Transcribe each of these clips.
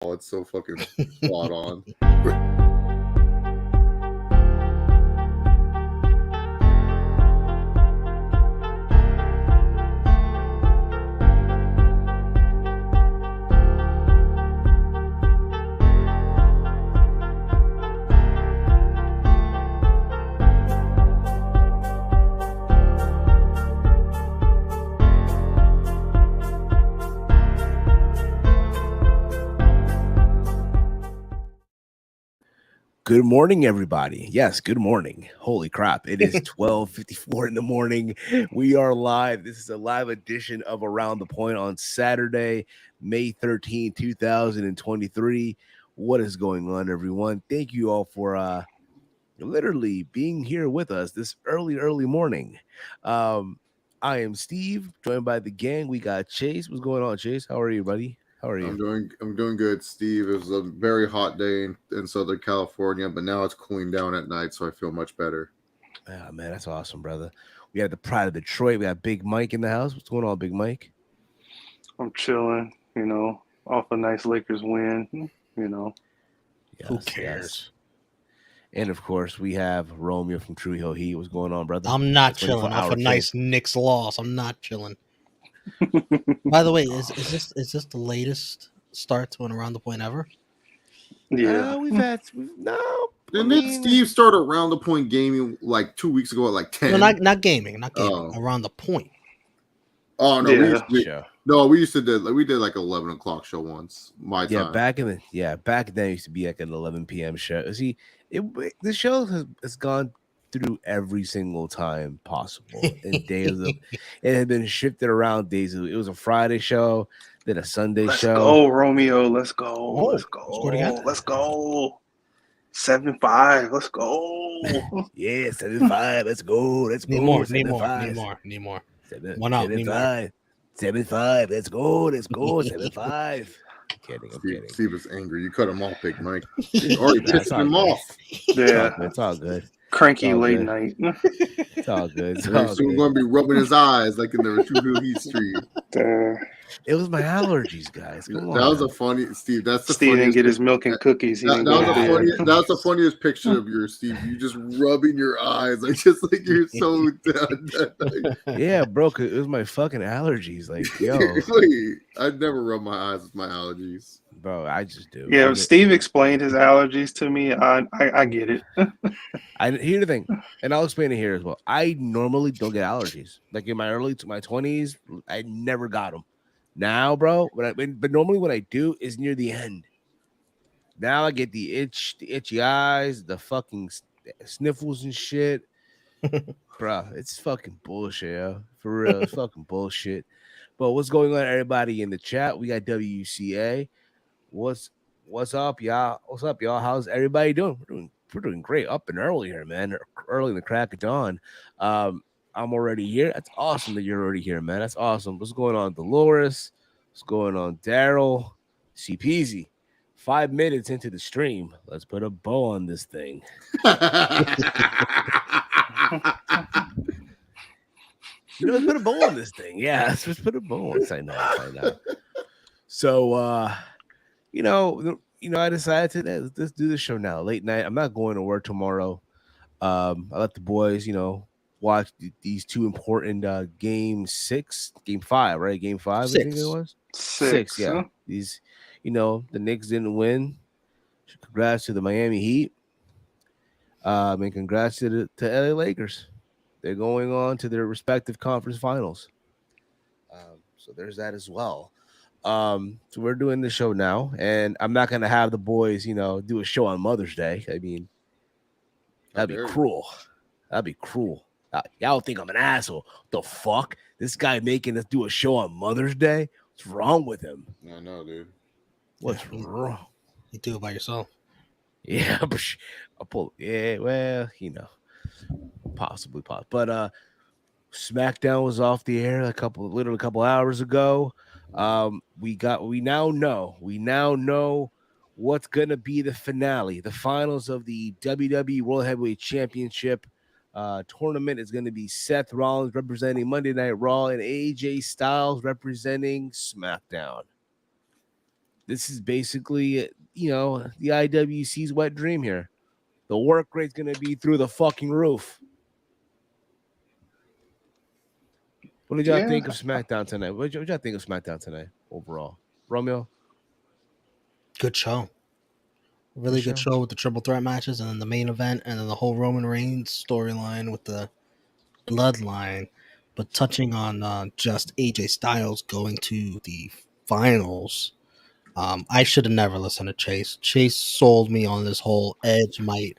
Oh, it's so fucking spot on. Good morning, everybody. Yes, good morning. Holy crap. It is 12:54 in the morning. We are live. This is a live edition of Around the Point on Saturday, May 13, 2023. What is going on, everyone? Thank you all for literally being here with us this early morning. I am Steve, joined by the gang. We got Chase. What's going on, Chase? How are you, buddy? How are you? I'm doing good, Steve. It was a very hot day in Southern California, but now it's cooling down at night, so I feel much better. Oh, man, that's awesome, brother. We got the pride of Detroit. We got Big Mike in the house. What's going on, Big Mike? I'm chilling, off a nice Lakers win, Yes, Who cares? Yes. And of course, we have Romeo from True Hill Heat. What's going on, brother? I'm not The 24 chilling off hour a nice Knicks loss. I'm not chilling. By the way, is this the latest start to an Around the Point ever? Yeah. Didn't Steve start Around the Point gaming like 2 weeks ago at like 10? No, not gaming. Oh. Around the Point. Oh no, Yeah. we used to did like 11 o'clock show once. My time. back then it used to be like an 11 p.m. show. See, the show has gone through every single time possible. And days of it had been shifted around days. It was a Friday show, then a Sunday show. Let's go, Romeo. Let's go. Oh, let's go. scored again. Let's go. 7-5. Let's go. Yeah, 7-5. Let's go. Let's Need go. more. 7-5. Need more. 7-5. 7-5. Let's go. 7-5. I'm kidding. Steve is angry. You cut him off, Big Mike. You already pissed him off. Yeah. It's all good. Cranky late good. night. It's all good. Soon we're going to be rubbing his eyes like in the True Heat Street. It was my allergies, guys. Come on. That was a funny, Steve. That's the Steve didn't funniest get his milk and cookies. That was the funniest picture of yours, Steve. You just rubbing your eyes, like you're so dead. Yeah, bro. It was my fucking allergies. Like, yo, Wait, I'd never rub my eyes with my allergies, bro. I just do. Yeah, Steve explained his allergies to me. I get it. Here's the thing, and I'll explain it here as well. I normally don't get allergies. Like in my early to my 20s, I never got them. Now, bro, but normally what I do is near the end. Now I get the itchy eyes, the fucking sniffles and shit. Bro, it's fucking bullshit, yo. For real, it's fucking bullshit. But what's going on, everybody in the chat? We got WCA. What's up, y'all? What's up, y'all? How's everybody doing? We're doing great. Up and early here, man. Early in the crack of dawn. I'm already here. That's awesome that you're already here, man. That's awesome. What's going on, Dolores? What's going on, Daryl? CPZ. 5 minutes into the stream. Let's put a bow on this thing. Let's put a bow on this thing. Yeah, let's put a bow on this. I know. So, I decided to let's do this show now. Late night. I'm not going to work tomorrow. I let the boys, watch these two important game 5, right? Game 5, 6. I think it was 6. Yeah, Huh? these, the Knicks didn't win. Congrats to the Miami Heat. And congrats to LA Lakers. They're going on to their respective conference finals. So there's that as well. So we're doing the show now, and I'm not gonna have the boys, do a show on Mother's Day. I mean, that'd be cruel. Y'all think I'm an asshole? The fuck? This guy making us do a show on Mother's Day? What's wrong with him? I know, dude. What's wrong? You do it by yourself. Yeah, I'll pull. Yeah, well, possibly. But SmackDown was off the air a couple hours ago. We now know what's gonna be the finale, the finals of the WWE World Heavyweight Championship tournament. Is going to be Seth Rollins representing Monday Night Raw and AJ Styles representing SmackDown. this is basically, the IWC's wet dream here. The work rate's going to be through the fucking roof. What did y'all think of SmackDown tonight? What did y'all think of SmackDown tonight overall? Romeo? Good show. Really good show with the triple threat matches and then the main event and then the whole Roman Reigns storyline with the bloodline. But touching on just AJ Styles going to the finals, I should have never listened to Chase. Chase sold me on this whole Edge might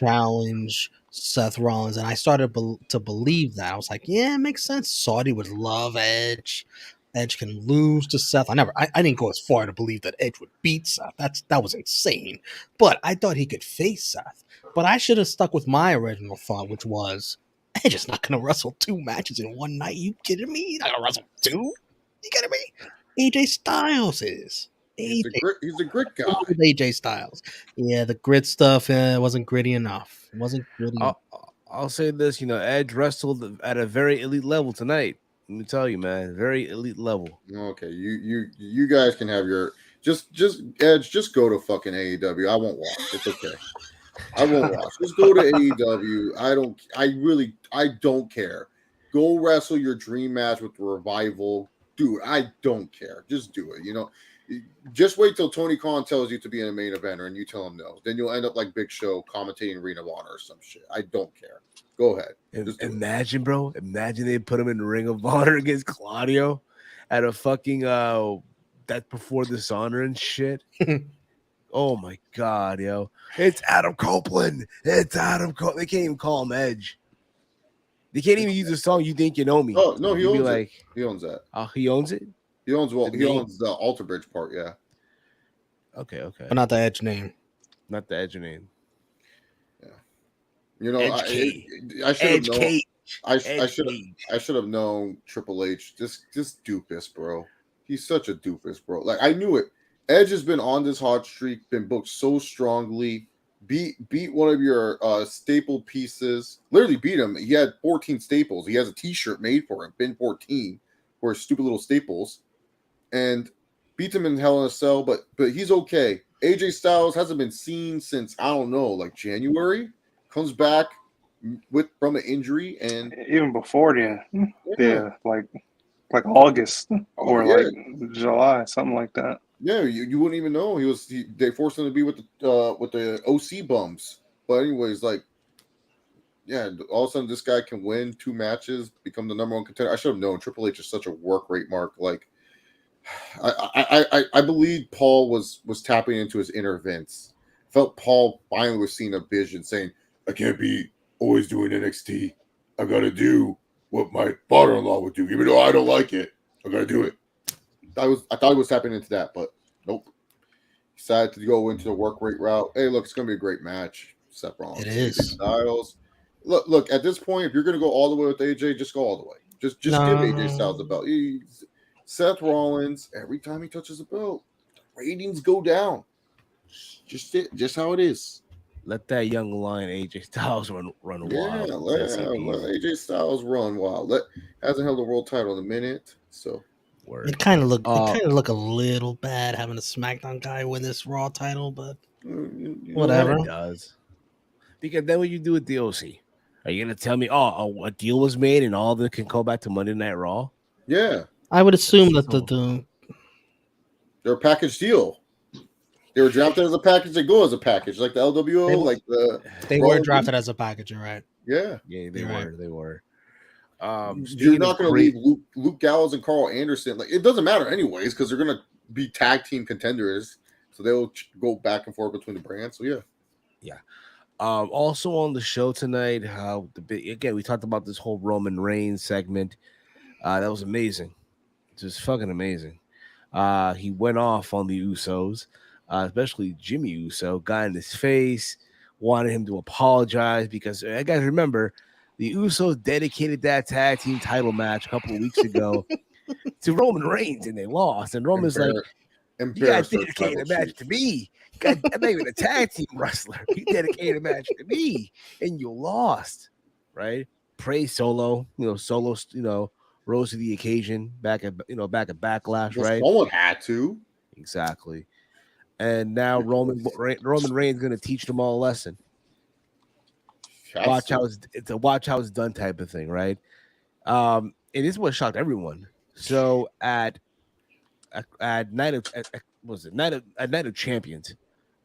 challenge Seth Rollins, and I started to believe that. I was like, yeah, it makes sense. Saudi would love Edge. Edge can lose to Seth. I didn't go as far to believe that Edge would beat Seth. That was insane. But I thought he could face Seth. But I should have stuck with my original thought, which was Edge is not going to wrestle 2 matches in one night. You kidding me? He's not going to wrestle 2? You kidding me? AJ Styles is. He's a grit guy. AJ Styles. Yeah, the grit stuff wasn't gritty enough. It wasn't gritty. I'll say this, Edge wrestled at a very elite level tonight. Let me tell you, man, very elite level. Okay, you guys can have your just Edge. Just go to fucking AEW. I won't watch. It's okay. I won't watch. Just go to AEW. I don't care. Go wrestle your dream match with the Revival, dude. I don't care. Just do it. Just wait till Tony Khan tells you to be in a main eventer and you tell him no. Then you'll end up like Big Show commentating Ring of Honor or some shit. I don't care. Go ahead. Imagine, bro. Imagine they put him in Ring of Honor against Claudio at a fucking that before dishonor and shit. Oh my god, yo. It's Adam Copeland. It's Adam Copeland. They can't even call him Edge. They can't even use the song You Think You Know Me. Oh no, he owns it. He owns that. He owns it? He owns the Alter Bridge part, yeah. Okay. But not the Edge name. Not the Edge name. Yeah. I should have known. I should have known Triple H. This doofus, bro. He's such a doofus, bro. Like I knew it. Edge has been on this hot streak, been booked so strongly. Beat one of your staple pieces. Literally beat him. He had 14 staples. He has a T-shirt made for him, Bin 14, for his stupid little staples, and beat him in Hell in a Cell. But he's okay. AJ Styles hasn't been seen since I don't know, like January. Comes back from an injury, and even before then, like August or like July, something like that. Yeah, you wouldn't even know they forced him to be with the OC bums. But anyways, like, yeah, all of a sudden this guy can win 2 matches, become the number 1 contender. I should have known. Triple H is such a work rate mark. Like, I believe Paul was tapping into his inner Vince. Felt Paul finally was seeing a vision, saying, "I can't be always doing NXT. I got to do what my father-in-law would do, even though I don't like it. I got to do it." I thought he was tapping into that, but nope. Decided to go into the work rate route. Hey, look, it's going to be a great match. Seth Rollins, it is. Styles. Look. At this point, if you're going to go all the way with AJ, just go all the way. Just give AJ Styles the belt. Seth Rollins, every time he touches the belt, ratings go down. Just how it is. Let that young lion AJ Styles run wild. Let AJ Styles run wild. Hasn't held the world title in a minute, so. Word. It kind of look a little bad having a SmackDown guy win this Raw title, but whatever. It does. Because then what you do with the OC? Are you gonna tell me, a deal was made and all of it can go back to Monday Night Raw? Yeah, I would assume that they're a package deal. They were drafted as a package. They go as a package, like the LWO, they were drafted as a package, right? Yeah, they were. You're not going to leave Luke Gallows and Carl Anderson. Like, it doesn't matter anyways because they're going to be tag team contenders, so they'll go back and forth between the brands. So yeah. Also on the show tonight, again we talked about this whole Roman Reigns segment. That was amazing, just fucking amazing. He went off on the Usos, especially Jimmy Uso, got in his face, wanted him to apologize because I guys remember. The Usos dedicated that tag team title match a couple of weeks ago to Roman Reigns, and they lost. And Roman's like, "You got to dedicate a match to me. I'm not even a tag team wrestler. You dedicated a match to me, and you lost, right?" Praise Solo, Solo, rose to the occasion back at Backlash, right? Someone had to. Exactly. And now Roman Reigns going to teach them all a lesson. Watch how it's done type of thing, right? And this is what shocked everyone. So at night of champions,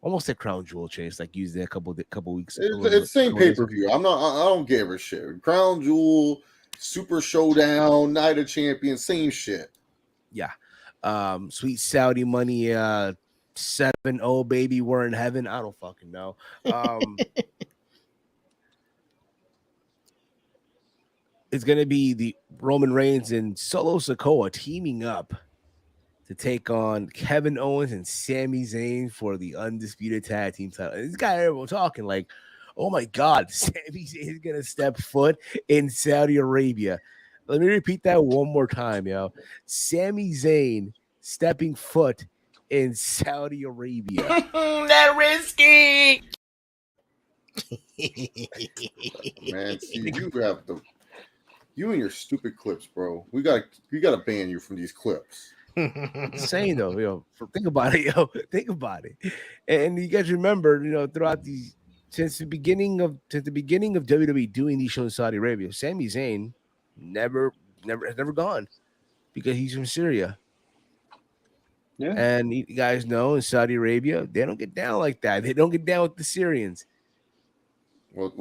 almost a crown jewel chase, like used there a couple weeks. It's same pay per view. I don't give a shit. Crown jewel, Super Showdown, Night of Champions, same shit. Yeah. Sweet Saudi money. 7-0 baby, we're in heaven. I don't fucking know. It's gonna be the Roman Reigns and Solo Sikoa teaming up to take on Kevin Owens and Sami Zayn for the undisputed tag team title. And this guy, everyone talking like, oh my God, Sami Zayn is going to step foot in Saudi Arabia. Let me repeat that one more time, yo. Sami Zayn stepping foot in Saudi Arabia. That risky. Man, Steve, you and your stupid clips, bro. We gotta ban you from these clips. Saying though, think about it, think about it. And you guys remember, throughout these since the beginning of WWE doing these shows in Saudi Arabia, Sami Zayn has never gone because he's from Syria. Yeah. And you guys know in Saudi Arabia, they don't get down like that. They don't get down with the Syrians. Well,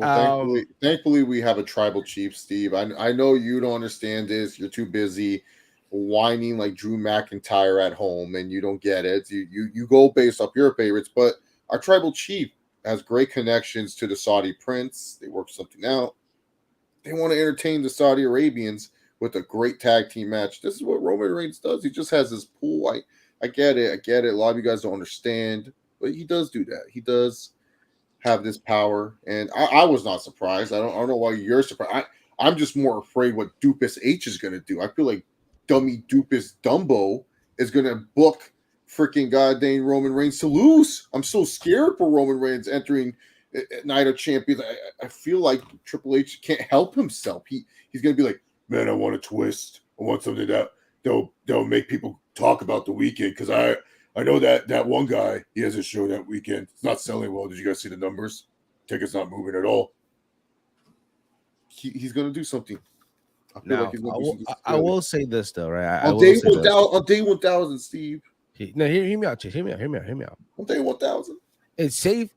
thankfully, we have a tribal chief, Steve. I know you don't understand this. You're too busy whining like Drew McIntyre at home, and you don't get it. You go based off your favorites, but our tribal chief has great connections to the Saudi prince. They work something out. They want to entertain the Saudi Arabians with a great tag team match. This is what Roman Reigns does. He just has this pool. I get it. A lot of you guys don't understand, but he does do that. He does have this power, and I was not surprised. I don't know why you're surprised. I'm just more afraid what Dupus H is going to do. I feel like dummy Dupus Dumbo is going to book freaking goddamn Roman Reigns to lose. I'm so scared for Roman Reigns entering Night of Champions. I feel like Triple H can't help himself. He's going to be like, man, I want a twist. I want something that they'll make people talk about the weekend, because I know that one guy, he has a show that weekend. It's not selling well. Did you guys see the numbers? Tickets not moving at all. He's going to do something. I will say this though, right? On day 1,000, Steve. No, hear me out, Chase. Hear me out. On day 1,000. It's safe.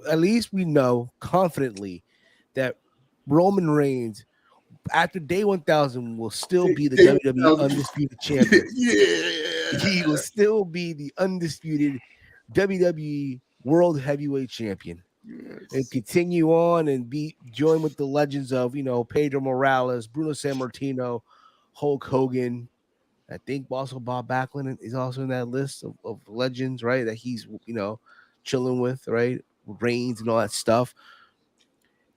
At least we know confidently that Roman Reigns, after day 1,000, will still be the WWE undisputed champion. Yeah, he will still be the undisputed WWE World Heavyweight Champion. Yes. And continue on and join with the legends of Pedro Morales, Bruno Sammartino, Hulk Hogan. I think also Bob Backlund is also in that list of legends, right? That he's chilling with, right? Reigns and all that stuff.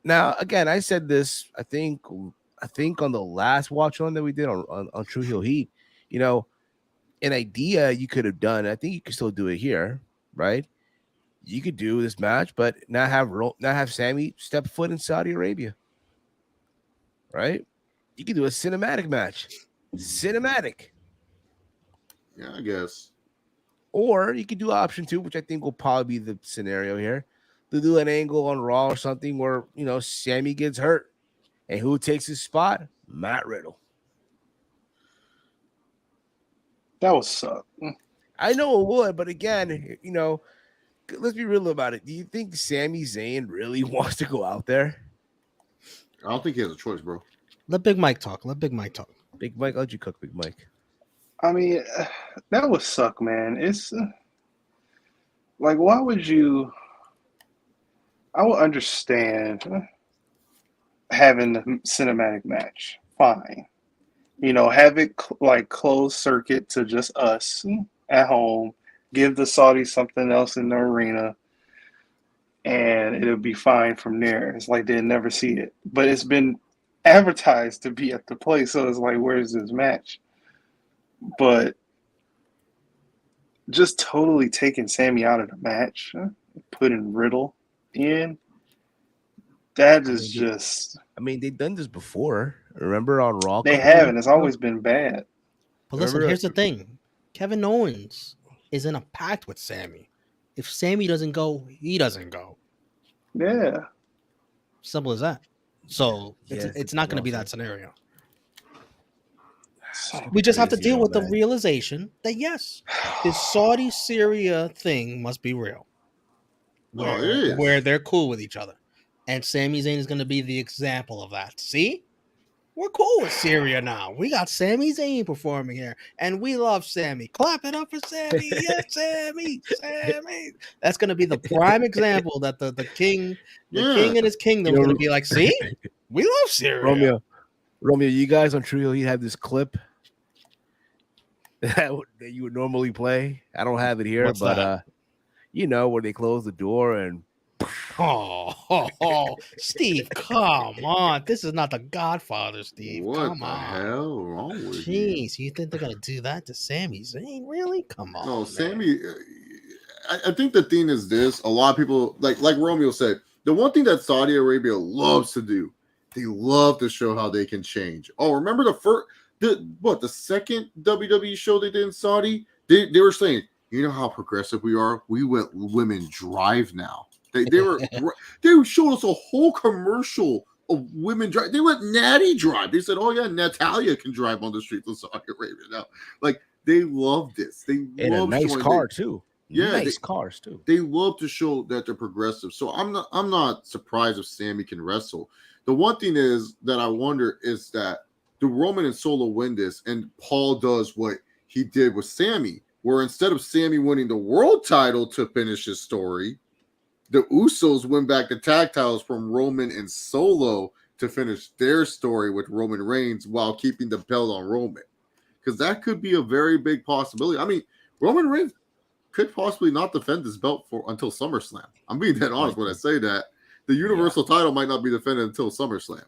Now, again, I said this, I think on the last watch on that we did on True Heel Heat, an idea you could have done. I think you could still do it here, right? You could do this match, but not have Sammy step foot in Saudi Arabia, right? You could do a cinematic match, Yeah, I guess. Or you could do option 2, which I think will probably be the scenario here, to do an angle on Raw or something where Sammy gets hurt, and who takes his spot? Matt Riddle. That would suck. I know it would, but again, let's be real about it. Do you think Sami Zayn really wants to go out there? I don't think he has a choice, bro. Let Big Mike talk. Big Mike, how'd you cook, Big Mike? I mean, that would suck, man. It's like, why would you? I would understand having the cinematic match. Fine. Have it like closed circuit to just us at home. Give the Saudis something else in the arena, and it'll be fine from there. It's like they'll never see it. But it's been advertised to be at the place, so it's like, where's this match? But just totally taking Sammy out of the match, putting Riddle in, that is just... I mean, they've done this before. Remember on Raw? They haven't. It's always been bad. But listen, here's the thing. Kevin Owens is in a pact with Sammy. If Sammy doesn't go, he doesn't go. Yeah. Simple as that. So Yeah, it's not going to be that scenario. So We just have to crazy, deal though, with the man. realization that yes, this Saudi Syria thing must be real. Where they're cool with each other. And Sami Zayn is going to be the example of that. See? We're cool with Syria now. We got Sami Zayn performing here. And we love Sammy. Clap it up for Sammy. Yes, Sammy. Sammy. That's going to be the prime example that the king and his kingdom is going to be like, see? We love Syria. Romeo, you guys on Trio, you have this clip that you would normally play. I don't have it here, What's but that? where they close the door and Steve, come on. This is not the Godfather, Steve. What come the on. hell wrong with Jeez, you think they're gonna do that to Sami Zayn? Really? Come on. No, man. Sammy. I think the thing is this: a lot of people, like Romeo said, the one thing that Saudi Arabia loves to do, they love to show how they can change. Oh, remember the second WWE show they did in Saudi? They were saying, you know how progressive we are? We let women drive now. They showed us a whole commercial of women drive. They let Natty drive. They said, oh yeah, Natalia can drive on the streets of Saudi Arabia now. Like they love this. They love a nice car too. Yeah, nice cars too. They love to show that they're progressive. So I'm not surprised if Sammy can wrestle. The one thing is that I wonder is that do Roman and Solo win this, and Paul does what he did with Sammy, where instead of Sammy winning the world title to finish his story, the Usos win back the tag titles from Roman and Solo to finish their story with Roman Reigns while keeping the belt on Roman. Because that could be a very big possibility. I mean, Roman Reigns could possibly not defend this belt until SummerSlam. I'm being dead honest when I say that. The Universal title might not be defended until SummerSlam.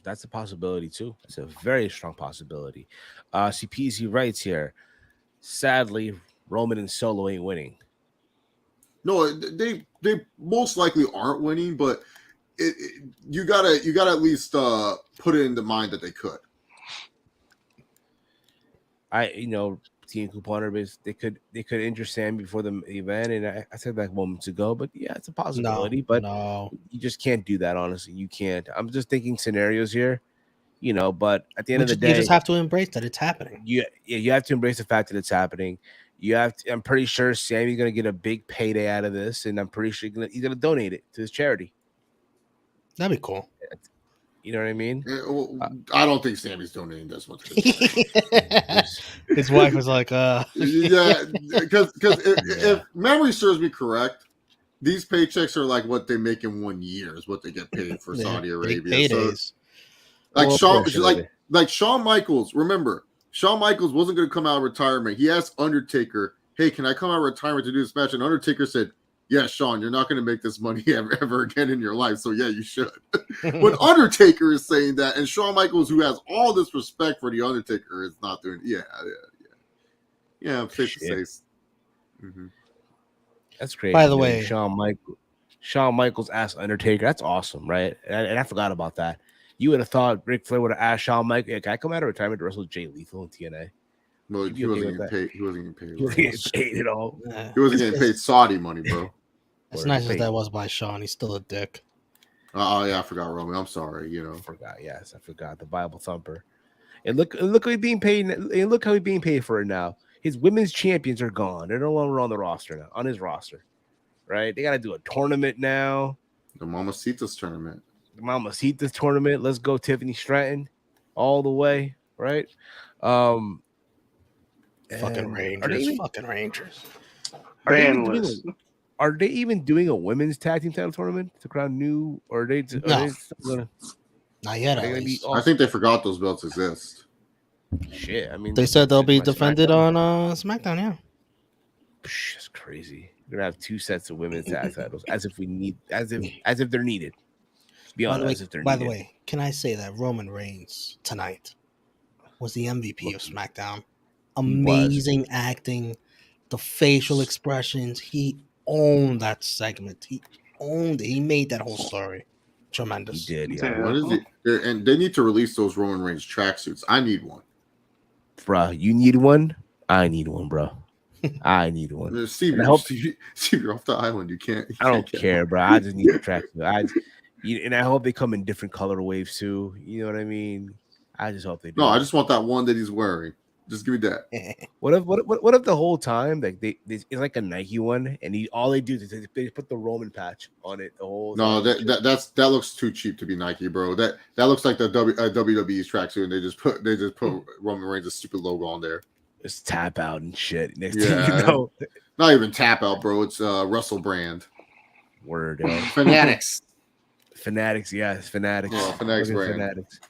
That's a possibility too. It's a very strong possibility. CPZ writes here, sadly, Roman and Solo ain't winning. No, they most likely aren't winning, but you gotta at least put it into mind that they could. Team Couponer base, they could injure Sam before the event, and I said that moments ago, but yeah, it's a possibility. No. You just can't do that, honestly. You can't. I'm just thinking scenarios here, but at the end of the day, you just have to embrace that it's happening. You have to embrace the fact that it's happening. I'm pretty sure Sammy's gonna get a big payday out of this, and I'm pretty sure he's gonna donate it to his charity. That'd be cool. You know what I mean? I don't think Sammy's donating this much. His wife was like, yeah, because if memory serves me correct, these paychecks are like what they make in 1 year is what they get paid for Saudi Arabia. So, like Shawn Michaels, remember, Shawn Michaels wasn't going to come out of retirement. He asked Undertaker, hey, can I come out of retirement to do this match? And Undertaker said, yeah, Shawn, you're not going to make this money ever again in your life. So, yeah, you should. When Undertaker is saying that, and Shawn Michaels, who has all this respect for The Undertaker, is not doing it. Yeah, face to face. That's crazy. By the way, Shawn Michaels asked Undertaker. That's awesome, right? And I forgot about that. You would have thought Ric Flair would have asked Shawn Michaels, hey, can I come out of retirement to wrestle Jay Lethal in TNA? Well, he wasn't getting paid. He wasn't getting paid at all. He wasn't getting paid Saudi money, bro. As nice as that was by Shawn, he's still a dick. Oh yeah, I forgot Roman. I'm sorry. I forgot the Bible thumper. And look how he's being paid. And look how he's being paid for it now. His women's champions are gone. They're no longer on the roster now. On his roster, right? They got to do a tournament now. The Mamacitas tournament. Let's go, Tiffany Stratton, all the way, right? Fucking Rangers. Are they even doing a women's tag team title tournament to crown new? Or are they? Not yet. I think they forgot those belts exist. Shit, I mean, they said they'll be defended on SmackDown. Yeah, that's crazy. We're gonna have 2 sets of women's tag titles, as if they're needed. By the way, can I say that Roman Reigns tonight was the MVP of SmackDown? Amazing acting, the facial expressions. He owned that segment. He owned it. He made that whole story. Tremendous. He did. Yeah. What is it? And they need to release those Roman Reigns tracksuits. I need one. Bruh, you need one? I need one, bro. I need one. Steve, you're off the island. You can't. I don't care, bro. I just need the tracksuit. And I hope they come in different color waves too. You know what I mean? I just hope they do. No, I just want that one that he's wearing. Just give me that. What if the whole time like it's like a Nike one, and all they do is they put the Roman patch on it the whole No, time. that looks too cheap to be Nike, bro. That looks like the WWE's tracksuit, and they just put Roman Reigns' stupid logo on there. It's tap out and shit. Next thing you know, not even tap out, bro. It's Russell Brand. Word, Fanatics. Yes, Fanatics. Yeah, Fanatics brand. Fanatics.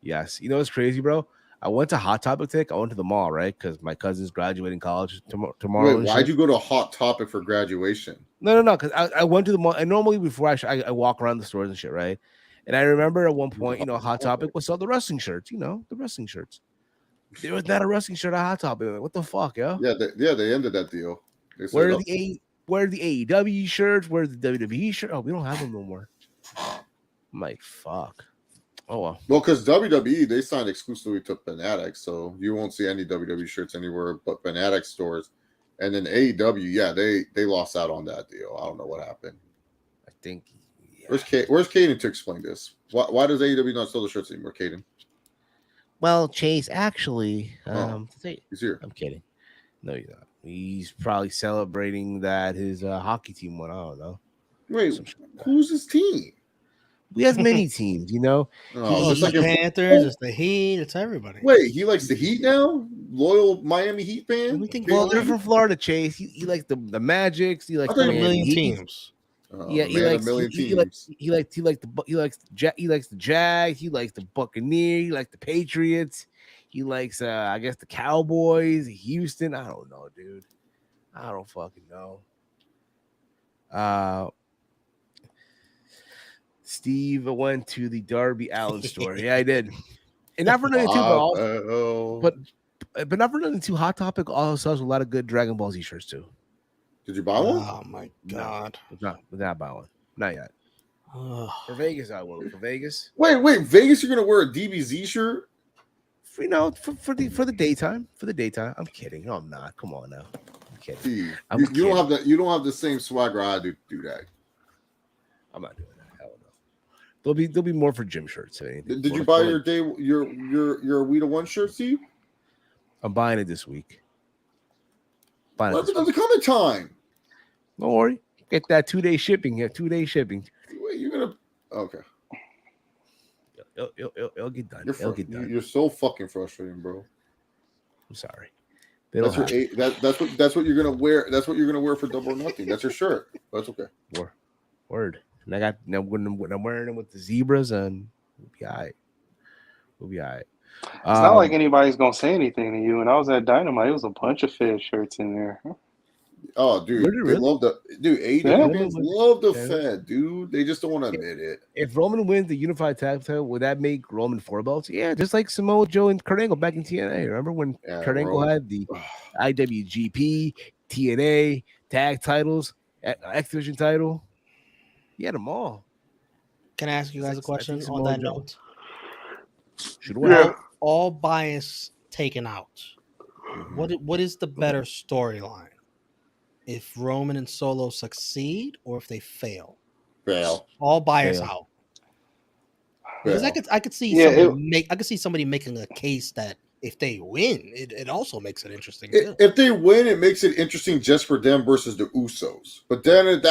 Yes, you know what's crazy, bro? I went to Hot Topic today. I went to the mall, right? Because my cousin's graduating college tomorrow. Wait, why'd you go to Hot Topic for graduation? No. Because I went to the mall, and normally before I walk around the stores and shit, right? And I remember at one point, Hot Topic would sell the wrestling shirts. The wrestling shirts. There was not a wrestling shirt at Hot Topic. Like, what the fuck, yo? Yeah, they ended that deal. Where are the AEW shirts? Where's the WWE shirt? Oh, we don't have them no more. I'm like, fuck. Oh well. Well, because WWE they signed exclusively to Fanatics, so you won't see any WWE shirts anywhere but Fanatics stores. And then AEW, yeah, they lost out on that deal. I don't know what happened. I think. Yeah. Where's Caden to explain this? Why does AEW not sell the shirts anymore, Caden? Well, Chase, actually, he's here. I'm kidding. No, he's not. He's probably celebrating that his hockey team won. I don't know. Wait, who's his team? We have many teams, it's like the Panthers, it's the Heat, it's everybody. Wait, he likes the Heat now? Loyal Miami Heat fan? Well, they're from Florida, Chase. He likes the Magics. He likes a million teams. Yeah, he likes the Jags. He likes the Buccaneers. He likes the Patriots. He likes, I guess, the Cowboys, Houston. I don't know, dude. I don't fucking know. Steve went to the Darby Allin store. Yeah, I did. And not for nothing too, but not for nothing too. Hot Topic also sells a lot of good Dragon Ball Z shirts too. Did you buy one? Oh my god! No, not buy one. Not yet. For Vegas, I will. For Vegas. Wait, Vegas, you're gonna wear a DBZ shirt? For the daytime. For the daytime. I'm kidding. No, I'm not. Come on now. I'm kidding. Steve, you don't have that. You don't have the same swagger I do that. I'm not doing that. Hell no. There'll be more for gym shirts. Did you buy your Weeda One shirt, Steve? I'm buying it this week. What's the coming time? Don't worry. Get that 2-day shipping. Yeah, 2-day shipping. Wait, you're gonna okay. It'll get done. It'll get done. You're so fucking frustrating, bro. I'm sorry. That's what you're gonna wear. That's what you're gonna wear for Double or Nothing. That's your shirt. That's okay. Word. And when I'm wearing them with the zebras, and we'll be all right. It's not like anybody's gonna say anything to you. When I was at Dynamite, it was a bunch of Fed shirts in there. Oh, dude, they love the AEW love the Fed, dude. They just don't want to admit it. If Roman wins the Unified Tag Title, would that make Roman 4 belts? Yeah, just like Samoa Joe and Kurt Angle back in TNA. Remember when Kurt Angle had the IWGP, TNA tag titles, X Division title? He had them all. Can I ask you guys a question on that note? All bias taken out. What is the better storyline? If Roman and Solo succeed or if they fail? All bias out. Because I could see somebody making a case that if they win, it also makes it interesting. If they win, it makes it interesting just for them versus the Usos. But then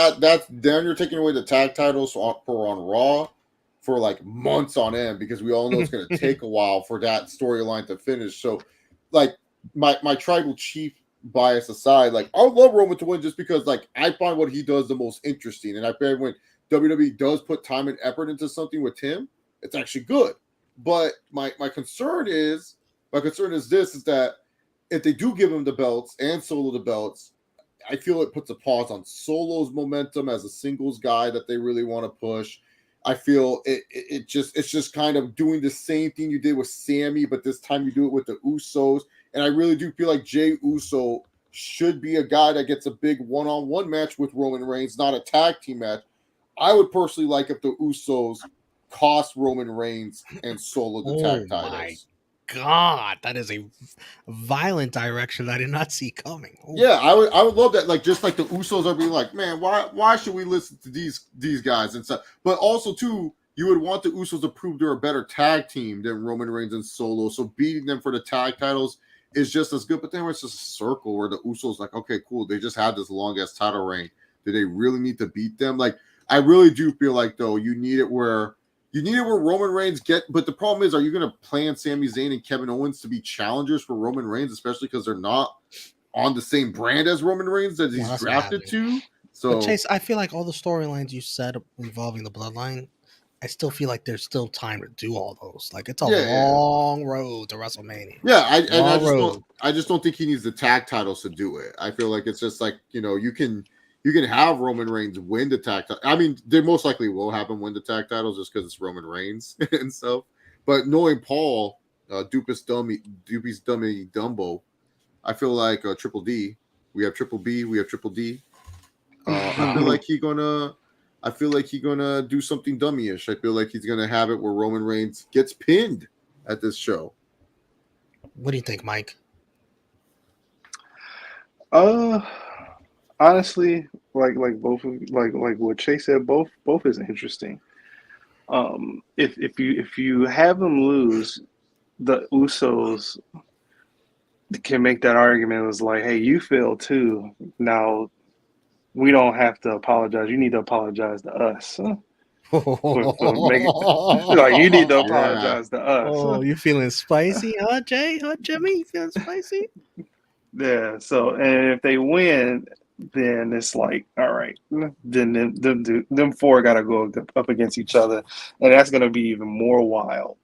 then you're taking away the tag titles on Raw for like months on end, because we all know it's going to take a while for that storyline to finish. So, like my tribal chief bias aside, like I would love Roman to win just because like I find what he does the most interesting, and I find when WWE does put time and effort into something with him, it's actually good. But my concern is that if they do give him the belts and Solo the belts, I feel it puts a pause on Solo's momentum as a singles guy that they really want to push. I feel it's just kind of doing the same thing you did with Sammy, but this time you do it with the Usos. And I really do feel like Jey Uso should be a guy that gets a big one-on-one match with Roman Reigns, not a tag team match. I would personally like if the Usos cost Roman Reigns and Solo the tag titles. God, that is a violent direction I did not see coming. Oh. Yeah, I would love that. Like, just like the Usos are being like, man, why should we listen to these guys and stuff? But also too, you would want the Usos to prove they're a better tag team than Roman Reigns and Solo. So beating them for the tag titles is just as good. But then it's just a circle where the Usos like, okay, cool, they just had this long ass title reign. Do they really need to beat them? Like, I really do feel like though you need it where Roman Reigns but the problem is, are you going to plan Sami Zayn and Kevin Owens to be challengers for Roman Reigns, especially because they're not on the same brand as Roman Reigns that he's drafted to? So, but Chase, I feel like all the storylines you said involving the bloodline, I still feel like there's still time to do all those. Like, it's a long road to WrestleMania. Yeah, I just don't think he needs the tag titles to do it. I feel like it's just like, you can have Roman Reigns win the tag title. I mean, they most likely will have him win the tag titles just because it's Roman Reigns and stuff. But knowing Paul, Dupis Dummy Dumbo, I feel like Triple D. We have Triple B. We have Triple D. I feel like he's gonna do something dummy-ish. I feel like he's gonna have it where Roman Reigns gets pinned at this show. What do you think, Mike? Honestly, like both like what Chase said, both is interesting. If you have them lose, the Usos can make that argument. It was like, hey, you failed too. Now we don't have to apologize. You need to apologize to us. For making, like, you need to apologize to us. Oh, you feeling spicy, huh, Jay? Huh, Jimmy? You feeling spicy? Yeah. So, and if they win, then it's like, all right, then them four got to go up against each other, and that's going to be even more wild.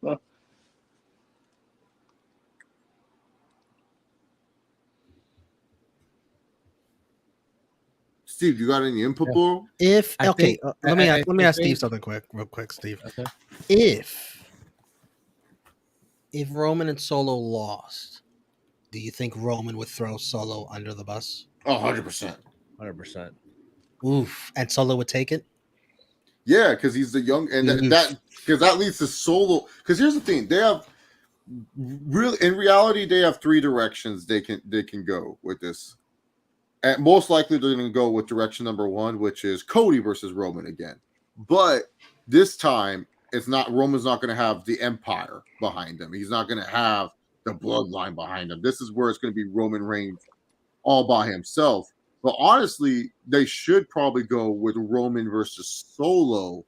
Steve, you got any input, bro? Let me ask Steve something real quick, Steve. Okay. If Roman and Solo lost, do you think Roman would throw Solo under the bus? 100%. 100%. Oof. And Solo would take it? Yeah, because he's the young, and that leads to Solo. Because here's the thing, they have in reality they have three directions they can go with this. And most likely they're going to go with direction number one, which is Cody versus Roman again. But this time, Roman's not going to have the Empire behind him. He's not going to have the bloodline behind him. This is where it's going to be Roman Reigns all by himself. But honestly, they should probably go with Roman versus Solo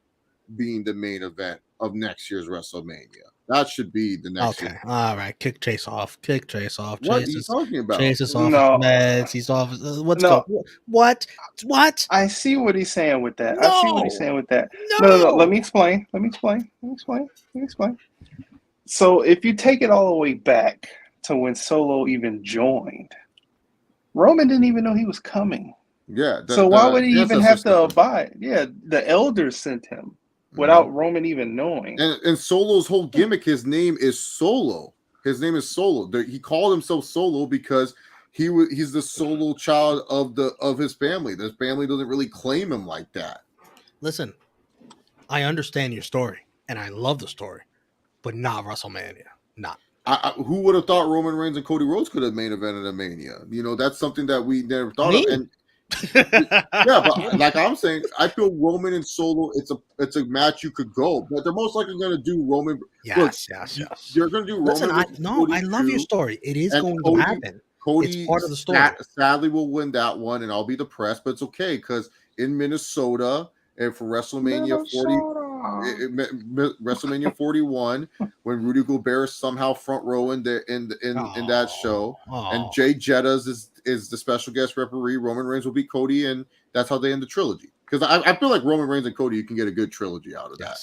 being the main event of next year's WrestleMania. That should be the next. Okay, all right. Kick Chase off. What are you talking about? Chase is off his meds. He's off. What's going? What? I see what he's saying with that. No. Let me explain. So if you take it all the way back to when Solo even joined, Roman didn't even know he was coming. Yeah. So why would he even have to abide? Yeah, the elders sent him without Roman even knowing. And Solo's whole gimmick, his name is Solo. He called himself Solo because he's the solo child of his family. His family doesn't really claim him like that. Listen, I understand your story, and I love the story, but not WrestleMania. Not. Who would have thought Roman Reigns and Cody Rhodes could have main evented a Mania? That's something that we never thought of. And yeah, but like I'm saying, I feel Roman and Solo, it's a match you could go, but they're most likely going to do Roman. Yes. You're going to do Roman. Listen, I love your story. It is going to happen. Cody, it's part of the story. Sadly, will win that one, and I'll be depressed, but it's okay because in Minnesota and for WrestleMania 41, when Rudy Gobert is somehow front row in that show, and Jay Jettas is the special guest referee, Roman Reigns will beat Cody, and that's how they end the trilogy. Because I feel like Roman Reigns and Cody, you can get a good trilogy out of that.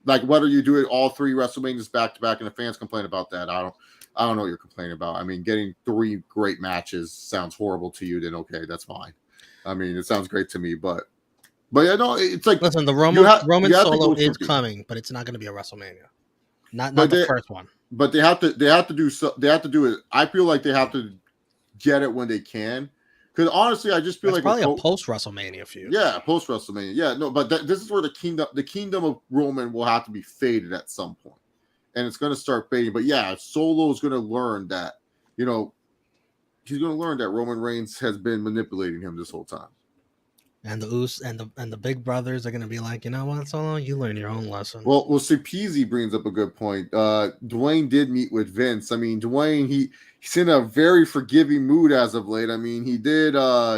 Like whether you do it all three WrestleManias back to back, and the fans complain about that, I don't know what you're complaining about. I mean, getting three great matches sounds horrible to you, then okay, that's fine. I mean, it sounds great to me, but yeah, no, it's like, listen, the Roman Solo is coming, but it's not going to be a WrestleMania. Not the first one. But they have to do it. I feel like they have to get it when they can. Because honestly, I just feel like probably a post WrestleMania feud. Yeah, post WrestleMania. Yeah, no, but this is where the kingdom of Roman will have to be faded at some point. and it's going to start fading. But yeah, Solo is going to learn that, he's going to learn that Roman Reigns has been manipulating him this whole time. And the and the big brothers are gonna be like, you know what, Solo, you learn your own lesson. Well, CPZ brings up a good point. Dwayne did meet with Vince. I mean, Dwayne, he's in a very forgiving mood as of late. I mean, he did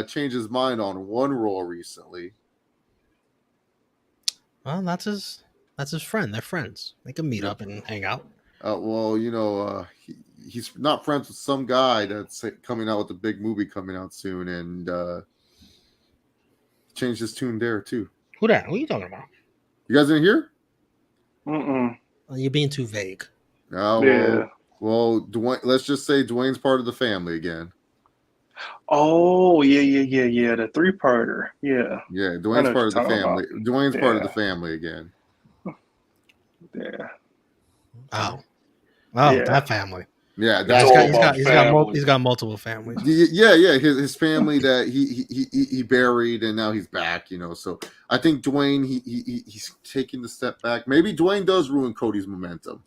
change his mind on one Raw recently. Well, that's his friend. They're friends. They can meet up and hang out. Well, he's not friends with some guy that's coming out with a big movie coming out soon, and changed his tune there too. Who that? Who are you talking about? You guys didn't hear? Mm-mm. You're being too vague. Oh, Yeah. Well, Dwayne. Let's just say Dwayne's part of the family again. Oh, yeah. The 3-parter. Yeah. Yeah, Dwayne's part of the family. Dwayne's part of the family again. Yeah. Oh, Yeah. that family. Yeah, He's got multiple families. Yeah. His family that he buried, and now he's back. So I think Dwayne he's taking the step back. Maybe Dwayne does ruin Cody's momentum.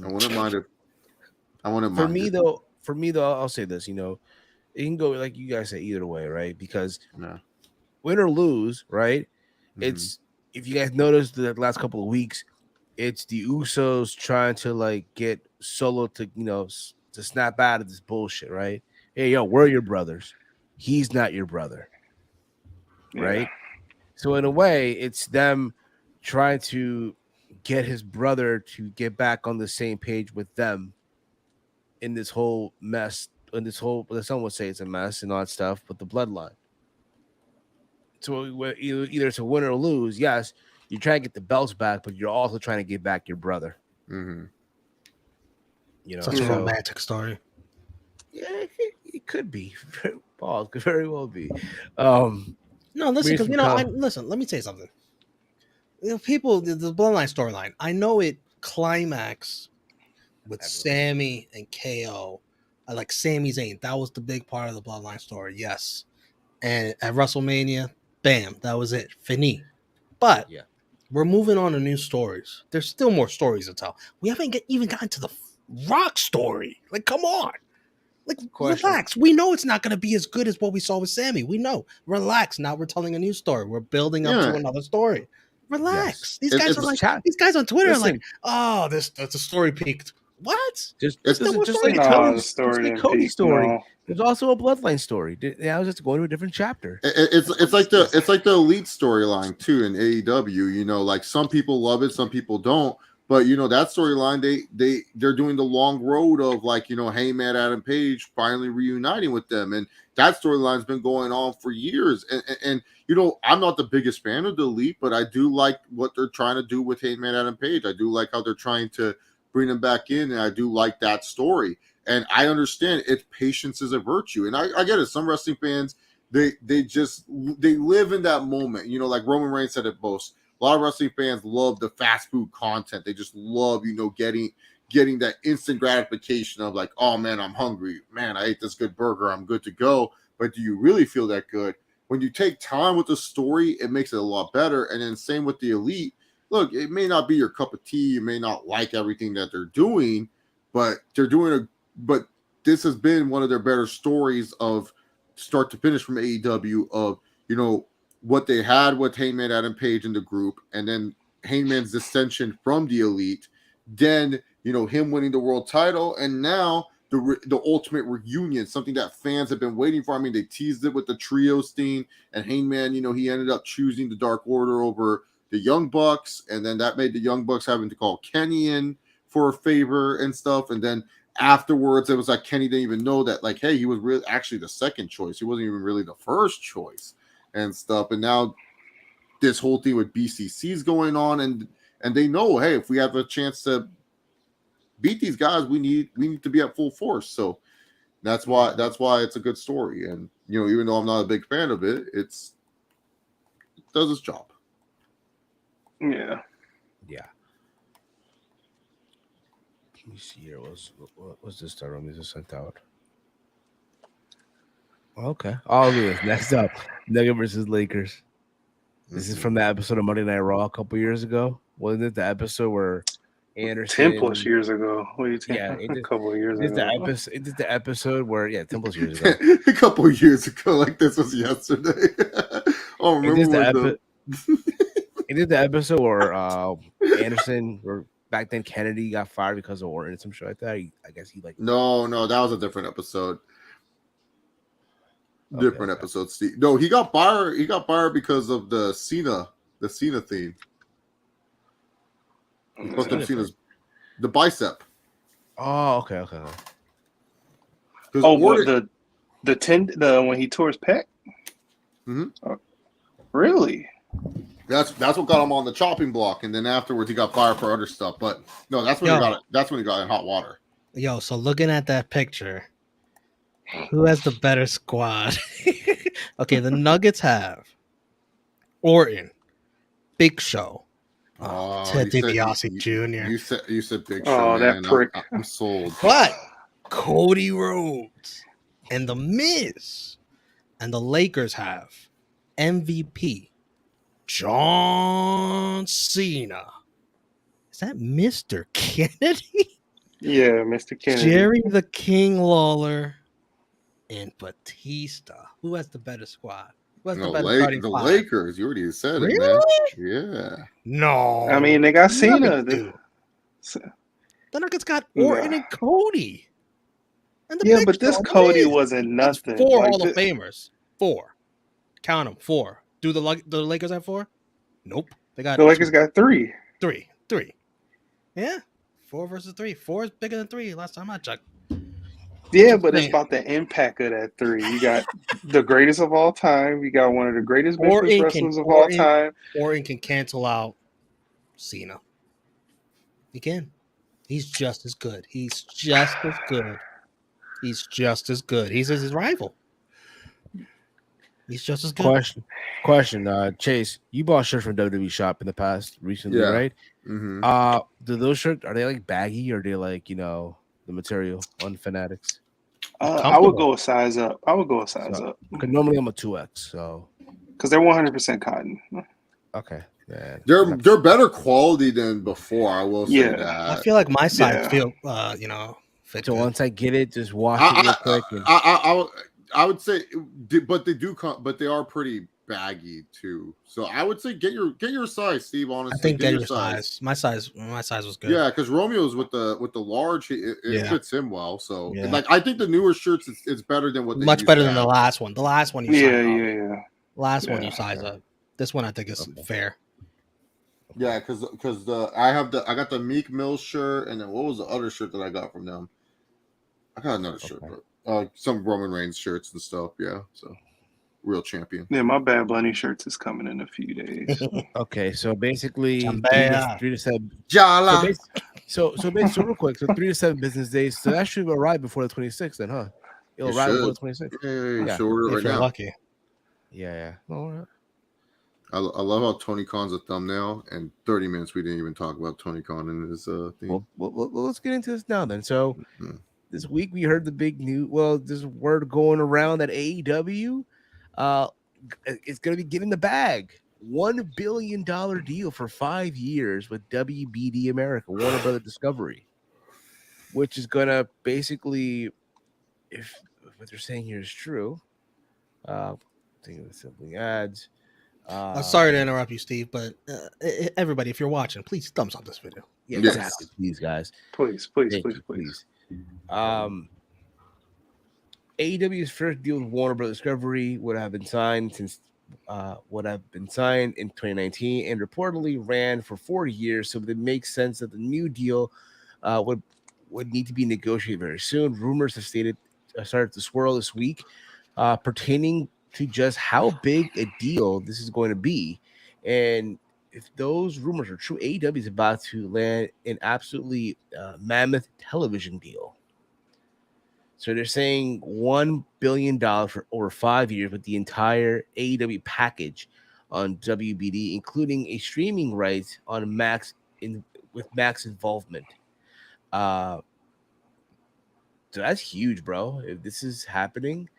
I wouldn't mind it. For me though, I'll say this. It can go like you guys say either way, right? Because win or lose, right? Mm-hmm. It's if you guys noticed the last couple of weeks. It's the Usos trying to get Solo to to snap out of this bullshit, right? Hey, yo, we're your brothers. He's not your brother, right? So in a way, it's them trying to get his brother to get back on the same page with them in this whole mess. In this whole, some would say it's a mess and all that stuff, but the bloodline. So either to win or lose, yes. You're trying to get the belts back, but you're also trying to get back your brother. Mm-hmm. Such a romantic story. Yeah, it could be. Paul could very well be. No, listen, because listen. Let me say something. People, the bloodline storyline. I know it climax with Sammy and KO. I like Sami Zayn. That was the big part of the bloodline story. Yes, and at WrestleMania, bam, that was it. Fini. But we're moving on to new stories. There's still more stories to tell. We haven't even gotten to the Rock story. Come on. Relax. We know it's not going to be as good as what we saw with Sammy. We know. Relax. Now we're telling a new story. We're building up to another story. Relax. Yes. These guys on Twitter are like, oh, that's a story peaked. What? Just like Cody's story. No. There's also a bloodline story. I was just going to a different chapter. It's like the elite storyline too in AEW. Some people love it, some people don't. But that storyline, they're doing the long road of Heyman, Adam Page finally reuniting with them, and that storyline's been going on for years. And I'm not the biggest fan of the elite, but I do like what they're trying to do with Heyman, Adam Page. I do like how they're trying to bring them back in, and I do like that story. And I understand patience is a virtue, and I get it. Some wrestling fans they live in that moment. Like Roman Reigns said it most. A lot of wrestling fans love the fast food content. They just love getting that instant gratification of oh man, I'm hungry. Man, I ate this good burger. I'm good to go. But do you really feel that good? When you take time with the story, it makes it a lot better. And then same with the elite. Look, it may not be your cup of tea. You may not like everything that they're doing, but but this has been one of their better stories of start to finish from AEW of, what they had with Heyman, Adam Page in the group, and then Heyman's dissension from the elite, then, him winning the world title, and now the ultimate reunion, something that fans have been waiting for. I mean, they teased it with the trios thing, and Heyman, he ended up choosing the Dark Order over the Young Bucks, and then that made the Young Bucks having to call Kenny in for a favor and stuff, and then afterwards it was like Kenny didn't even know that hey, he was really actually the second choice. He wasn't even really the first choice and stuff. And now this whole thing with BCC is going on, and they know, hey, if we have a chance to beat these guys, we need to be at full force. So that's why it's a good story. And even though I'm not a big fan of it, it does its job. Yeah. Let me see here. What was this that Romy just sent out? Okay. All good. Next up, Nugget versus Lakers. This is from the episode of Monday Night Raw a couple years ago. Wasn't it the episode where Anderson 10+ years ago? What do you think? Yeah, a couple of years ago. It is the episode where 10+ years ago. A couple of years ago, like this was yesterday. Oh, remember when It is the episode where Anderson, or back then Kennedy, got fired because of Orton and some shit like that. I guess he like No, that was a different episode. Okay. Episode, Steve. No, he got fired. He got fired because of the Cena theme. But Cena's the bicep. Oh, okay. Oh, Orton, the when he tore his pec. Mm-hmm. Oh, really? That's what got him on the chopping block, and then afterwards he got fired for other stuff. But no, that's when he got it. That's when he got in hot water. Yo, so looking at that picture, who has the better squad? Okay, the Nuggets have Orton, Big Show, Ted DiBiase Jr. You said Big Show. Oh, man. That prick! I'm sold. But Cody Rhodes and The Miz, and the Lakers have MVP John Cena. Is that Mr. Kennedy? Yeah, Mr. Kennedy. Jerry the King Lawler and Batista. Who has the better squad? Who has the better starting the five? Lakers. You already said it, man. Yeah. No. I mean, they got Cena. The Nuggets got Orton and Cody. And but this Cody wasn't nothing. 4 Hall of Famers. 4. Count them. 4. Do the Lakers have 4? Nope. The Lakers got 3. 3. Yeah. 4 versus 3. 4 is bigger than 3 last time I checked. Yeah, but it's about the impact of that 3. You got the greatest of all time. You got one of the greatest Memphis wrestlers of all time. Orton can cancel out Cena. He can. He's just as good. He's just as good. He's his rival. He's just as good. Question, Chase, you bought shirts from WWE Shop in the past recently, right? Mm-hmm. Do those shirts, are they like baggy, or are they like, the material on Fanatics? I would go a size up. Because normally I'm a 2X, so because they're 100% cotton. Okay, man. They're better quality than before. I will say that. I feel like my size feel fit. So good. Once I get it, just wash it real quick. I would say, but they are pretty baggy too. So I would say get your size, Steve. Honestly, I think get your size. My size was good. Yeah, because Romeo's with the large, it fits him well. So I think the newer shirts it's better than what they much better than the last one. The last one you size one you size up. This one I think is fair. Yeah, because I got the Meek Mill shirt, and then what was the other shirt that I got from them? I got another shirt, but some Roman Reigns shirts and stuff. Yeah, so real champion. Yeah, my Bad Bunny shirts is coming in a few days. Okay, so basically 3 to 7. So real quick, so 3 to 7 business days. So that should arrive before the 26th, then, huh? It'll arrive before the 26th. Yeah, sure. Right now, lucky. Yeah. All right. I love how Tony Khan's a thumbnail, and 30 minutes we didn't even talk about Tony Khan and his thing. Well, let's get into this now then. So this week we heard the big news. Well, there's a word going around that AEW is going to be getting the bag. $1 billion deal for 5 years with WBD America, Warner Brothers Discovery, which is going to basically, if what they're saying here is true, think of the simply ads. Sorry to interrupt you, Steve, but everybody, if you're watching, please thumbs up this video. Yeah, exactly. Please, guys. Please. AEW's first deal with Warner Brothers Discovery would have been signed in 2019 and reportedly ran for 4 years. So it makes sense that the new deal would need to be negotiated very soon. Rumors have started to swirl this week pertaining to just how big a deal this is going to be. And if those rumors are true, AEW is about to land an absolutely mammoth television deal. So they're saying $1 billion for over 5 years with the entire AEW package on WBD, including a streaming rights on Max with Max involvement. So that's huge, bro. If this is happening,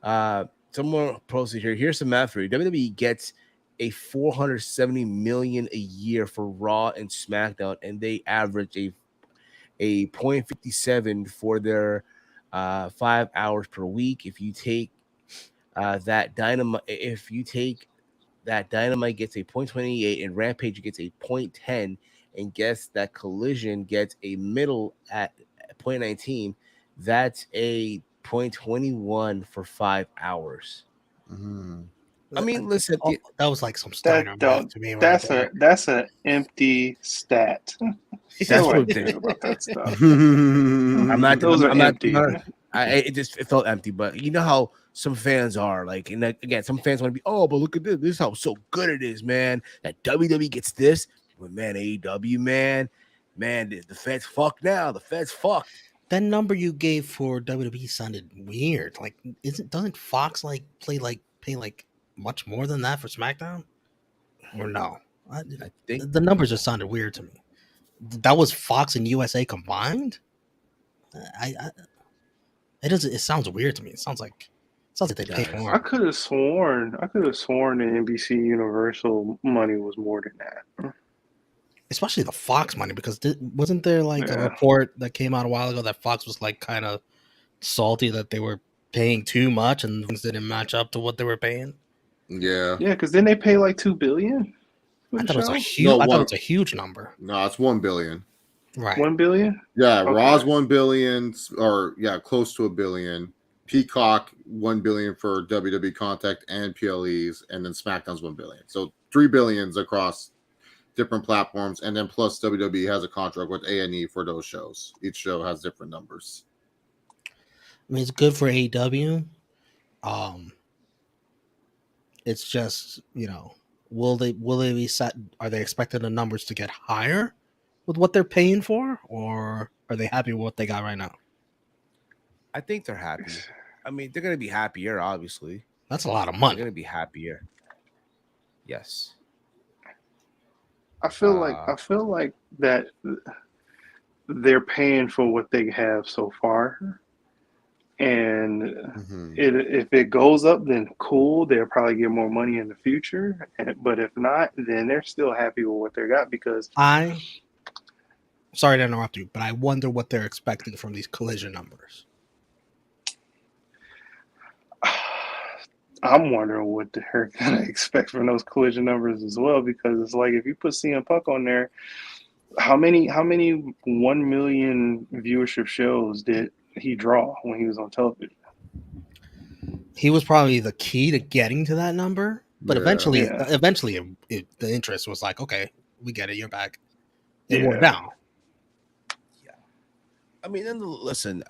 someone posted here. Here's some math for you. WWE gets a $470 million a year for Raw and SmackDown, and they average a 0.57 for their 5 hours per week. If you take that Dynamite, Dynamite gets a 0.28 and Rampage gets a 0.10, and guess that Collision gets a middle at 0.19, that's a 0.21 for 5 hours. Mm-hmm. I mean, listen, that was like some Steiner math to me. That's an empty stat. That's what about that stuff. Those are empty. It felt empty, but you know how some fans are like, and again, some fans want to be, oh, but look at this. This is how so good it is, man. That WWE gets this, but man, AEW, man, the Fed's fucked now. The Fed's fucked. That number you gave for WWE sounded weird. Like, doesn't Fox pay much more than that for SmackDown? Or no? I think the numbers just sounded weird to me. That was Fox and USA combined. It sounds weird to me. It sounds like they pay more. I could have sworn the NBC Universal money was more than that. Especially the Fox money, because wasn't there a report that came out a while ago that Fox was kind of salty that they were paying too much and things didn't match up to what they were paying? Yeah, because then they pay like $2 billion. I thought it was a huge. I thought it was a huge number. No, it's $1 billion. Right, $1 billion. Yeah, okay. Raw's $1 billion, or close to $1 billion. Peacock $1 billion for WWE Contact and PLEs, and then SmackDown's $1 billion. So $3 billions across different platforms, and then plus WWE has a contract with A&E for those shows. Each show has different numbers. I mean, it's good for AEW. It's just, will they be set? Are they expecting the numbers to get higher with what they're paying for, or are they happy with what they got right now? I think they're happy. I mean, they're going to be happier, obviously. That's a lot of money. They're going to be happier. Yes. I feel like that they're paying for what they have so far, and if it goes up, then cool. They'll probably get more money in the future. But if not, then they're still happy with what they got because Sorry to interrupt you, but I wonder what they're expecting from these Collision numbers. I'm wondering what they're gonna expect from those Collision numbers as well, because it's like if you put CM Punk on there, how many 1 million viewership shows did he draw when he was on television? He was probably the key to getting to that number, but eventually, the interest was like, okay, we get it, you're back. It wore down. I mean, listen,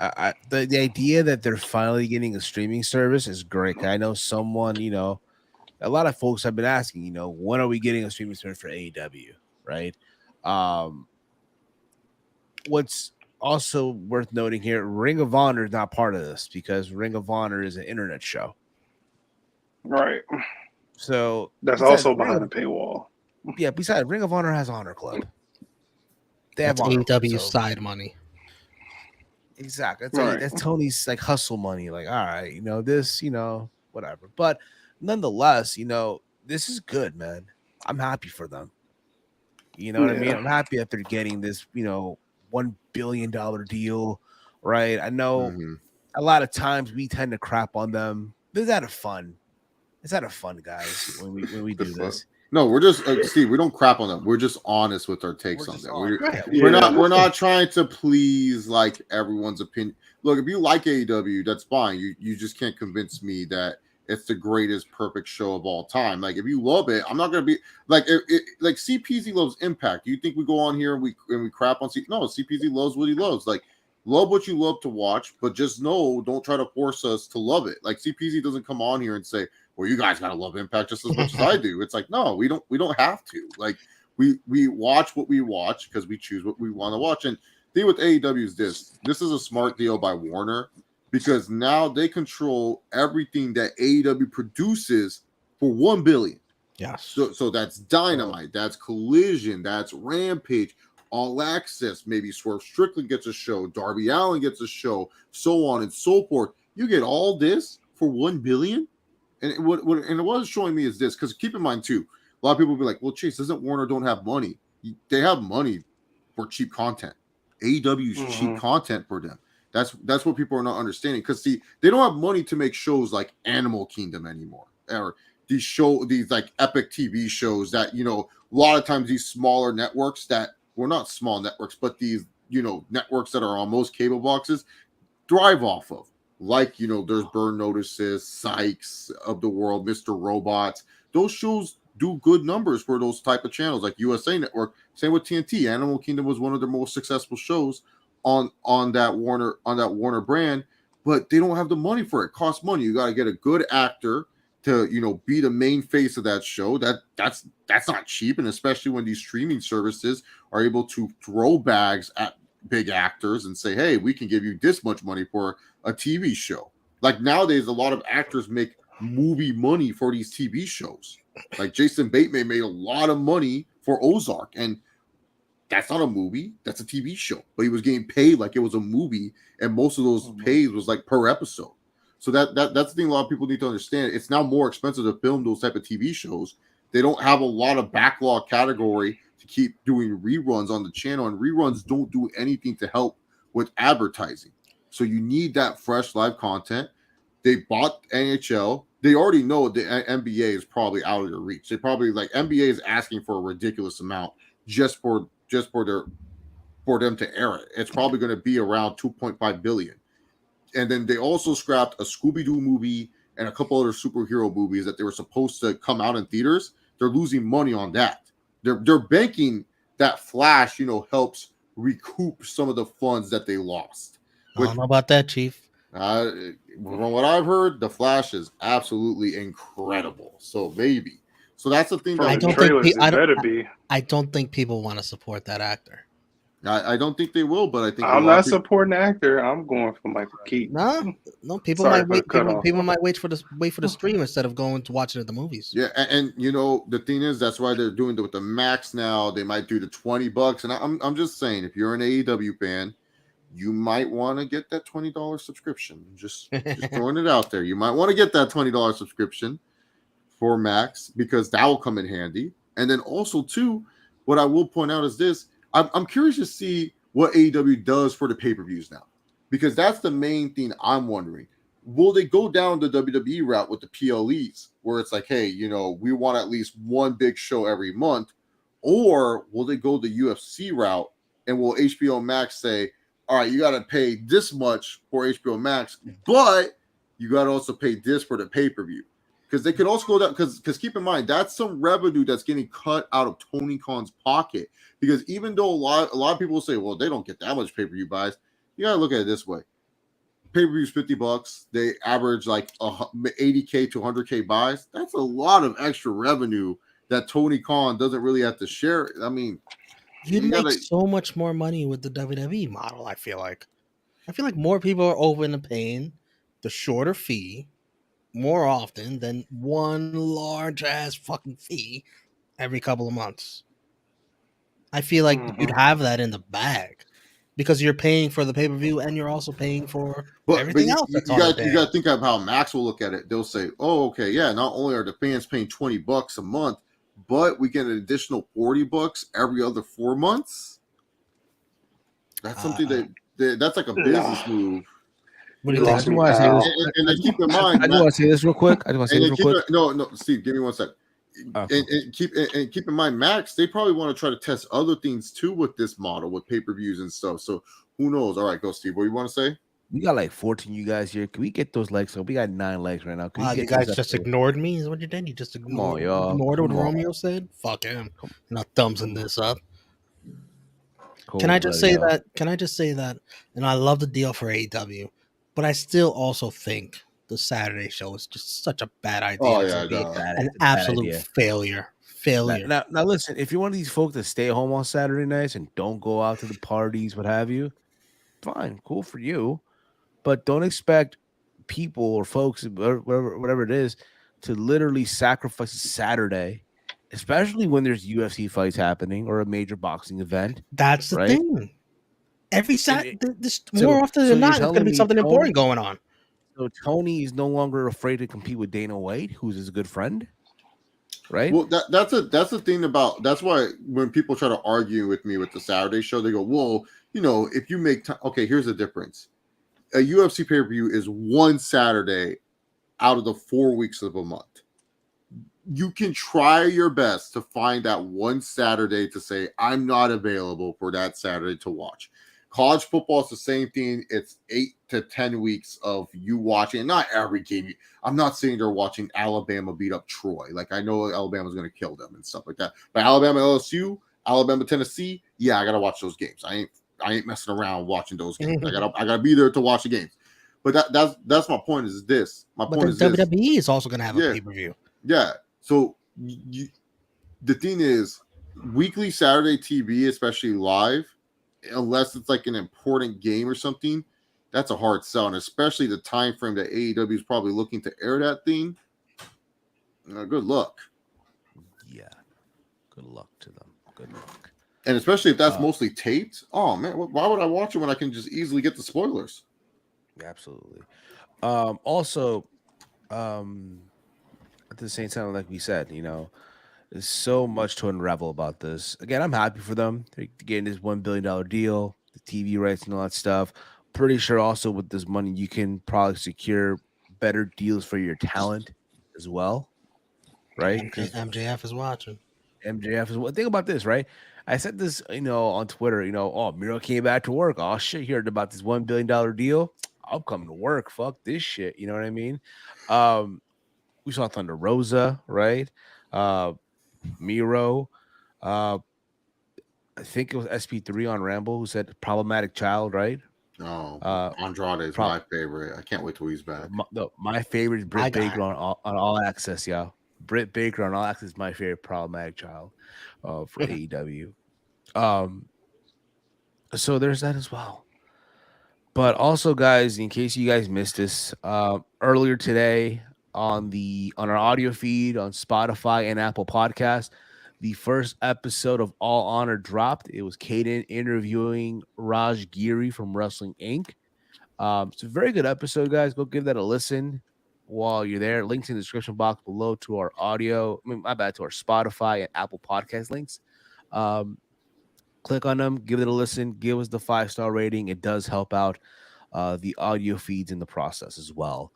the idea that they're finally getting a streaming service is great. I know someone, a lot of folks have been asking, when are we getting a streaming service for AEW, right? What's also worth noting here, Ring of Honor is not part of this because Ring of Honor is an internet show. Right. So that's also behind the paywall. Yeah, besides, Ring of Honor has Honor Club. They have AEW side money. Exactly. That's Tony's hustle money. All right, this, whatever. But nonetheless, this is good, man. I'm happy for them. You know what I mean? I'm happy that they're getting this, $1 billion deal, right? I know a lot of times we tend to crap on them. But it's out of fun. It's out of fun, guys, when we do this. No, we're just Steve. We don't crap on them. We're just honest with our takes on them. We're not trying to please everyone's opinion. Look, if you like AEW, that's fine. You just can't convince me that it's the greatest perfect show of all time. If you love it, I'm not gonna be CPZ loves Impact. Do you think we go on here and we crap on CPZ? No, CPZ loves what he loves. Love what you love to watch, but just don't try to force us to love it. CPZ doesn't come on here and say, well, you guys gotta love Impact just as much as I do. It's no, we don't have to. We watch what we watch because we choose what we want to watch. And the thing with AEW is this is a smart deal by Warner because now they control everything that AEW produces for $1 billion. Yeah. So that's Dynamite, that's Collision, that's Rampage, All Access. Maybe Swerve Strickland gets a show, Darby Allin gets a show, so on and so forth. You get all this for $1 billion. And it was showing me is this, because keep in mind too, a lot of people will be like, well, Chase, doesn't Warner don't have money? They have money for cheap content. AEW is cheap content for them. That's what people are not understanding, because see, they don't have money to make shows like Animal Kingdom anymore, or these like epic TV shows that, you know, a lot of times these smaller networks that, well, not small networks, but these, you know, networks that are on most cable boxes thrive off of. Like, you know, there's Burn Notices, Sykes of the world, Mr. Robots. Those shows do good numbers for those type of channels, like USA Network. Same with TNT. Animal Kingdom was one of their most successful shows on that Warner brand, but they don't have the money for it. It costs money. You got to get a good actor to, you know, be the main face of that show. That's not cheap, and especially when these streaming services are able to throw bags at big actors and say, hey, we can give you this much money for a TV show. Like nowadays, a lot of actors make movie money for these TV shows. Like Jason Bateman made a lot of money for Ozark, and that's not a movie, that's a TV show. But he was getting paid like it was a movie, and most of those pays was like per episode. So that's the thing a lot of people need to understand. It's now more expensive to film those type of TV shows. They don't have a lot of backlog category to keep doing reruns on the channel, and reruns don't do anything to help with advertising. So you need that fresh live content. They bought NHL. They already know the NBA is probably out of their reach. They probably, like, NBA is asking for a ridiculous amount just for them to air it. It's probably going to be around $2.5 billion. And then they also scrapped a Scooby-Doo movie and a couple other superhero movies that they were supposed to come out in theaters. They're losing money on that. They're banking that Flash, you know, helps recoup some of the funds that they lost. I don't know about that, Chief. From what I've heard, the Flash is absolutely incredible. So maybe. So that's the thing. I don't think people want to support that actor. I don't think they will, but I think I'm not supporting the actor. I'm going for Michael Keaton. No, people might wait. People might wait for the stream instead of going to watch it at the movies. Yeah, and you know the thing is, that's why they're doing it with the Max now. They might do the $20, and I'm just saying, if you're an AEW fan, you might want to get that $20 subscription. Just throwing it out there. You might want to get that $20 subscription for Max, because that will come in handy. And then also too, what I will point out is this. I'm curious to see what AEW does for the pay-per-views now, because that's the main thing I'm wondering. Will they go down the WWE route with the PLEs, where it's like, hey, you know, we want at least one big show every month, or will they go the UFC route, and will HBO Max say, all right, you got to pay this much for HBO Max, but you got to also pay this for the pay-per-view? Because they could also go down, because keep in mind, that's some revenue that's getting cut out of Tony Khan's pocket. Because even though a lot of people will say, well, they don't get that much pay-per-view buys, you got to look at it this way. Pay-per-view is $50. They average like 80K to 100K buys. That's a lot of extra revenue that Tony Khan doesn't really have to share. I mean, you'd make so much more money with the WWE model, I feel like. More people are open to paying the shorter fee more often than one large ass fucking fee every couple of months. I feel like you'd have that in the bag, because you're paying for the pay-per-view and you're also paying for everything else. You got to think of how Max will look at it. They'll say, oh, okay, yeah, not only are the fans paying $20 a month, but we get an additional $40 every other 4 months. That's something that's like a business move. What do you think? I just want to say this. And then keep in mind, I just want to say this real quick. No, Steve, give me 1 second. Okay. And keep in mind, Max, they probably want to try to test other things too with this model, with pay-per-views and stuff. So who knows? All right, go, Steve. What do you want to say? We got like 14 you guys here. Can we get those legs up? We got 9 legs right now. You guys just ignored me? Is what you did? You just ignored what Romeo said? Fuck him. Not thumbsing this up. Can I just say that? And I love the deal for AEW, but I still also think the Saturday show is just such a bad idea. Oh, yeah, an absolute failure. Now, listen, if you're one of these folks that stay home on Saturday nights and don't go out to the parties, what have you, fine, cool for you. But don't expect people or folks, whatever it is, to literally sacrifice Saturday, especially when there's UFC fights happening or a major boxing event. That's the thing. Every Saturday, more often than not, it's going to be something important going on. So Tony is no longer afraid to compete with Dana White, who's his good friend, right? Well, that's the thing about that's why when people try to argue with me with the Saturday show, they go, "Well, if you make time, okay, here's the difference. A UFC pay-per-view is one Saturday out of the 4 weeks of a month. You can try your best to find that one Saturday to say, I'm not available for that Saturday to watch. College football is the same thing. It's 8 to 10 weeks of you watching. Not every game. I'm not sitting there watching Alabama beat up Troy. Like, I know Alabama's going to kill them and stuff like that. But Alabama, LSU, Alabama, Tennessee, yeah, I got to watch those games. I ain't messing around watching those games. I gotta be there to watch the games. But that's my point. Is this? My point is this. WWE is also gonna have a pay-per-view. Yeah. So the thing is, weekly Saturday TV, especially live, unless it's like an important game or something, that's a hard sell, and especially the time frame that AEW is probably looking to air that thing. Good luck. Yeah. Good luck to them. Good luck. And especially if that's mostly taped. Oh man, why would I watch it when I can just easily get the spoilers? Absolutely. Also, at the same time, like we said, there's so much to unravel about this. Again, I'm happy for them. They're getting this $1 billion deal, the TV rights and all that stuff. Pretty sure also with this money, you can probably secure better deals for your talent as well. Right? MJF is watching. MJF is what. Think about this, right? I said this, on Twitter, Miro came back to work. Oh shit, heard about this $1 billion deal. I'm coming to work. Fuck this shit. You know what I mean? We saw Thunder Rosa, right? Miro. I think it was SP3 on Ramble who said problematic child, right? No, Andrade is my favorite. I can't wait till he's back. My favorite is Britt Baker on All Access, y'all. Britt Baker on All Access is my favorite problematic child for AEW. So there's that as well. But also, guys, in case you guys missed this, earlier today on our audio feed on Spotify and Apple Podcasts, the first episode of All Honor dropped. It was Caden interviewing Raj Giri from Wrestling Inc. It's a very good episode, guys. Go give that a listen while you're there. Links in the description box below to our to our Spotify and Apple Podcast links. Click on them, give it a listen, give us the 5-star rating. It does help out the audio feeds in the process as well.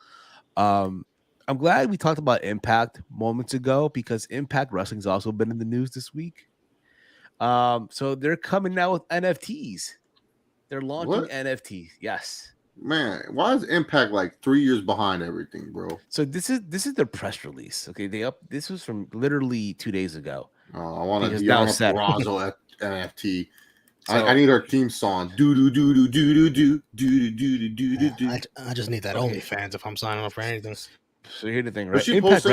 I'm glad we talked about Impact moments ago because Impact Wrestling's also been in the news this week. So they're coming out with NFTs. They're launching NFTs. Yes. Man, why is Impact like 3 years behind everything, bro? So this is their press release. Okay, this was from literally 2 days ago. Oh, I want a Deonna Purrazzo NFT. I need our theme song. Do. I just need that OnlyFans if I'm signing up for anything. So here's the thing, right? But she posts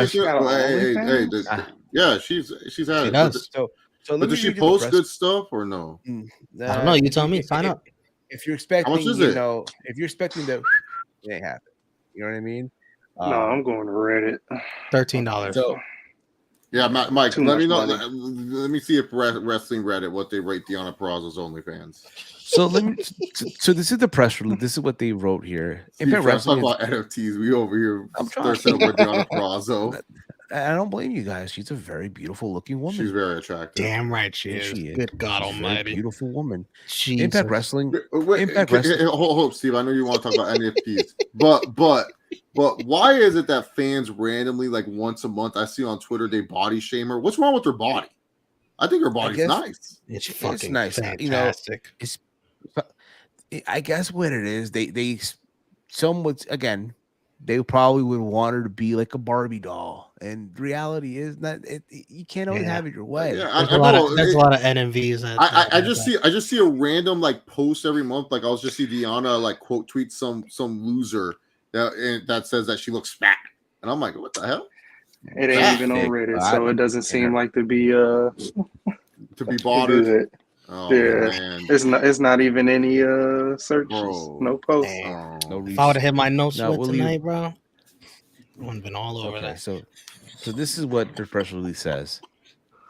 yeah, she's had it. Does. But does she post good stuff or no? I don't know. You tell me. Sign up. If you're expecting, how much is it? If you're expecting that, it ain't happen. You know what I mean? No, I'm going to Reddit. $13. So, yeah, Mike, let me know. Let me see if Wrestling Reddit what they rate Deonna Purrazzo's OnlyFans. So so this is the press release. This is what they wrote here. Impact Wrestling about NFTs. We over here. I'm trying to with Deonna Purrazzo. I don't blame you guys. She's a very beautiful looking woman. She's very attractive. Damn right she is. Good God Almighty, beautiful woman. Jesus. Impact Wrestling. Hold, Steve. I know you want to talk about NFTs, but why is it that fans randomly, like once a month, I see on Twitter they body shame her? What's wrong with her body? I think her body's nice. It's fucking nice. Fantastic. I guess what it is, they probably would want her to be like a Barbie doll, and reality is that you can't always have it your way. Yeah, there's a lot of NMVs. I just see a random like post every month. Like I'll just see Deonna like quote tweet some loser that says that she looks fat, and I'm like, what the hell? It ain't even on Reddit, so it doesn't seem like to be bothered. Oh, yeah, man. It's not even any searches, no posts. No if I would have hit my notes tonight, bro, I would have been all over that. So this is what the press release says.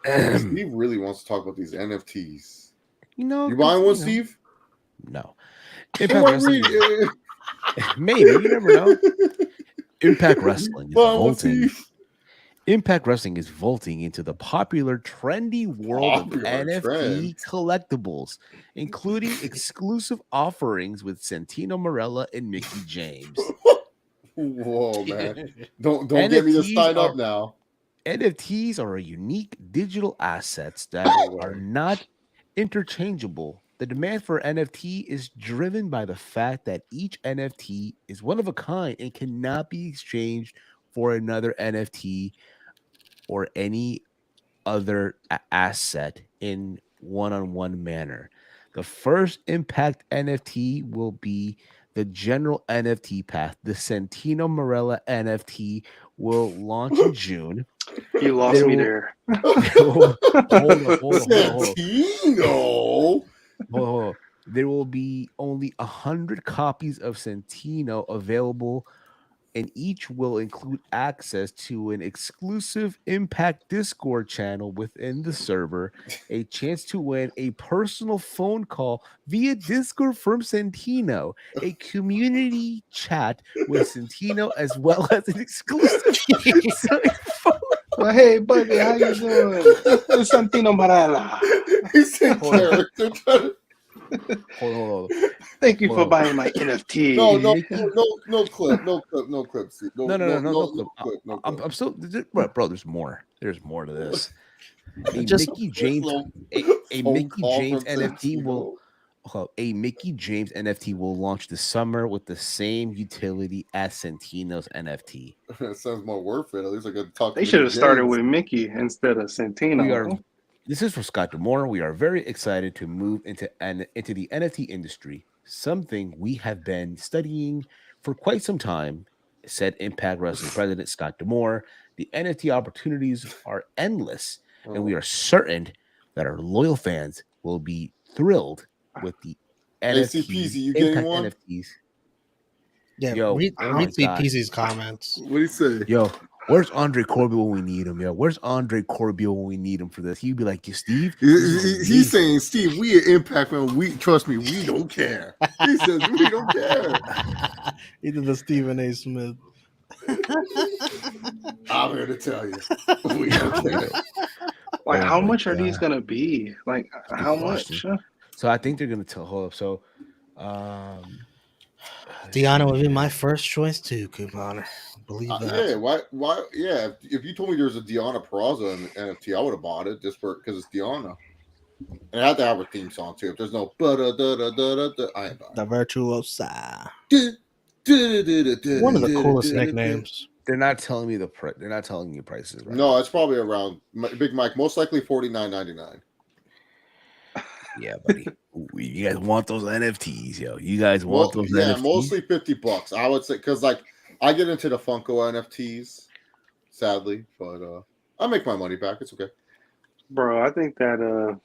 Steve really wants to talk about these NFTs. You buying one, Steve? No. Maybe, you never know. Impact Wrestling is vaulting. Impact Wrestling is vaulting into the popular, trendy world of NFT collectibles, including exclusive offerings with Santino Marella and Mickey James. Whoa, man! Don't get me to sign up now. NFTs are a unique digital assets that are not interchangeable. The demand for NFT is driven by the fact that each NFT is one of a kind and cannot be exchanged for another NFT or any other asset in one-on-one manner. The first Impact NFT will be the general NFT path. The Santino Marella NFT will launch in June. You lost me there. Hold on. Santino. Hold on. There will be only 100 copies of Santino available, and each will include access to an exclusive Impact Discord channel within the server, a chance to win a personal phone call via Discord from Santino, a community chat with Santino, as well as an exclusive phone. Well, hey, buddy, how you doing? Santino Marella. He's in character. Hold on. Thank you for buying my NFT. No clip. No clip. I'm still, bro. There's more. There's more to this. A Mickey James NFT will launch this summer with the same utility as Santino's NFT. That sounds more worth it. At least I could talk. They should have started with Mickey instead of Santino. This is from Scott D'Amore. We are very excited to move into the NFT industry, something we have been studying for quite some time, said Impact Wrestling President Scott D'Amore. The NFT opportunities are endless, and we are certain that our loyal fans will be thrilled with the NFTs. You getting one? NFTs. Yeah, read CPZ's comments. What do you say? Yo, where's Andre Corbett when we need him? Yo, where's Andre Corbett when we need him for this? He'd be like, Steve. He's saying, Steve, we at Impact, man. Trust me, we don't care. He says we don't care. Either the Stephen A. Smith. I'm here to tell you, we don't care. Like, how much are these gonna be? Like, how much? So I think they're gonna hold up. So, Deanna would be my first choice too, Coupon. Believe that. Yeah, why? Yeah, if you told me there was a Deanna Peraza NFT, I would have bought it just because it's Deanna. And I have to have a theme song too. If there's no I ain't buying it. The Virtuosa. One of the coolest nicknames. They're not telling me the price. They're not telling you prices. Right no, now. It's probably around Big Mike. Most likely $49.99. Yeah, buddy. You guys want those NFTs, yo? You guys want those NFTs? Yeah, mostly $50. I would say because like I get into the Funko NFTs, sadly, but I make my money back. It's okay. Bro, I think that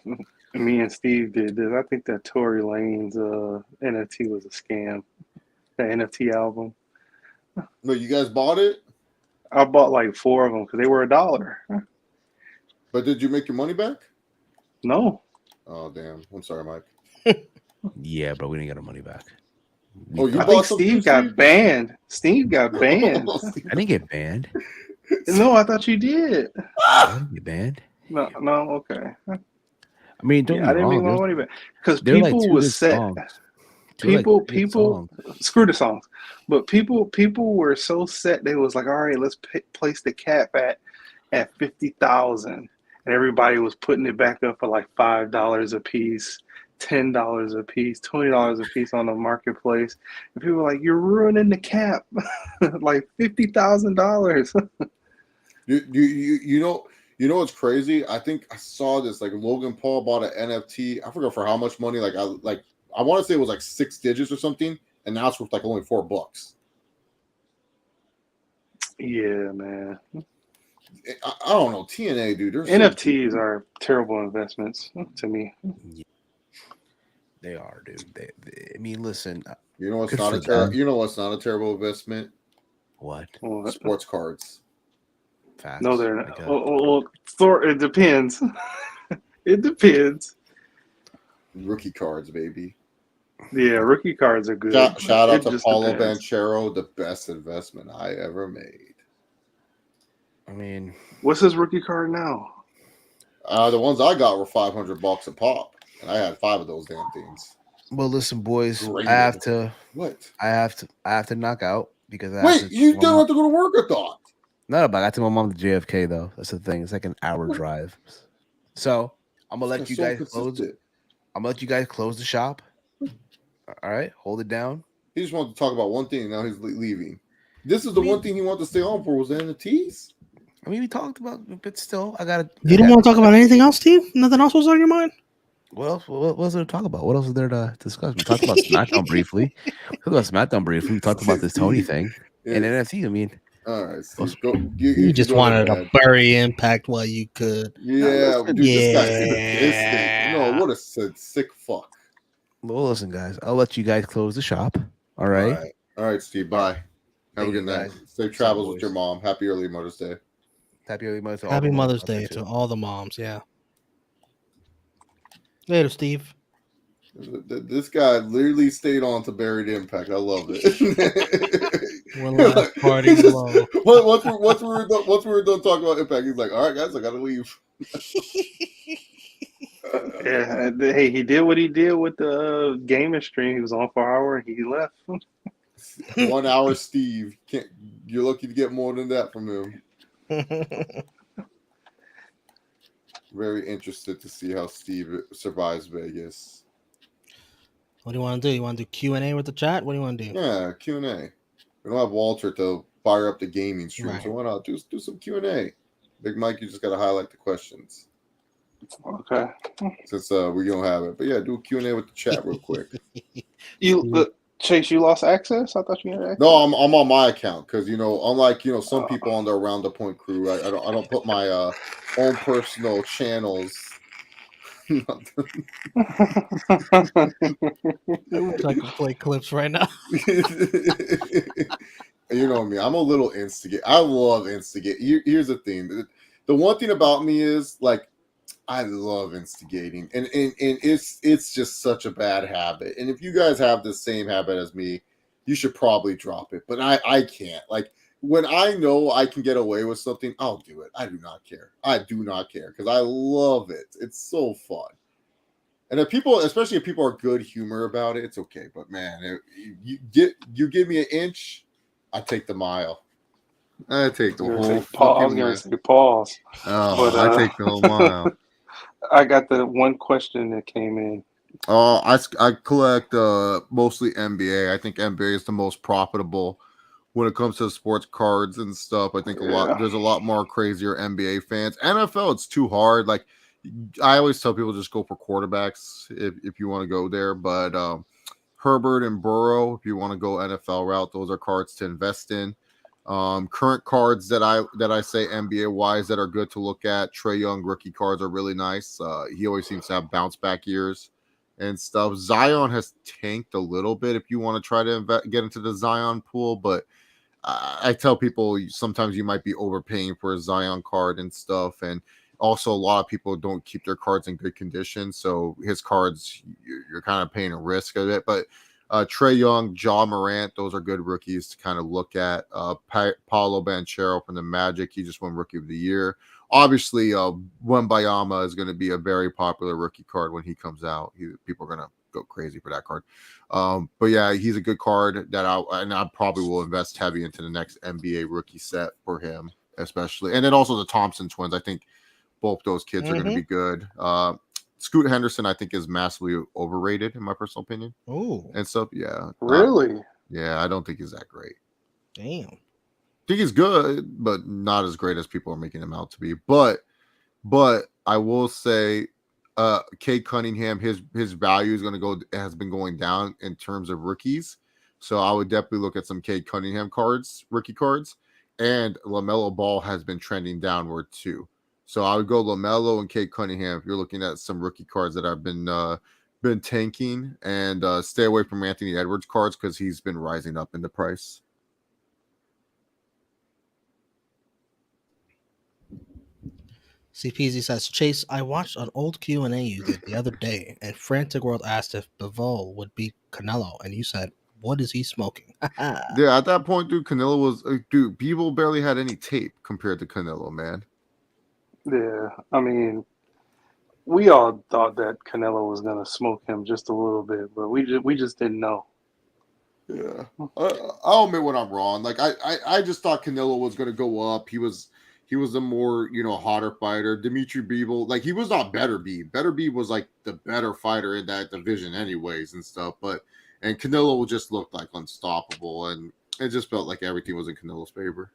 me and Steve did this. I think that Tory Lane's NFT was a scam. The NFT album. No, you guys bought it? I bought like 4 of them because they were $1. But did you make your money back? No. Oh damn! I'm sorry, Mike. Yeah, but we didn't get our money back. I think Steve got banned. Steve got banned. I didn't get banned. No, I thought you did. I didn't get banned. No, okay. I mean, don't I didn't make my money back because people like was set. People, screw the songs, but people were so set. They was like, all right, let's place the cap at 50,000, and everybody was putting it back up for like $5 a piece, $10 a piece, $20 a piece on the marketplace, and people were like, you're ruining the cap, like $50,000. You know what's crazy? I think I saw this like Logan Paul bought an NFT. I forgot for how much money. I want to say it was like 6 digits or something, and now it's worth like only $4. Yeah, man. I don't know. TNA, dude. NFTs are terrible investments to me. Yeah. They are, dude. I mean, listen. You know what's not a terrible? You know what's not a terrible investment? What? Sports cards. Facts. No, they're not. It depends. It depends. Rookie cards, baby. Yeah, rookie cards are good. Shout out to Paulo Banchero, the best investment I ever made. I mean, what's his rookie card now? The ones I got were $500 a pop, and I had 5 of those damn things. Well, listen, boys, Graded. I have to. What? I have to knock out because I wait. You don't have to go to work. I thought. No, but I got to my mom to JFK though. That's the thing. It's like an hour drive. So I'm gonna let you guys close. I'm gonna let you guys close the shop. All right, hold it down. He just wanted to talk about one thing. And now he's leaving. This is the one thing he wanted to stay on for was the NFTs. I mean, we talked about, but still, I gotta. You don't want to talk about anything else, Steve? Nothing else was on your mind? What else? What was there to talk about? What else was there to discuss? We talked about SmackDown briefly. We talked about this Tony thing and NFT. I mean, all right, Steve, go. You just wanted to bury Impact while you could. Yeah, dude, this guy's sadistic. No, what a sick fuck. Well, listen, guys, I'll let you guys close the shop. All right, Steve. Bye. Have a good night. Safe travels with your mom. Happy early Mother's Day. Happy early Mother's Day. Happy Mother's Day to all the moms. Yeah. Later, Steve. This guy literally stayed on to Buried Impact. I love it. One last party blow. Once we were done talking about Impact, he's like, "All right, guys, I gotta leave." Yeah, hey, he did what he did with the gaming stream. He was on for an hour and he left. 1 hour, Steve. You're lucky to get more than that from him. Very interested to see how Steve survives Vegas. What do you want to do? You want to do Q&A with the chat? What do you want to do? Yeah, Q&A. We don't have Walter to fire up the gaming stream, right. So why not do some Q&A? Big Mike, you just got to highlight the questions. Okay. Since we don't have it. But yeah, do a Q&A with the chat real quick. Chase, you lost access? I thought you had access. No, I'm on my account because unlike some people on the Around the Point crew, I don't put my own personal channels. I wish I could play clips right now. You know me, I'm a little instigate. I love instigate. Here's the thing: the one thing about me is like I love instigating, and it's just such a bad habit. And if you guys have the same habit as me, you should probably drop it. But I can't. Like when I know I can get away with something, I'll do it. I do not care. Because I love it. It's so fun. And if people, especially if people are good humor about it, it's okay. But man, you give me an inch, I take the mile. I take the whole fucking mile. Pause. Oh, but, I take the whole mile. I got the one question that came in. I collect mostly NBA. I think NBA is the most profitable when it comes to sports cards and stuff. I think there's a lot more crazier NBA fans. NFL, it's too hard. Like I always tell people, just go for quarterbacks if you want to go there. But Herbert and Burrow, if you want to go NFL route, those are cards to invest in. Current cards that I say NBA wise that are good to look at. Trae Young rookie cards are really nice. He always seems to have bounce back years and stuff. Zion has tanked a little bit if you want to try to get into the Zion pool, but I tell people sometimes you might be overpaying for a Zion card and stuff. And also a lot of people don't keep their cards in good condition. So his cards, you're kind of paying a risk of it, but Trae Young, Ja Morant, those are good rookies to kind of look at. Paulo Banchero from the Magic, he just won Rookie of the Year. Obviously, Wembayama is going to be a very popular rookie card when he comes out. People are going to go crazy for that card. But yeah, he's a good card that I probably will invest heavy into the next NBA rookie set for him, especially. And then also the Thompson twins. I think both those kids are going to be good. Scoot Henderson, I think, is massively overrated in my personal opinion. Oh, and stuff. Yeah, really? Yeah, I don't think he's that great. Damn, I think he's good, but not as great as people are making him out to be. But I will say, Cade Cunningham, his value has been going down in terms of rookies. So I would definitely look at some Cade Cunningham rookie cards, and LaMelo Ball has been trending downward too. So I would go LaMelo and Cade Cunningham if you're looking at some rookie cards that have been tanking, and stay away from Anthony Edwards cards because he's been rising up in the price. CPZ says, Chase, I watched an old Q&A you did the other day, and Frantic World asked if Bivol would beat Canelo, and you said, what is he smoking? Yeah, at that point, dude, Canelo was... dude, Bivol barely had any tape compared to Canelo, man. Yeah, I mean, we all thought that Canelo was gonna smoke him just a little bit, but we just didn't know. Yeah, I'll admit when I'm wrong. Like I just thought Canelo was gonna go up. He was a more hotter fighter. Dimitri Bivol, like he was not Better Beeb. Better Beeb was like the better fighter in that division, anyways, and stuff. And Canelo just looked like unstoppable, and it just felt like everything was in Canelo's favor.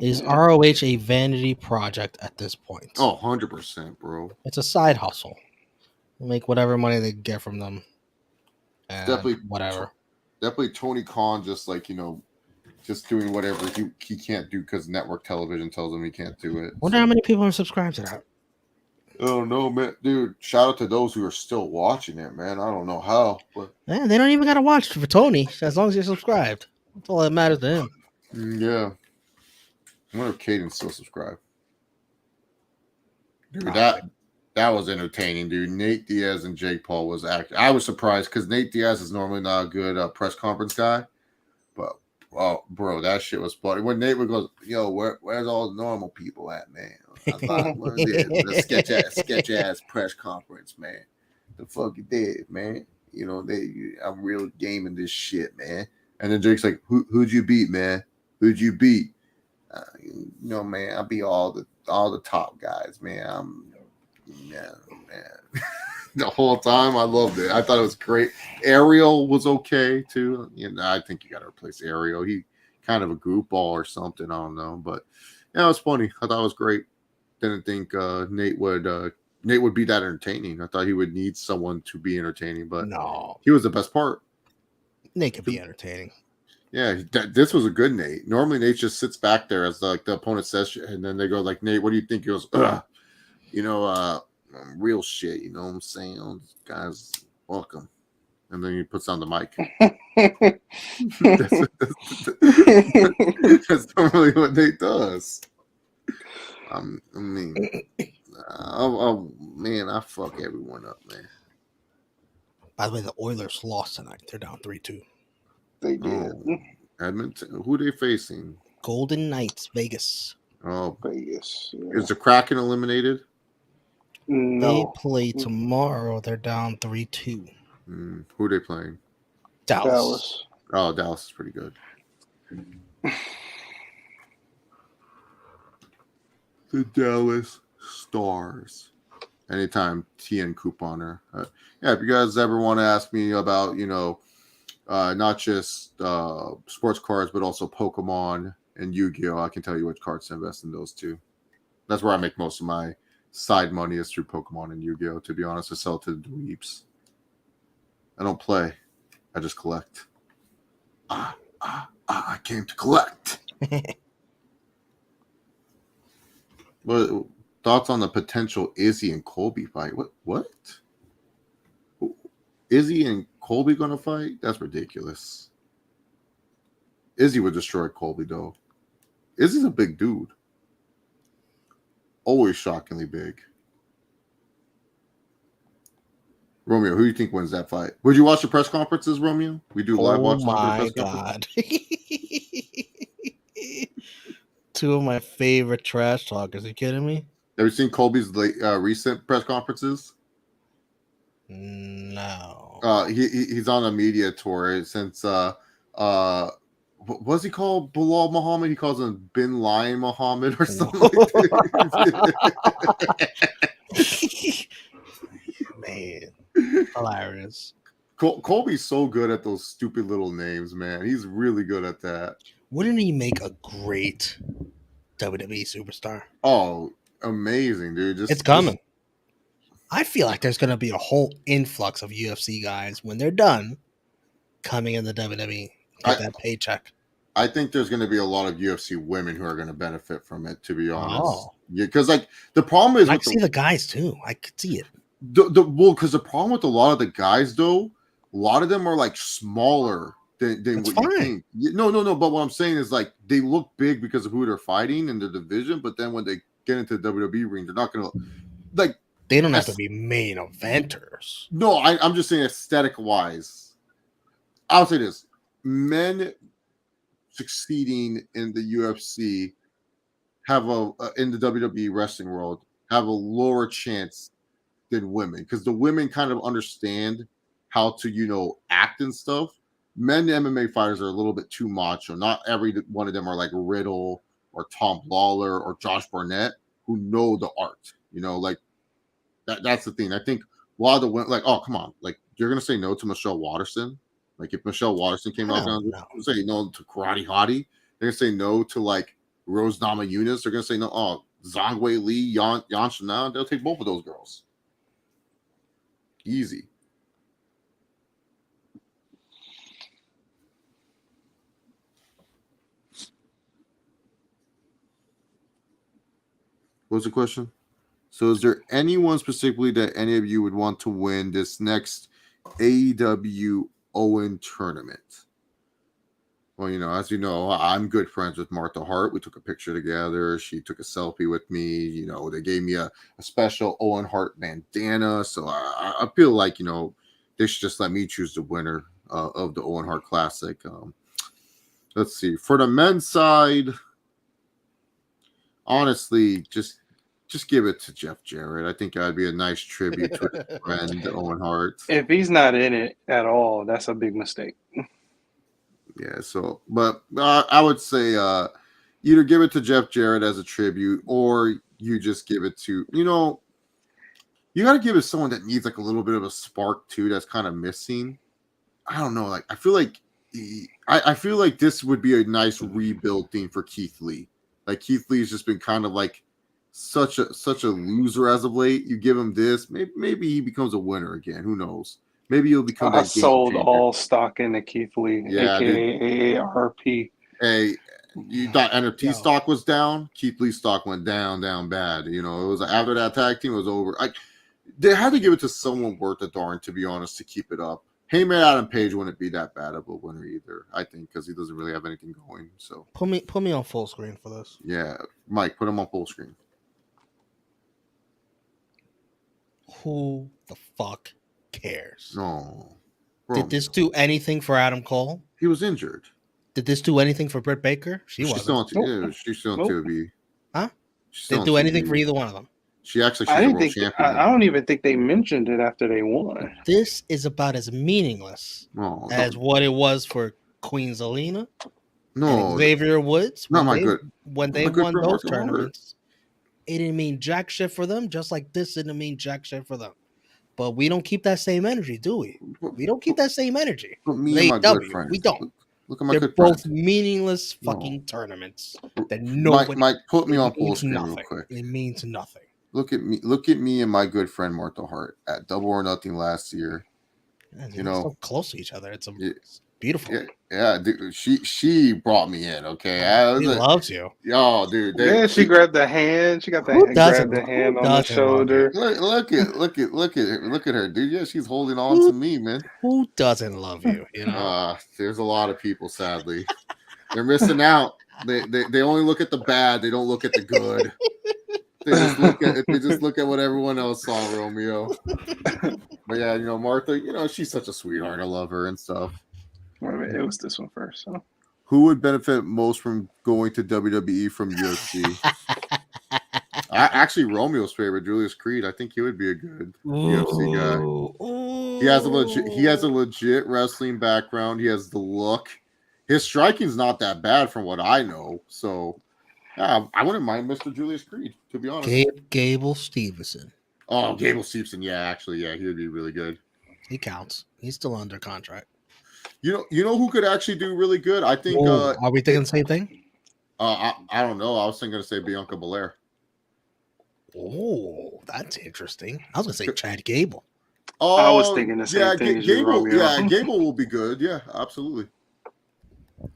Is ROH a vanity project at this point? Oh, 100%, bro. It's a side hustle. Make whatever money they get from them. Definitely whatever. Definitely Tony Khan just just doing whatever he can't do because network television tells him he can't do it. Wonder how many people are subscribed to that. Oh no, man, dude! Shout out to those who are still watching it, man. I don't know how, but Man, they don't even gotta watch for Tony as long as you're subscribed. That's all that matters to him. Yeah. I wonder if Caden's still subscribed. Dude, that was entertaining, dude. Nate Diaz and Jake Paul was acting. I was surprised because Nate Diaz is normally not a good press conference guy, but bro, that shit was funny. When Nate would go, "Yo, where's all the normal people at, man?" I thought, what is it? The sketch ass press conference, man. The fuck you did, man. I'm real gaming this shit, man. And then Jake's like, "Who'd you beat, man? Who'd you beat?" Man, I beat all the top guys, man. Man. The whole time I loved it. I thought it was great. Ariel was okay too. I think you got to replace Ariel. He kind of a goofball or something. I don't know, but it was funny. I thought it was great. Didn't think Nate would be that entertaining. I thought he would need someone to be entertaining, but no, he was the best part. Nate could be entertaining. Yeah, this was a good Nate. Normally Nate just sits back there as like the opponent says shit, and then they go like, "Nate, what do you think?" He goes, real shit. You know what I'm saying? Guys, welcome. And then he puts on the mic. That's normally what Nate does. Man, I fuck everyone up, man. By the way, the Oilers lost tonight. They're down 3-2. They did. Edmonton. Who are they facing? Golden Knights, Vegas. Oh, Vegas. Yeah. Is the Kraken eliminated? No. They play tomorrow. They're down 3-2. Who are they playing? Dallas. Oh, Dallas is pretty good. The Dallas Stars. Anytime TN couponer. If you guys ever want to ask me about, not just sports cards, but also Pokemon and Yu-Gi-Oh, I can tell you which cards to invest in those two. That's where I make most of my side money is through Pokemon and Yu-Gi-Oh. To be honest, I sell to the dweebs. I don't play. I just collect. I came to collect. What thoughts on the potential Izzy and Colby fight? What? Izzy and Colby gonna fight? That's ridiculous. Izzy would destroy Colby though. Izzy's a big dude. Always shockingly big. Romeo, who do you think wins that fight? Would you watch the press conferences, Romeo? We do live watch. Oh my god. Two of my favorite trash talkers. Are you kidding me? Have you seen Colby's recent press conferences? No. He's on a media tour since what's he called? Bilal Muhammad? He calls him Bin Laden Muhammad or something like that. Man. Hilarious. Colby's so good at those stupid little names, man. He's really good at that. Wouldn't he make a great WWE superstar? Oh, amazing, dude. It's coming. I feel like there's going to be a whole influx of UFC guys when they're done coming in the WWE. Get that paycheck. I think there's going to be a lot of UFC women who are going to benefit from it, to be honest. Oh. Yeah, because the problem is... I see the guys, too. I could see it. Because the problem with a lot of the guys, though, a lot of them are smaller than what you think. No. But what I'm saying is like they look big because of who they're fighting in the division, but then when they get into the WWE ring, they're not gonna like. They don't have to be main eventers. No, I'm just saying aesthetic wise. I'll say this: men succeeding in the UFC have in the WWE wrestling world have a lower chance than women because the women kind of understand how to act and stuff. Men MMA fighters are a little bit too macho. Not every one of them are like Riddle or Tom Lawler or Josh Barnett who know the art. Like that's the thing. I think a lot of the women like, oh come on, like you're gonna say no to Michelle Waterson. Like if Michelle Waterson came out, say no to Karate Hottie. They're gonna say no to like Rose Namajunas. They're gonna say no. Oh, Zhang Wei Li, Yan Shanao. They'll take both of those girls. Easy. What was the question? So, is there anyone specifically that any of you would want to win this next AEW Owen tournament? Well, as you know, I'm good friends with Martha Hart. We took a picture together. She took a selfie with me. They gave me a special Owen Hart bandana. So I feel like, they should just let me choose the winner of the Owen Hart Classic. Let's see. For the men's side, honestly, just give it to Jeff Jarrett. I think that'd be a nice tribute to his friend Owen Hart. If he's not in it at all, that's a big mistake. Yeah, so, but I would say either give it to Jeff Jarrett as a tribute or you just give it to, you got to give it to someone that needs like a little bit of a spark too that's kind of missing. I don't know. Like, I feel like this would be a nice rebuild theme for Keith Lee. Like Keith Lee's just been kind of like such a loser as of late. You give him this, maybe he becomes a winner again. Who knows? Maybe he'll become. I sold all stock into Keith Lee, aka AARP. Hey, you thought NFT stock was down? Keith Lee stock went down bad. It was after that tag team was over. They had to give it to someone worth the darn, to be honest, to keep it up. Heyman Adam Page wouldn't be that bad of a winner either, I think, because he doesn't really have anything going. So put me on full screen for this. Yeah, Mike, put him on full screen. Who the fuck cares? No. Did this do anything for Adam Cole? He was injured. Did this do anything for Britt Baker? She's still on TV. Huh? Did it do anything for either one of them? She actually should world champion. I don't even think they mentioned it after they won. This is about as meaningless as what it was for Queen Zelina and Xavier Woods when they won those tournaments. It didn't mean jack shit for them, just like this didn't mean jack shit for them. But we don't keep that same energy, do we? We don't keep that same energy. But me and my good friends. We don't. Look at my They're both meaningless fucking tournaments that nobody. Mike, put me on full screen real quick. It means nothing. Look at me and my good friend Martha Hart at Double or Nothing last year. Yeah, so close to each other. It's beautiful. Yeah, dude. She brought me in. Okay, she loves you. Yo, dude. She grabbed the hand. She got grabbed the hand on the shoulder. Look at her, dude. Yeah, she's holding on to me, man. Who doesn't love you? There's a lot of people. Sadly, they're missing out. They only look at the bad. They don't look at the good. They just look at what everyone else saw, Romeo. But yeah, Martha, she's such a sweetheart. I love her and stuff. Wait a minute, it was this one first. Huh? Who would benefit most from going to WWE from UFC? Actually, Romeo's favorite, Julius Creed. I think he would be a good UFC guy. Ooh. He has a legit wrestling background. He has the look. His striking's not that bad from what I know. So yeah, I wouldn't mind Mr. Julius Creed, to be honest. Gable Stevenson. Oh, Gable Stevenson. Yeah, he would be really good. He counts. He's still under contract. You know who could actually do really good? I think. Are we thinking the same thing? I don't know. I was thinking to say Bianca Belair. Oh, that's interesting. I was going to say Chad Gable. Oh, I was thinking the same thing. Gable. Yeah, Gable will be good. Yeah, absolutely.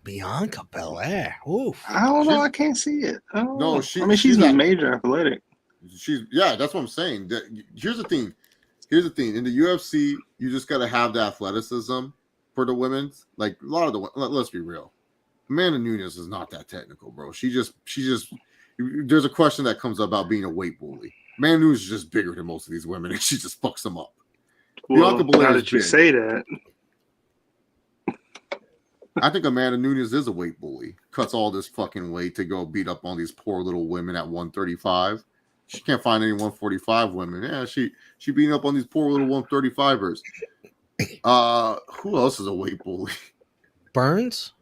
Bianca Belair. Oof. I don't know. I can't see it. No, she's major athletic. That's what I'm saying. Here's the thing. In the UFC, you just got to have the athleticism for the women's. Like a lot of the, let's be real, Amanda Nunes is not that technical, bro. She just. There's a question that comes up about being a weight bully. Amanda Nunes is just bigger than most of these women, and she just fucks them up. Well, now that you say that, I think Amanda Nunes is a weight bully. Cuts all this fucking weight to go beat up on these poor little women at 135. She can't find any 145 women. Yeah, she beating up on these poor little 135ers. Who else is a weight bully? Burns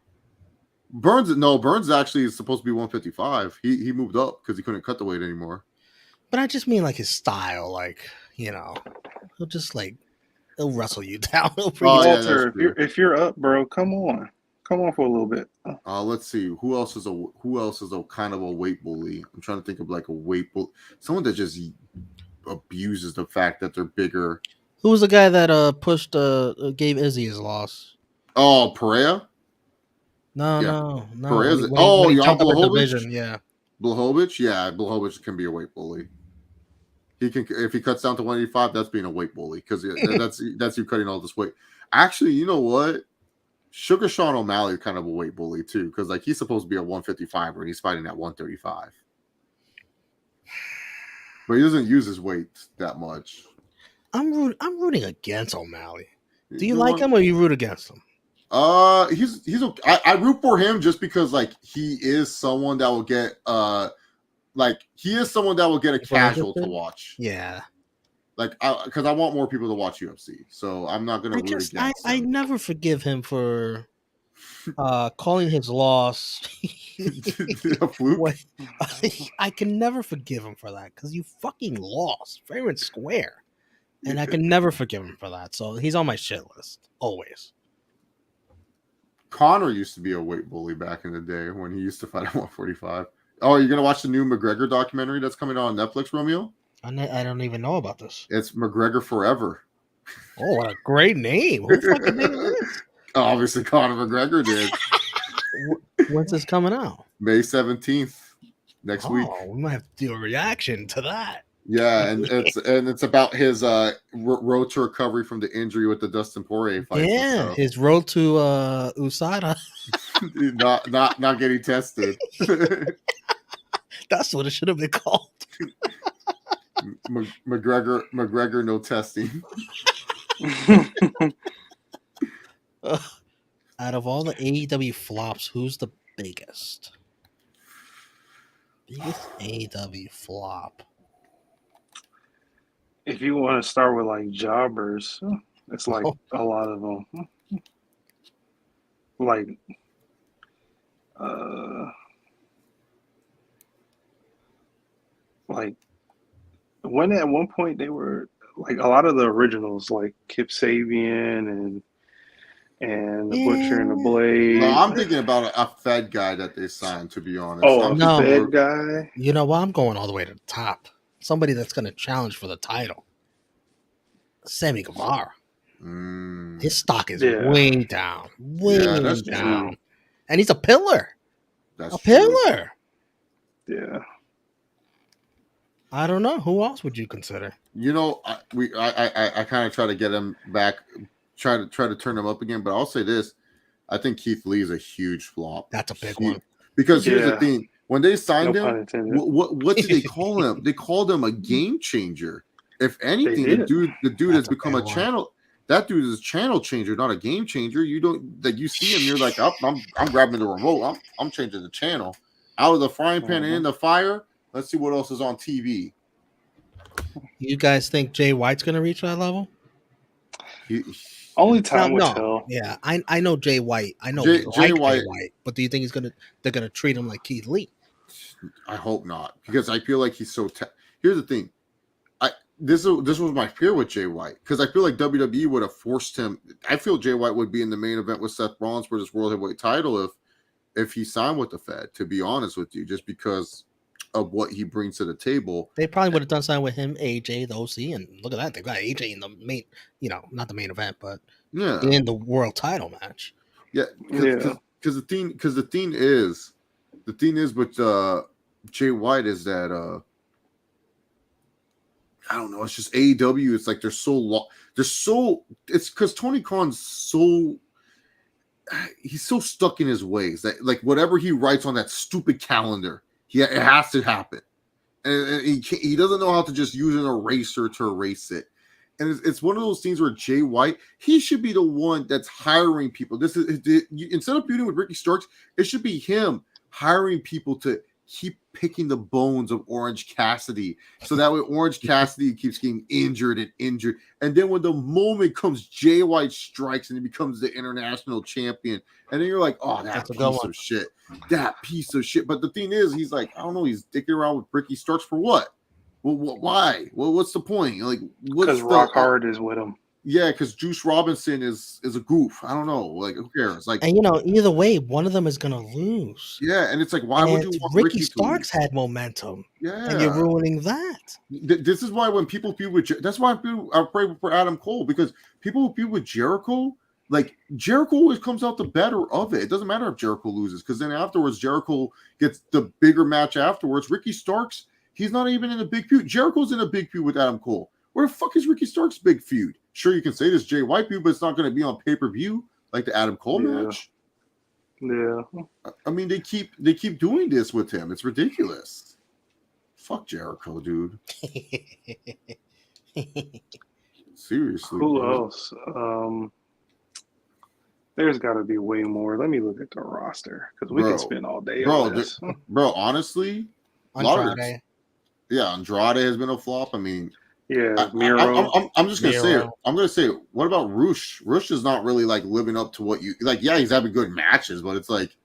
actually is supposed to be 155. He moved up because he couldn't cut the weight anymore. But I just mean like his style, like, you know, he'll wrestle you down. Walter, if you're up, bro, come on for a little bit. Let's see who else is a kind of a weight bully. I'm trying to think of like a weight bully, someone that just abuses the fact that they're bigger. Who was the guy that gave Izzy his loss? Oh, Pereira. No. Pereira's. When he jumped up a Blachowicz? division, yeah. Blachowicz, yeah, Blachowicz can be a weight bully. He can, if he cuts down to 185, that's being a weight bully because that's you cutting all this weight. Actually, you know what? Sugar Sean O'Malley is kind of a weight bully too because like he's supposed to be a 155 and he's fighting at 135, but he doesn't use his weight that much. I'm rooting against O'Malley. Do you like him or you root against him? He's okay. I root for him just because like he is someone that will get a casual to watch. Yeah. Like, because I want more people to watch UFC, so I'm not going to root against him. I never forgive him for calling his loss. A fluke? I can never forgive him for that because you fucking lost fair and square, and I can never forgive him for that. So he's on my shit list always. Conor used to be a weight bully back in the day when he used to fight at 145. Oh, are you going to watch the new McGregor documentary that's coming out on Netflix, Romeo? I don't even know about this. It's McGregor Forever. Oh, what a great name. Who fucking named this? Obviously, Conor McGregor did. When's this coming out? May 17th, next week. Oh, we might have to do a reaction to that. Yeah, and it's about his road to recovery from the injury with the Dustin Poirier fight. Yeah, his road to USADA. not getting tested. That's what it should have been called. McGregor no testing. Out of all the AEW flops, who's the biggest? Biggest AEW flop. If you want to start with like jobbers, it's like a lot of them. Like, when at one point they were like a lot of the originals, like Kip Sabian and the Butcher and the Blade. No, I'm thinking about a Fed guy that they signed. To be honest, no, Fed guy. You know what? I'm going all the way to the top. Somebody that's going to challenge for the title. Sammy Guevara. His stock is way down. Way down. True. And he's a pillar. That's pillar. Yeah. I don't know. Who else would you consider? You know, I kind of try to get him back, try to turn him up again. But I'll say this: I think Keith Lee is a huge flop. That's a big one. Because here's the thing: when they signed him, what did they call him? They called him a game changer. If anything, the dude has become a channel. That dude is a channel changer, not a game changer. You don't that you see him, you're like, oh, I'm grabbing the remote. I'm changing the channel out of the frying pan and in the fire. Let's see what else is on TV. You guys think Jay White's going to reach that level? Only time will tell. Yeah, I know Jay White. I know Jay White. But do you think they're going to treat him like Keith Lee? I hope not, because I feel like he's so. Here's the thing. This was my fear with Jay White, because I feel like WWE would have forced him. I feel Jay White would be in the main event with Seth Rollins for this World Heavyweight title if he signed with the Fed. To be honest with you, just because of what he brings to the table, they probably would have done something with him, AJ, the OC, and look at that, they got AJ in the main, not the main event, but in the world title match. Yeah, because the thing is with Jay White is that I don't know. It's just AEW. It's like it's because Tony Khan's so he's so stuck in his ways that like whatever he writes on that stupid calendar, it has to happen, and he doesn't know how to just use an eraser to erase it. And it's one of those things where Jay White, he should be the one that's hiring people. This is instead of feuding with Ricky Starks, it should be him hiring people to keep picking the bones of Orange Cassidy, so that way Orange Cassidy keeps getting injured, and then when the moment comes, Jay White strikes and he becomes the international champion, and then you're like, oh, that piece of shit. But the thing is, he's like, I don't know, he's dicking around with Ricky Starks for what? Well, why? Well, what's the point? Like, because Rock Hard is with him. Yeah, because Juice Robinson is a goof. I don't know. Like, who cares? Like, and either way, one of them is gonna lose. Yeah, and it's like, why would you want Ricky Starks had momentum? Yeah, and you're ruining that. This is why when people feud with, that's why people are afraid for Adam Cole, because people who feud with Jericho, like Jericho always comes out the better of it. It doesn't matter if Jericho loses, because then afterwards Jericho gets the bigger match afterwards. Ricky Starks, he's not even in a big feud. Jericho's in a big feud with Adam Cole. Where the fuck is Ricky Starks' big feud? Sure, you can say this Jay White feud, but it's not going to be on pay-per-view like the Adam Cole match. Yeah. I mean, they keep doing this with him. It's ridiculous. Fuck Jericho, dude. Seriously. Who else? There's got to be way more. Let me look at the roster, because we can spend all day on this. Bro, honestly, Andrade. Andrade has been a flop. I mean, yeah, Miro. I'm just gonna say it. I'm gonna say it. What about Rush? Rush is not really like living up to what you like. Yeah, he's having good matches, but it's like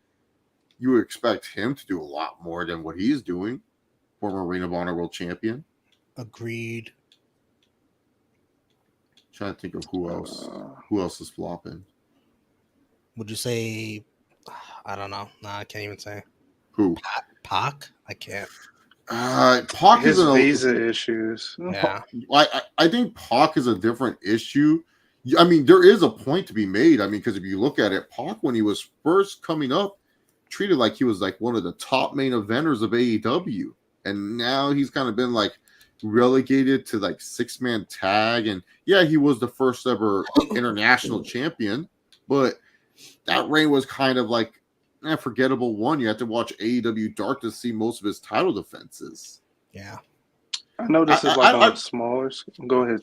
you would expect him to do a lot more than what he's doing. Former Ring of Honor World Champion. Agreed. Trying to think of who else. Who else is flopping? Would you say? I don't know. Nah, I can't even say. Who? Pac? I can't. Pac His is visa issues. Yeah, I think Pac is a different issue. I mean, there is a point to be made. I mean, because if you look at it, Pac, when he was first coming up, treated like he was like one of the top main eventers of AEW, and now he's kind of been like relegated to like 6-man tag. And yeah, he was the first ever international champion, but that reign was kind of like a forgettable one. You have to watch AEW Dark to see most of his title defenses. Yeah. I know this is like on smaller. Go ahead.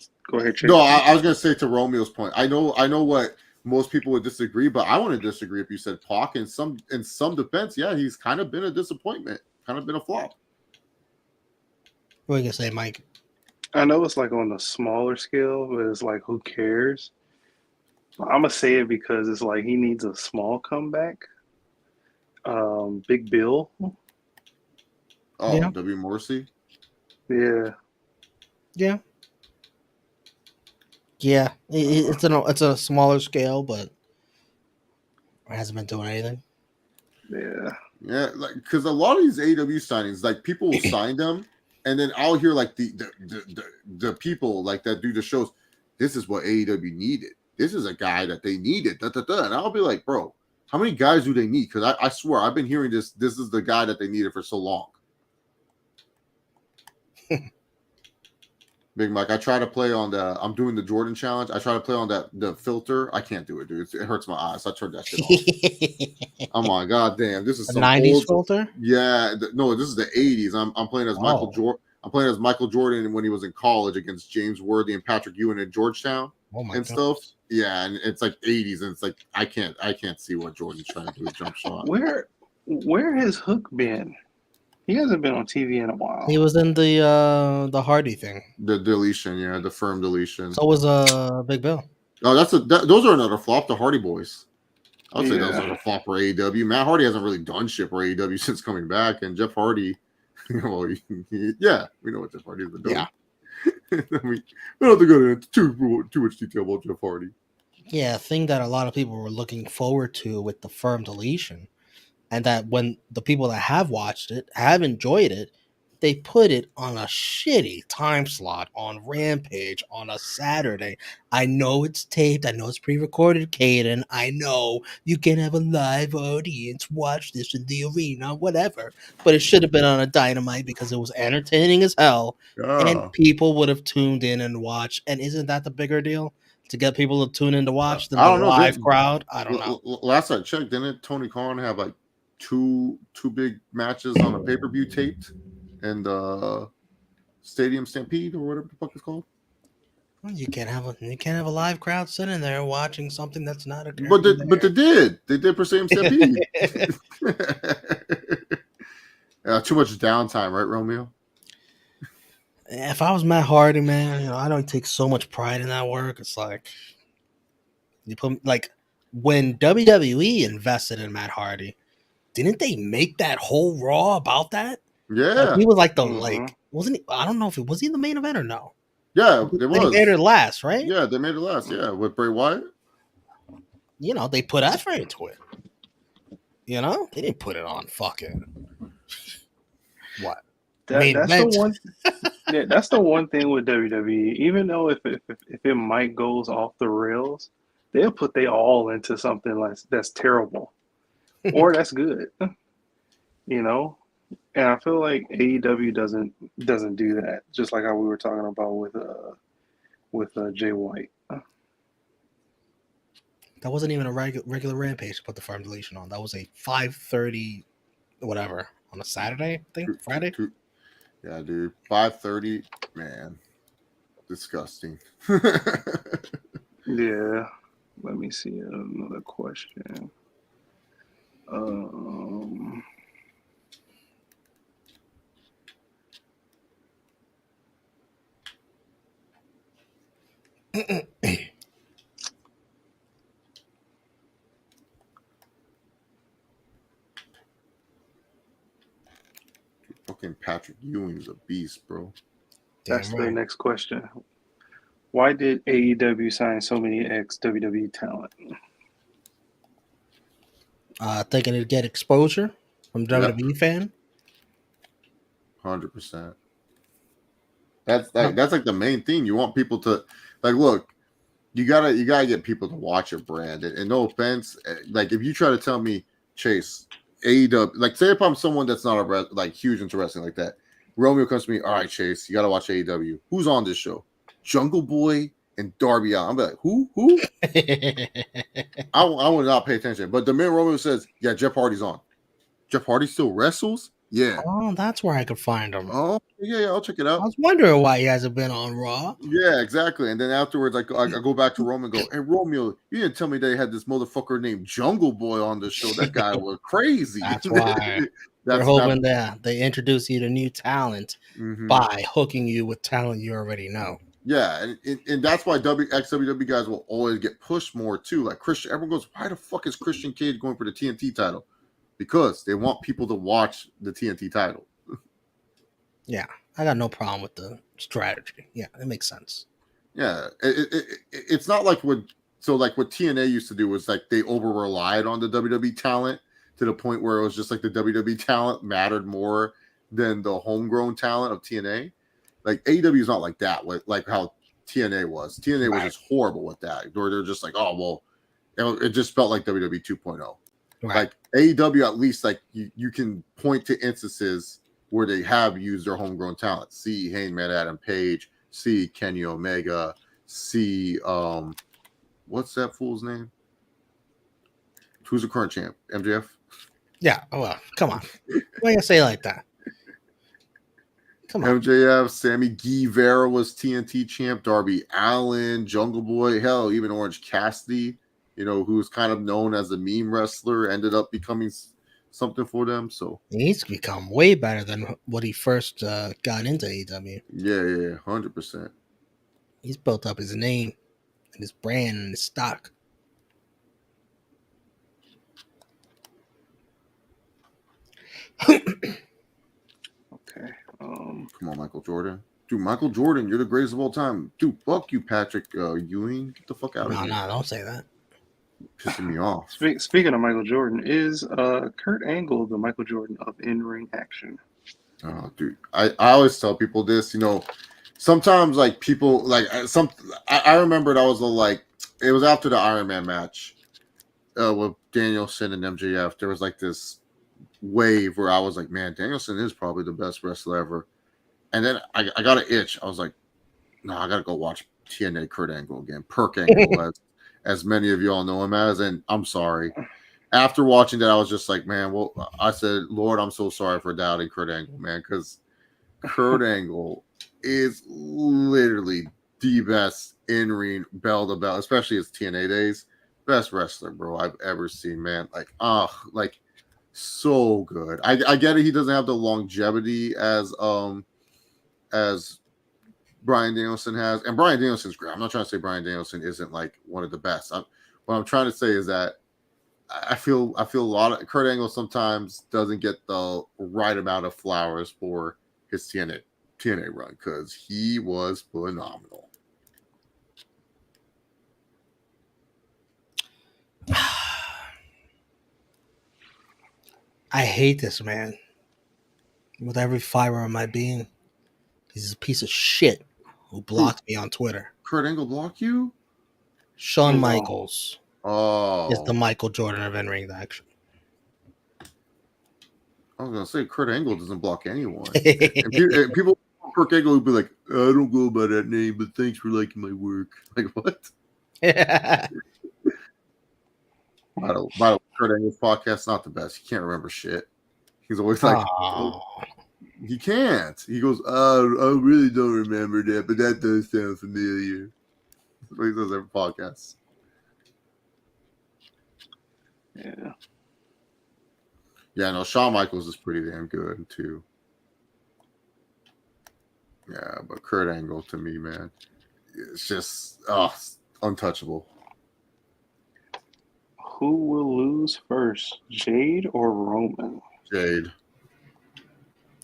Chase. No, I was going to say to Romeo's point. I know what most people would disagree, but I want to disagree if you said Pac in some defense. Yeah, he's kind of been a disappointment, kind of been a flop. What are you going to say, Mike? I know it's like on the smaller scale, but it's like, who cares? I'm going to say it because it's like he needs a small comeback. Big Bill. Oh, yeah. W. Morrissey? Yeah. Yeah. Yeah. It's a smaller scale, but it hasn't been doing anything. Yeah. Yeah, like because a lot of these AEW signings, like people will sign them, and then I'll hear like the people like that do the shows. This is what AEW needed. This is a guy that they needed. And I'll be like, bro, how many guys do they need? Because I swear I've been hearing this. This is the guy that they needed for so long. Big Mike, I try to play on I'm doing the Jordan challenge. I try to play on the filter. I can't do it, dude. It hurts my eyes. So I turned that shit off. Oh my god, damn! This is some 90s filter. Yeah, no, this is the 80s. I'm playing as Michael Jordan. I'm playing as Michael Jordan when he was in college against James Worthy and Patrick Ewing in Georgetown stuff. Yeah, and it's like 80s, and it's like I can't see what Jordan's trying to do a jump shot. Where has Hook been? He hasn't been on TV in a while. He was in the Hardy thing. The deletion, yeah, the firm deletion. So was Big Bill. Oh, those are another flop. The Hardy Boys. I would say those are a flop for AEW. Matt Hardy hasn't really done shit for AEW since coming back, and Jeff Hardy. Well, yeah, we know what Jeff Hardy has been doing. Yeah. We don't have to go into too much detail about Jeff Hardy. Yeah, a thing that a lot of people were looking forward to with the firm deletion, and that when the people that have watched it have enjoyed it, they put it on a shitty time slot on Rampage on a Saturday. I know it's taped. I know it's pre-recorded, Caden. I know you can have a live audience watch this in the arena, whatever. But it should have been on a Dynamite because it was entertaining as hell, and people would have tuned in and watched. And isn't that the bigger deal? to get people to tune in to watch than I the don't know. live crowd. I don't know. Last I checked, didn't Tony Khan have like two big matches on a pay-per-view taped and Stadium Stampede or whatever the fuck it's called? Well, you can't have a live crowd sitting there watching something that's not a. But they did for Stadium Stampede. Too much downtime, right, Romeo? If I was Matt Hardy, man, I don't take so much pride in that work. It's like you put like when WWE invested in Matt Hardy, didn't they make that whole Raw about that? Yeah, like, he was like wasn't he? I don't know if it was he in the main event or no. Yeah, it was. They made it last, right? Yeah, they made it last. Yeah, with Bray Wyatt. They put effort into it. They didn't put it on fucking what. That's the one. Yeah, that's the one thing with WWE. Even though if it might goes off the rails, they'll put they all into something like that's terrible, or that's good. And I feel like AEW doesn't do that. Just like how we were talking about with Jay White. That wasn't even a regular Rampage to put the firm deletion on. That was a 5:30, whatever, on a Saturday, I think, Friday. Yeah, dude, 5:30, man, disgusting. Yeah, let me see another question. Fucking Patrick Ewing's a beast, bro. That's the next question. Why did AEW sign so many ex-WWE talent? Thinking to get exposure from WWE fan. 100%. That's like the main thing. You want people to look. You gotta get people to watch your brand. And no offense, like if you try to tell me, Chase, AEW, like say if I'm someone that's not huge into wrestling like that, Romeo comes to me, all right, Chase, you gotta watch AEW. Who's on this show? Jungle Boy and Darby Allin. I'm like, who? I would not pay attention. But the minute Romeo says, yeah, Jeff Hardy's on. Jeff Hardy still wrestles? Yeah. Oh, that's where I could find him. Oh, yeah, I'll check it out. I was wondering why he hasn't been on Raw. Yeah, exactly. And then afterwards, I go back to Romeo and go, hey, Romeo, you didn't tell me they had this motherfucker named Jungle Boy on the show. That guy was crazy. That's why. They're hoping that they introduce you to new talent by hooking you with talent you already know. Yeah, and that's why ex-WWE guys will always get pushed more too. Like Christian, everyone goes, why the fuck is Christian Cage going for the TNT title? Because they want people to watch the TNT title. Yeah, I got no problem with the strategy. Yeah, it makes sense. Yeah, it's not like what TNA used to do was like they over relied on the WWE talent to the point where it was just like the WWE talent mattered more than the homegrown talent of TNA. Like AEW is not like that, like how TNA was. TNA was just horrible with that. Where they're just like, oh well, it just felt like WWE 2.0. Right. Like AEW, at least like you can point to instances where they have used their homegrown talent. See Hangman Adam Page, see Kenny Omega, see what's that fool's name? Who's the current champ? MJF? Yeah, well, come on. Why you say it like that? Come on. MJF, Sammy Guevara was TNT champ, Darby Allin, Jungle Boy, hell, even Orange Cassidy, who's kind of known as a meme wrestler, ended up becoming something for them. So he's become way better than what he first got into AEW. Yeah, 100%. He's built up his name and his brand and his stock. Okay. Come on, Michael Jordan. Dude, Michael Jordan, you're the greatest of all time. Dude, fuck you, Patrick Ewing. Get the fuck out of here. No, don't say that. Pissing me off. Speaking of Michael Jordan, is Kurt Angle the Michael Jordan of in-ring action? Oh, dude. I always tell people this, sometimes like people like I remember that was it was after the Iron Man match with Danielson and MJF. There was like this wave where I was like, man, Danielson is probably the best wrestler ever. And then I got an itch. I was like, no, I gotta go watch TNA Kurt Angle again. Perk Angle, as many of y'all know him as. And I'm sorry. After watching that, I was just like, man, well, I said, Lord, I'm so sorry for doubting Kurt Angle, man, because Kurt Angle is literally the best in-ring bell to bell, especially his TNA days. Best wrestler, bro, I've ever seen, man. Like so good. I get it. He doesn't have the longevity as Bryan Danielson has, and Bryan Danielson's great. I'm not trying to say Bryan Danielson isn't like one of the best. What I'm trying to say is that I feel a lot of Kurt Angle sometimes doesn't get the right amount of flowers for his TNA run because he was phenomenal. I hate this man with every fiber of my being. He's a piece of shit who blocked me on Twitter. Kurt Angle blocked you? Shawn Michaels is the Oh, Michael Jordan of in-ring action. I was gonna say Kurt Angle doesn't block anyone. and people, Kurt Angle would be like, I don't go by that name, but thanks for liking my work. Like what? By the way, Kurt Angle's podcast not the best. He can't remember shit. He's always like, he can't. He goes, I really don't remember that, but that does sound familiar. That's what he does every podcast. Yeah. Yeah, no, Shawn Michaels is pretty damn good too. Yeah, but Kurt Angle to me, man, it's just untouchable. Who will lose first, Jade or Roman?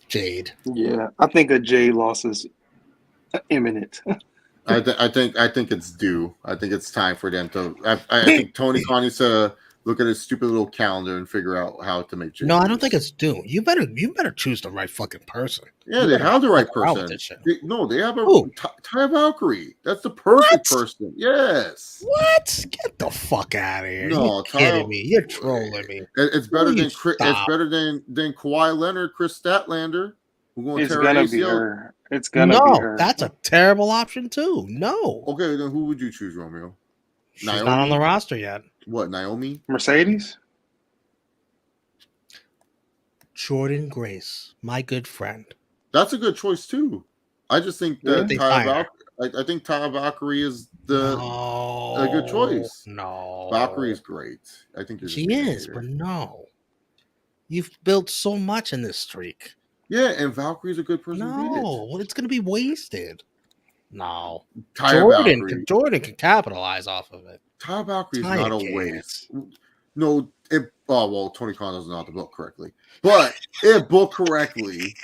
Jade. Yeah, I think a Jade loss is imminent. I think it's due. I think it's time for them to. I think Tony Khan needs to look at his stupid little calendar and figure out how to make Jade. No, I don't think it's due. You better choose the right fucking person. Yeah, they have the right person. They have a Ty Valkyrie. That's the perfect person. Yes. What? Get the fuck out of here! No, you're kidding me. You're trolling me. It's better than it's better than Kawhi Leonard, Chris Statlander. It's gonna be her. It's gonna be her. That's a terrible option too. No. Okay, then who would you choose, Romeo? She's not on the roster yet. What, Naomi? Mercedes? Jordan Grace, my good friend. That's a good choice too. I just think that I think Ty Valkyrie is a good choice. No, Valkyrie is great. I think she is, but no. You've built so much in this streak. Yeah, and Valkyrie's a good person. No, it's going to be wasted. No, Jordan can capitalize off of it. Ty Valkyrie is not a waste. No, Tony Khan doesn't know how to book correctly, but if booked correctly,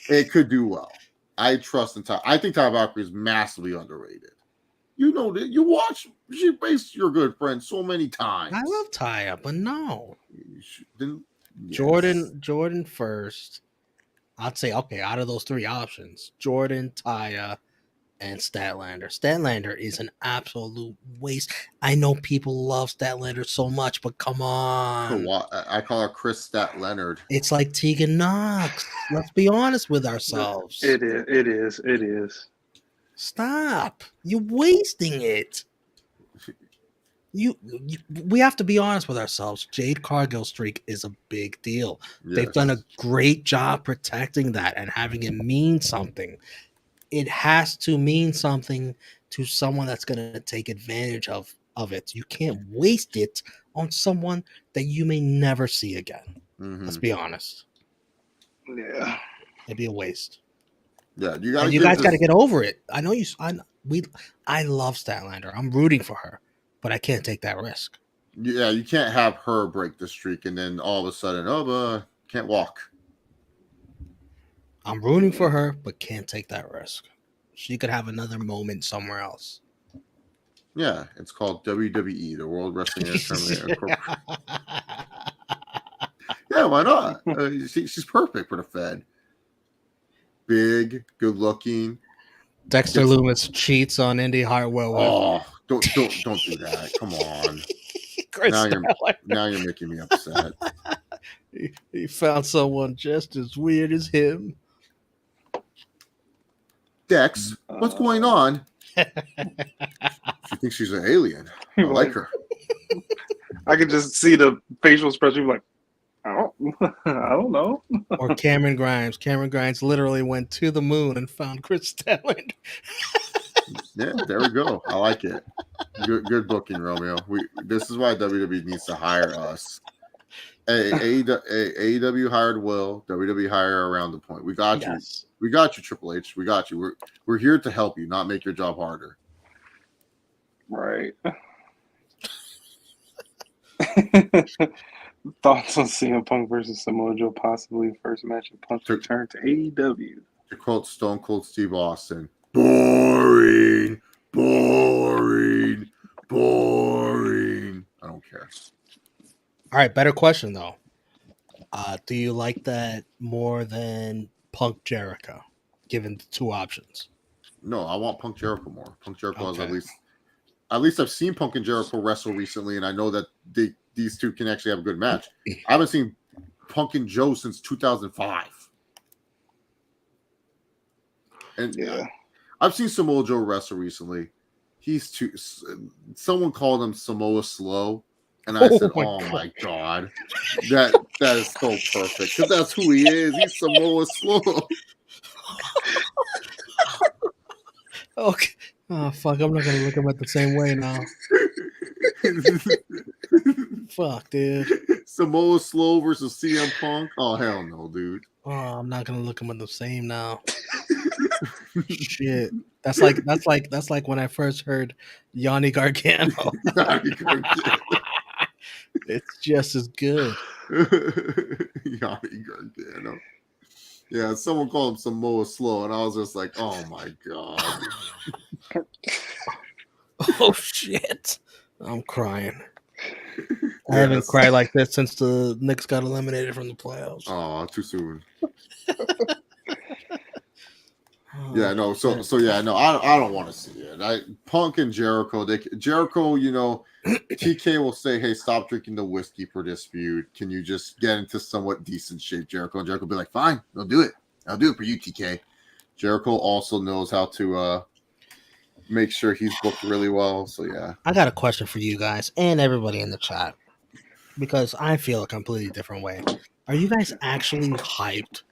it could do well. I trust in Ty. I think Ty Valkyrie is massively underrated. You know that you watch. She faced your good friend so many times. I love Taya, but no. Yes. Jordan first. I'd say okay. Out of those three options, Jordan, Taya, and Statlander. Statlander is an absolute waste. I know people love Statlander so much, but come on. I call her Chris Statleonard. It's like Tegan Knox. Let's be honest with ourselves. It is. Stop. You're wasting it. We have to be honest with ourselves. Jade Cargill streak is a big deal. Yes. They've done a great job protecting that and having it mean something. It has to mean something to someone that's going to take advantage of it. You can't waste it on someone that you may never see again. Mm-hmm. Let's be honest. Yeah. It'd be a waste. Yeah, you guys got to get over it. I know you. I love Statlander. I'm rooting for her, but I can't take that risk. Yeah, you can't have her break the streak and then all of a sudden, can't walk. I'm rooting for her, but can't take that risk. She could have another moment somewhere else. Yeah, it's called WWE, the World Wrestling Entertainment. Yeah, why not? She's perfect for the Fed. Big, good looking. Dexter Lumis cheats on Indy Hartwell. Oh, don't do that. Come on. Now you're making me upset. He found someone just as weird as him. Dex, what's going on? She thinks she's an alien. I like her. I could just see the facial expression like, I don't know. Or Cameron Grimes. Cameron Grimes literally went to the moon and found Chris Stelling. Yeah, there we go. I like it. Good booking, Romeo. This is why WWE needs to hire us. AEW hired Will. WWE hire Around the Point. We got you. We got you, Triple H. We got you. We're here to help you, not make your job harder. Right. Thoughts on CM Punk versus Samoa Joe, possibly first match of Punk's return to AEW. To quote Stone Cold Steve Austin, boring, boring, boring. I don't care. All right, better question though. Do you like that more than Punk Jericho, given the two options? No, I want Punk Jericho more. Punk Jericho has at least I've seen Punk and Jericho wrestle recently, and I know that these two can actually have a good match. I haven't seen Punk and Joe since 2005. And yeah, I've seen Samoa Joe wrestle recently. He's too. Someone called him Samoa Slow, and I said, "Oh my god, that is so perfect because that's who he is. He's Samoa Slow." Okay. Oh fuck! I'm not gonna look him at the same way now. Fuck, dude. Samoa Slow versus CM Punk. Oh hell no, dude. Oh, I'm not gonna look him at the same now. Shit. That's like when I first heard Yanni Gargano. It's just as good. Yanni Gargano. Yeah, someone called him Samoa Slow, and I was just like, oh my god. Oh shit. I'm crying. I haven't cried like this since the Knicks got eliminated from the playoffs. Oh, too soon. Yeah, no. So yeah, no. I don't want to see it. Punk and Jericho. Jericho, you know, TK will say, "Hey, stop drinking the whiskey for this feud. Can you just get into somewhat decent shape?" Jericho and Jericho will be like, "Fine, I'll do it. I'll do it for you, TK." Jericho also knows how to make sure he's booked really well. So yeah, I got a question for you guys and everybody in the chat because I feel a completely different way. Are you guys actually hyped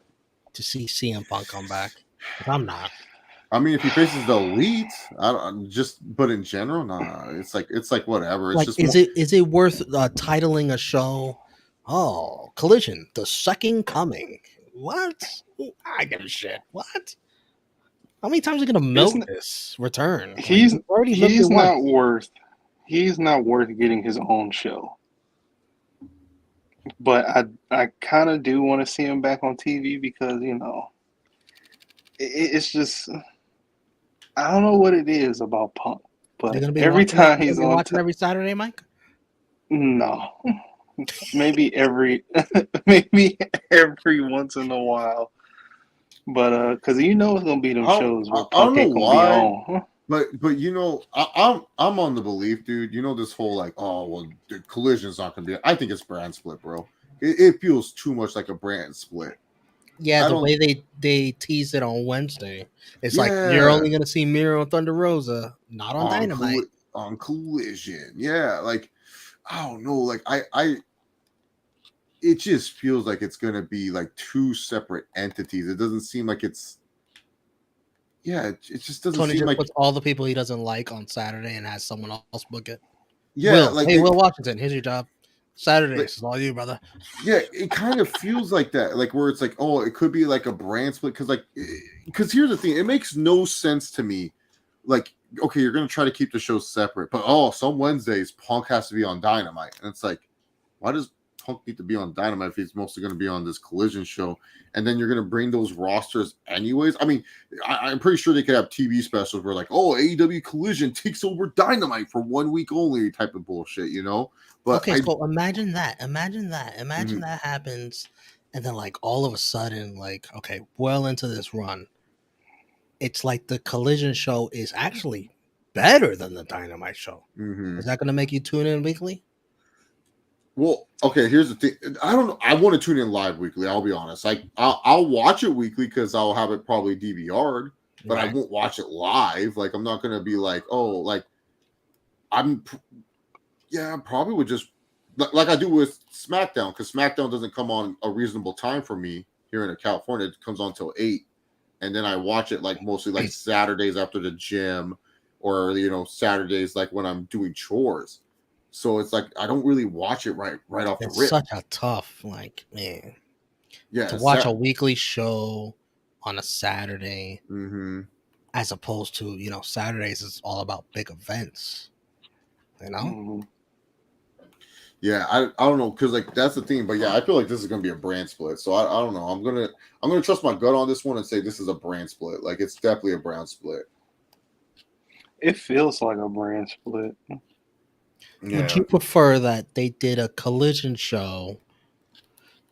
to see CM Punk come back? Because I'm not. I mean, if he faces the Elite, but in general, nah. It's like whatever. It's like, just is it worth titling a show? Oh, Collision, the second coming. What? I give a shit. What? How many times are you gonna milk this return? He's not worth getting his own show. But I kind of do want to see him back on TV because, you know, it's just, I don't know what it is about Punk, but every time he's on, watching every Saturday, Mike. No, maybe every once in a while, but because you know it's gonna be them shows where Punk ain't gonna be on. But you know, I'm on the belief, dude. You know, this whole like, oh well, the Collision's not gonna be. I think it's brand split, bro. It feels too much like a brand split. Yeah, the way they teased it on Wednesday, it's like you're only gonna see Miro and Thunder Rosa, not on Dynamite. On Collision, yeah. Like I don't know, like I. It just feels like it's gonna be like two separate entities. It doesn't seem like it's. Yeah, it just doesn't Tony seem just like puts all the people he doesn't like on Saturday and has someone else book it. Yeah, Will Washington, here's your job. Saturdays is all you, brother. Yeah, it kind of feels like that, like where it's like, oh, it could be like a brand split because here's the thing, it makes no sense to me. Like, okay, you're gonna try to keep the show separate, but some Wednesdays Punk has to be on Dynamite, and it's like, why does Punk need to be on Dynamite if he's mostly going to be on this Collision show? And then you're going to bring those rosters anyways. I mean, I'm pretty sure they could have TV specials where like, oh, AEW Collision takes over Dynamite for 1 week only type of bullshit, you know? But okay, so imagine that that happens, and then like all of a sudden, like, okay, well into this run, it's like the Collision show is actually better than the Dynamite show. Mm-hmm. Is that going to make you tune in weekly? Well, okay, here's the thing. I don't know. I want to tune in live weekly. I'll be honest. I'll watch it weekly because I'll have it probably DVR'd. but I won't watch it live. Like, I'm not gonna be like, oh, like I probably would just like I do with SmackDown, because SmackDown doesn't come on a reasonable time for me here in California. It comes on till 8, and then I watch it like mostly like Saturdays after the gym, or Saturdays like when I'm doing chores. So it's like I don't really watch it right off the rip. It's such a tough, like, man. Yeah, to watch a weekly show on a Saturday, as opposed to Saturdays is all about big events. Yeah, I don't know, because like that's the thing, but yeah, I feel like this is gonna be a brand split. So I don't know. I'm gonna trust my gut on this one and say this is a brand split. Like, it's definitely a brand split. It feels like a brand split. Yeah. Would you prefer that they did a Collision show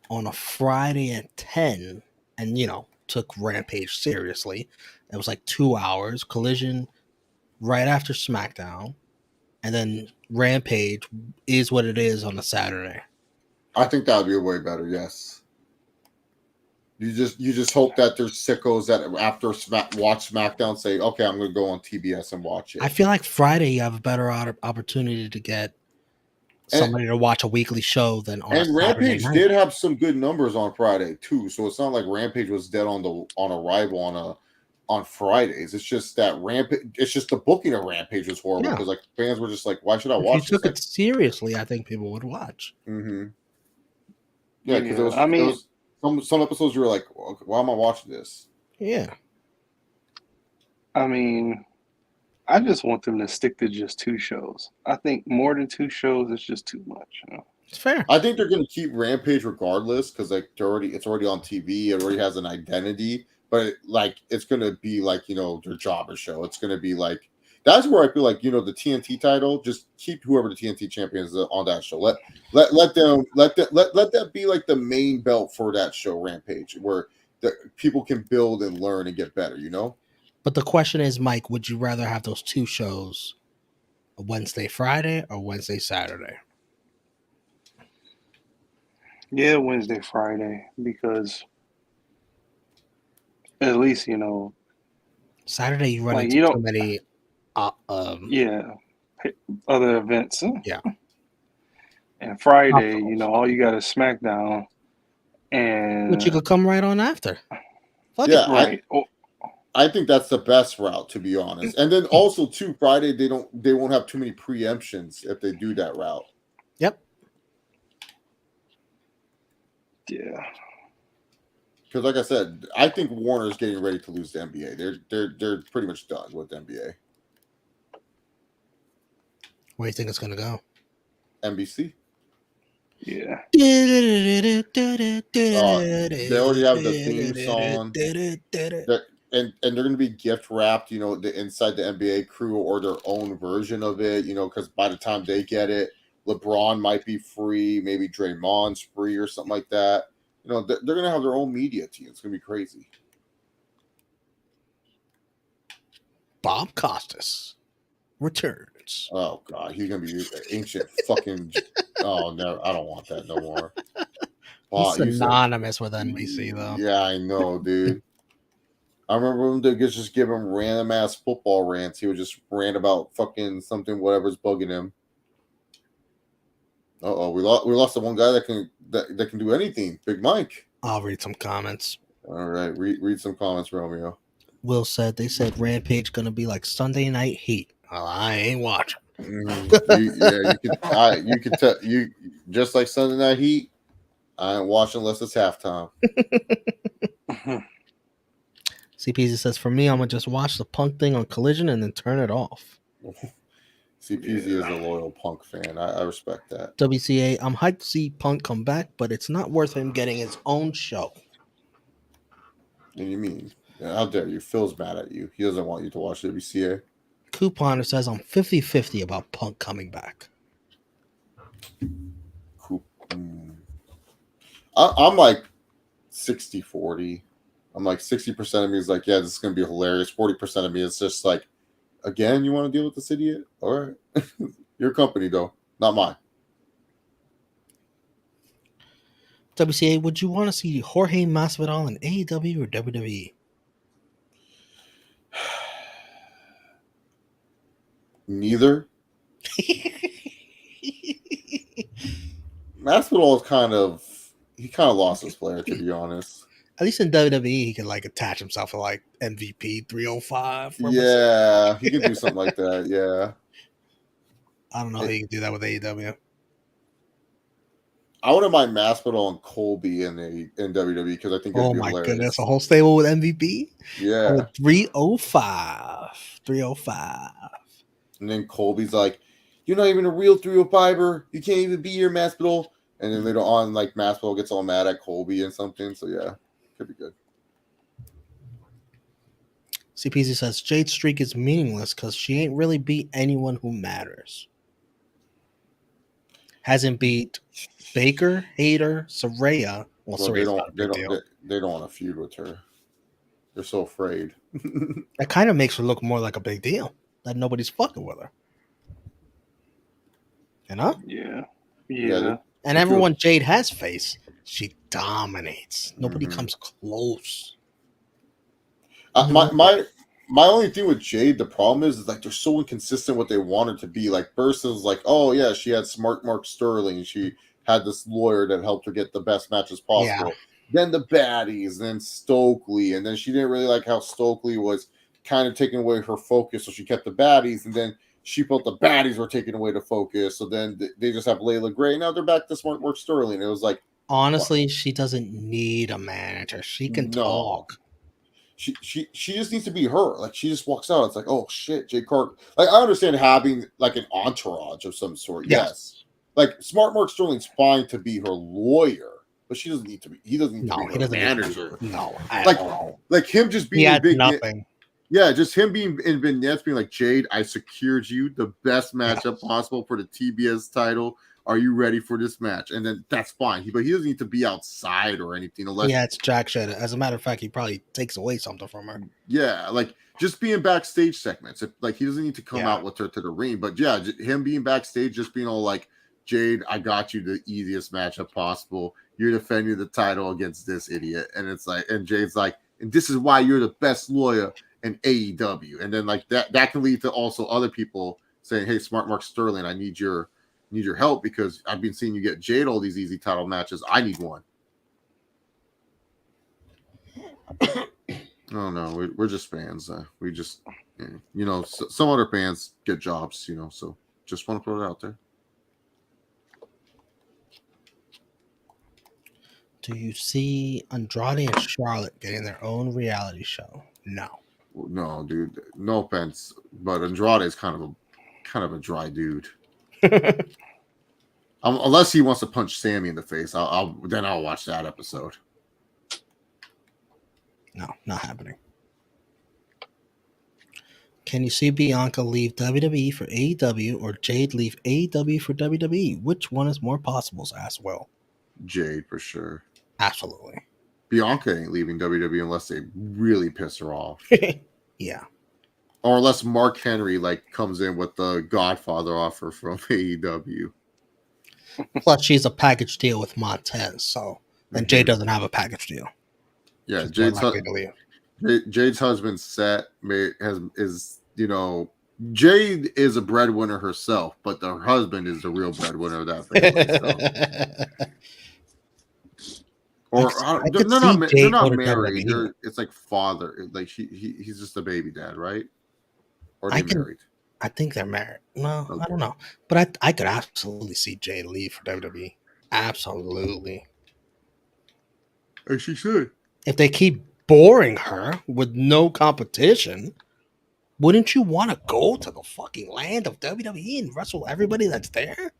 on a Friday at 10 and took Rampage seriously? It was like 2 hours. Collision right after SmackDown, and then Rampage is what it is on a Saturday. I think that would be way better. Yes. You just hope that there's sickos that after watch SmackDown say, okay, I'm going to go on TBS and watch it. I feel like Friday you have a better opportunity to get somebody to watch a weekly show than on. And Rampage did have some good numbers on Friday too, so it's not like Rampage was dead on arrival on Fridays. It's just that it's just the booking of Rampage was horrible, because like fans were just like, why should I watch this? If you took it seriously, I think people would watch. Yeah, because it was some episodes you were like, why am I watching this? Yeah. I mean, I just want them to stick to just 2 shows. I think more than 2 shows is just too much. It's fair. I think they're going to keep Rampage regardless, because like it's already on TV. It already has an identity. But like it's going to be like their jobber show. It's going to be like, that's where I feel like the TNT title, just keep whoever the TNT champion is on that show. Let that be like the main belt for that show, Rampage, where the people can build and learn and get better. But the question is, Mike, would you rather have those 2 shows, a Wednesday, Friday, or Wednesday, Saturday? Yeah, Wednesday, Friday, because at least Saturday you run into too many. Other events. Yeah. And Friday, all you got is SmackDown, and you could come right on after. Right. I think that's the best route, to be honest. And then also too, Friday they won't have too many preemptions if they do that route. Yep. Yeah. Because like I said, I think Warner's getting ready to lose the NBA. They're pretty much done with the NBA. Where do you think it's gonna go? NBC. Yeah. They already have the theme song. And they're going to be gift wrapped, inside the NBA crew, or their own version of it, because by the time they get it, LeBron might be free, maybe Draymond's free or something like that. They're going to have their own media team. It's going to be crazy. Bob Costas returns. Oh God, he's going to be ancient fucking. Oh no, I don't want that no more. He's synonymous with NBC though. Yeah, I know, dude. I remember him to just give him random ass football rants. He would just rant about fucking something, whatever's bugging him. We lost the one guy that can do anything. Big Mike. I'll read some comments. All right, read some comments, Romeo. Will said they said Rampage gonna be like Sunday Night Heat. Well, I ain't watching. You could tell you just like Sunday Night Heat. I ain't watching unless it's halftime. CPZ says, for me, I'm going to just watch the Punk thing on Collision and then turn it off. CPZ is a loyal Punk fan. I respect that. WCA, I'm hyped to see Punk come back, but it's not worth him getting his own show. What do you mean? How dare you? Phil's mad at you. He doesn't want you to watch WCA. Couponer says, I'm 50-50 about Punk coming back. I'm like 60-40. I'm like 60% of me is like, yeah, this is going to be hilarious. 40% of me is just like, again, you want to deal with this idiot? All right. Your company, though, not mine. WCA, would you want to see Jorge Masvidal in AEW or WWE? Neither. Masvidal is kind of lost his flair, to be honest. At least in WWE, he can like attach himself to like MVP 305. Yeah, he could do something like that. Yeah, I don't know how you can do that with AEW. I wouldn't mind Masvidal and Colby in WWE because I think it'd be hilarious. Goodness, a whole stable with MVP. Yeah, 305, 305, and then Colby's like, "You're not even a real 305er. You can't even be your Masvidal." And then later on, like Masvidal gets all mad at Colby and something. So yeah, could be good. CPZ says Jade's streak is meaningless because she ain't really beat anyone who matters. Hasn't beat Baker, Hayter, Saraya. Well, they don't want to feud with her. They're so afraid. That kind of makes her look more like a big deal. That nobody's fucking with her. You know? Yeah. And everyone Jade has faced, she dominates. Nobody comes close. My only thing with Jade, the problem is like they're so inconsistent what they want her to be. Like Burst is like, oh yeah, she had Smart Mark Sterling. She had this lawyer that helped her get the best matches possible. Yeah. Then the baddies, then Stokely, and then she didn't really like how Stokely was kind of taking away her focus, so she kept the baddies, and then she felt the baddies were taking away the focus. So then they just have Layla Gray. Now they're back to Smart Mark Sterling. It was like, honestly, she doesn't need a manager. She can talk. She just needs to be her. Like she just walks out. It's like, oh shit, Jay Carter. Like I understand having like an entourage of some sort. Yes. Like Smart Mark Sterling's fine to be her lawyer, but she doesn't need to be. He doesn't need to be her manager. Like him just being big. Nothing. Yeah, just him being in vignettes, being like, Jade, I secured you the best matchup possible for the TBS title. Are you ready for this match? And then that's fine. But he doesn't need to be outside or anything. It's jack shit. As a matter of fact, he probably takes away something from her. Yeah, like just being backstage segments. Like he doesn't need to come out with her to the ring. But yeah, him being backstage, just being all like, Jade, I got you the easiest matchup possible. You're defending the title against this idiot. And it's like, and Jade's like, and this is why you're the best lawyer in AEW. And then like that can lead to also other people saying, hey, Smart Mark Sterling, I need your help because I've been seeing you get Jade all these easy title matches. I need one. Oh no, we're just fans. We just, some other fans get jobs, so just want to put it out there. Do you see Andrade and Charlotte getting their own reality show? No, dude. No offense, but Andrade is kind of a dry dude. Unless he wants to punch Sammy in the face, I'll watch that episode. No, not happening. Can you see Bianca leave WWE for AEW or Jade leave AEW for WWE? Which one is more possible? Asked Will. Jade for sure. Absolutely. Bianca ain't leaving WWE unless they really piss her off. Yeah. Or unless Mark Henry comes in with the Godfather offer from AEW. Plus, she's a package deal with Montez, so and Jade doesn't have a package deal. Yeah, Jade's husband Seth Jade is a breadwinner herself, but her husband is the real breadwinner of that family. Or they're not married. It's like father. Like he's just a baby dad, right? Or they married? I think they're married. No, okay. I don't know. But I could absolutely see Jade leave for WWE. Absolutely. As she should. If they keep boring her with no competition, wouldn't you want to go to the fucking land of WWE and wrestle everybody that's there?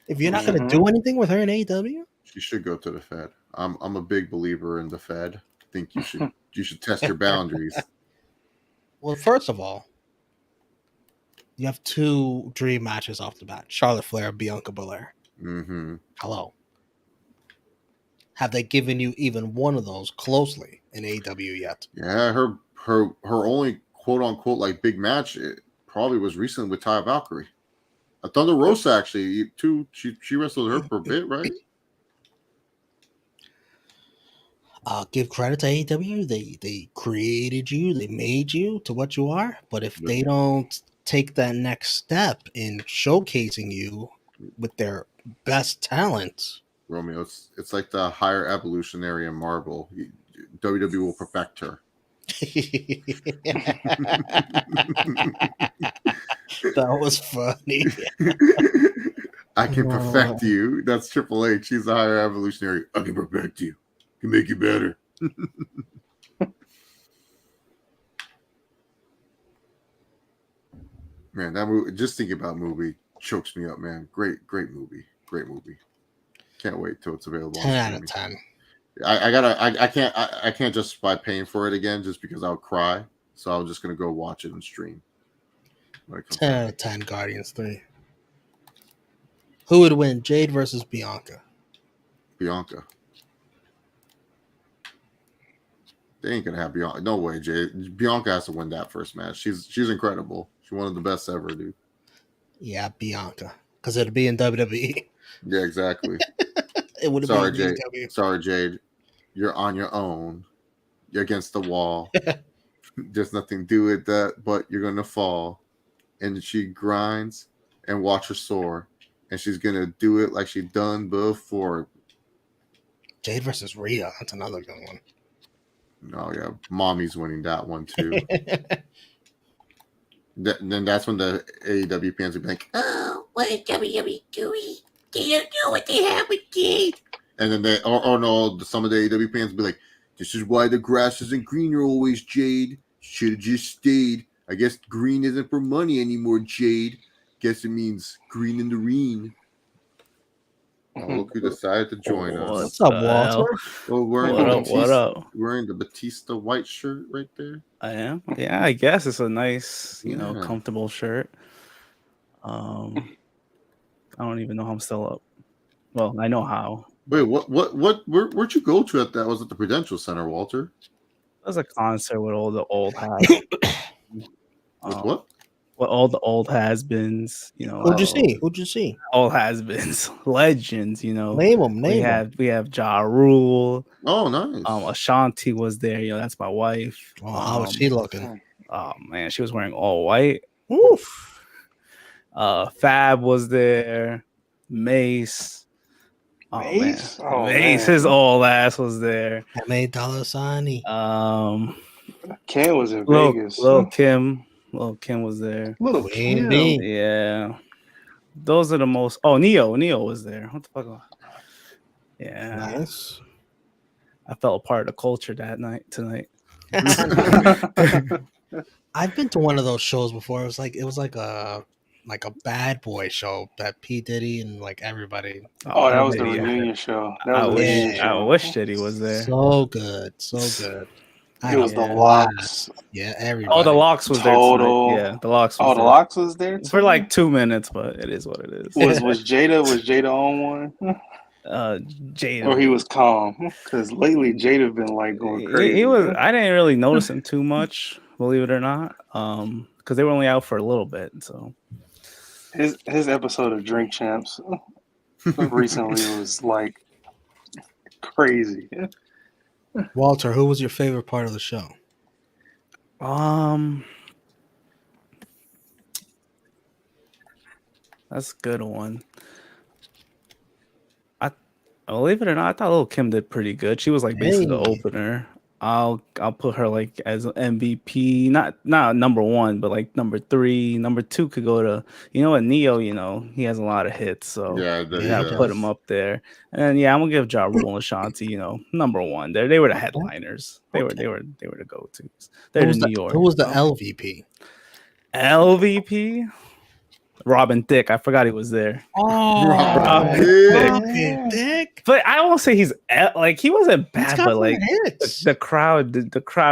If you're not going to do anything with her in AEW? She should go to the Fed. I'm a big believer in the Fed. I think you should test your boundaries. Well, first of all, you have two dream matches off the bat: Charlotte Flair, Bianca Belair. Mm-hmm. Hello. Have they given you even one of those closely in AEW yet? Yeah, her only quote unquote big match probably was recently with Taya Valkyrie. Thunder Rosa actually too. She wrestled her for a bit, right? Give credit to AEW. They created you. They made you to what you are. But if they don't take that next step in showcasing you with their best talents. Romeo, it's like the higher evolutionary in Marvel. WWE will perfect her. That was funny. I can perfect you. That's Triple H. She's the higher evolutionary. I can perfect you. I can make you better. Man, that movie, just thinking about movie chokes me up, man. Great movie. Great movie. Can't wait till it's available. 10 out of 10. I can't justify paying for it again just because I'll cry. So I'm just gonna go watch it and stream. 10 out of 10 Guardians 3. Who would win, Jade versus Bianca? Bianca. They ain't gonna have Bianca. No way, Jade. Bianca has to win that first match. She's incredible. She's one of the best ever, dude. Yeah, Bianca. Because it'd be in WWE. Yeah, exactly. It would have been Jade. Sorry, Jade. You're on your own. You're against the wall. There's nothing to do with that, but you're gonna fall. And she grinds and watch her soar. And she's gonna do it like she done before. Jade versus Rhea. That's another good one. Oh yeah, Mommy's winning that one too. Then that's when the AEW fans will be like, "Oh, what is WWE doing? They don't know what they have with Jade." And then some of the AEW fans will be like, "This is why the grass isn't greener always, Jade. Should have just stayed. I guess green isn't for money anymore, Jade. Guess it means green in the ring." Oh, look who decided to join us. What's up, Walter? Well, What up? Wearing the Batista white shirt right there. I am. Yeah, I guess it's a nice, Yeah. comfortable shirt. I don't even know how I'm still up. Well, I know how. Wait, where'd you go to at that? Was it the Prudential Center, Walter? It was a concert with all the old hats. With what? With all the old has-beens, Who'd you see? Old has-beens, legends, Name them. We have Ja Rule. Oh, nice. Ashanti was there. That's my wife. Oh, how was she looking? Oh man, she was wearing all white. Oof. Fab was there. Mace. Oh, Mace? Man. Oh, Mace, man. his old ass was there. $8 Ken was in Lil Vegas. Lil Kim was there. Little Queen Kim. Bee. Yeah. Those are the most. Oh, Neo was there. What the fuck? Yeah. Nice. I felt a part of the culture tonight. I've been to one of those shows before. It was like a bad boy show that P. Diddy and like everybody. Oh, that was the reunion show. I wish Diddy was there. So good. It was the Locks. Yeah, everybody. Oh, the Locks was Total. there tonight. Yeah, the Locks was Oh, there. the Locks was there too? For like 2 minutes, but it is what it is. Was Jada on one? Jada. Or he was calm? Because lately Jada been like going crazy. He was. I didn't really notice him too much, believe it or not. Because they were only out for a little bit. So his episode of Drink Champs recently was like crazy. Walter, who was your favorite part of the show? That's a good one. Believe it or not, I thought Lil Kim did pretty good. She was like basically the opener. I'll put her like as MVP, not number one, but like number 3. Number 2 could go to Neo. He has a lot of hits, so put him up there. And I'm gonna give Ja Rule and Ashanti, number 1. They were the headliners. They were the go-tos. They're New York. Who was the LVP? LVP? Robin Thicke. I forgot he was there. Oh, Robin Thicke. But I won't say he's like he wasn't bad, but like the crowd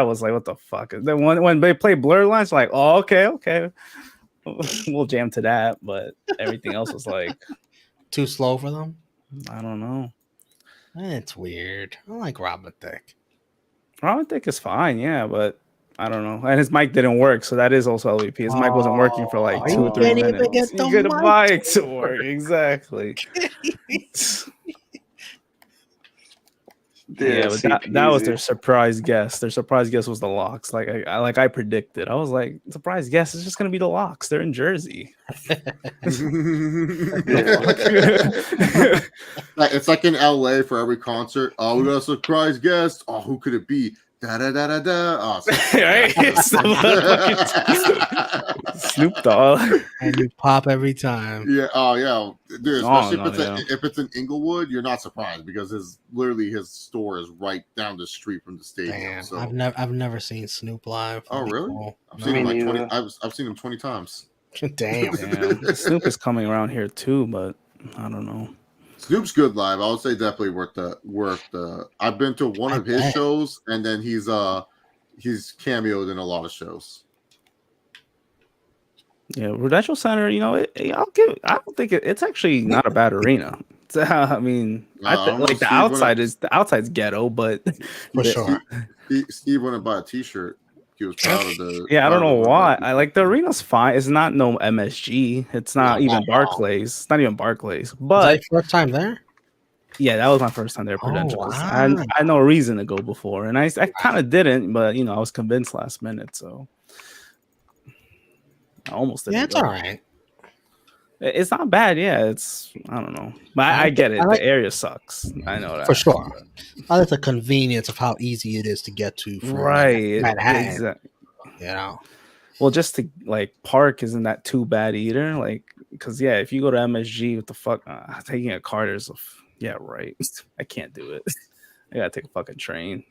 was like, what the fuck? Then when they play Blur Lines, like, oh, okay, we'll jam to that. But everything else was like too slow for them. I don't know. It's weird. I like Robin Thicke. Robin Thicke is fine, yeah, but I don't know. And his mic didn't work, so that is also LVP. His mic wasn't working for like 2 or 3 minutes. You get a mic to work, exactly. Yeah, but that was their surprise guest. Their surprise guest was the Locks. Like I predicted. I was like, surprise guest is just gonna be the Locks. They're in Jersey. It's like in LA for every concert. Oh, we got a surprise guest. Oh, who could it be? Da da da da da. Oh, Snoop Dogg. And you pop every time. Yeah. Oh, yeah. Dude, especially if it's in Inglewood, you're not surprised because his store is right down the street from the stadium. Man, so I've never seen Snoop live. Oh, really? Cool. I've seen him like 20. I've seen him 20 times. Damn. Snoop is coming around here too, but I don't know. Snoop's good live. I would say definitely worth the. I've been to one of his shows, and then he's cameoed in a lot of shows. Yeah, Prudential Center. You know, I don't think it's actually not a bad arena. I mean, like the outside's ghetto, but for sure. Steve went and bought a T-shirt. He was proud of the. Yeah, I don't know why. I like the arena's fine. It's not no MSG. It's not even Barclays. It's not even Barclays. But was that your first time there? Yeah, that was my first time there at Prudential. Wow. I had no reason to go before, and I kind of didn't, but I was convinced last minute, so I almost didn't. Yeah, it's go. all right. It's not bad. Yeah, I don't know, but I get it. The area sucks. I know that for sure. I like the convenience of how easy it is to get to from Manhattan. Exactly. You know, well, just to like park isn't that too bad either. Like, because if you go to MSG, what the fuck? Taking a car, right. I can't do it. I gotta take a fucking train.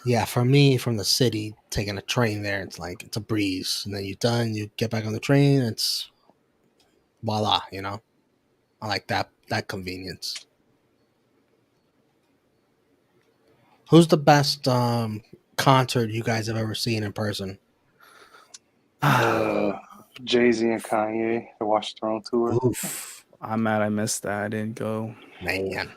Yeah, for me, from the city, taking a train there, it's a breeze. And then you're done, you get back on the train, it's voila, I like that convenience. Who's the best concert you guys have ever seen in person? Jay-Z and Kanye, the Watch the Throne tour. Oof. I'm mad I missed that. I didn't go. Man.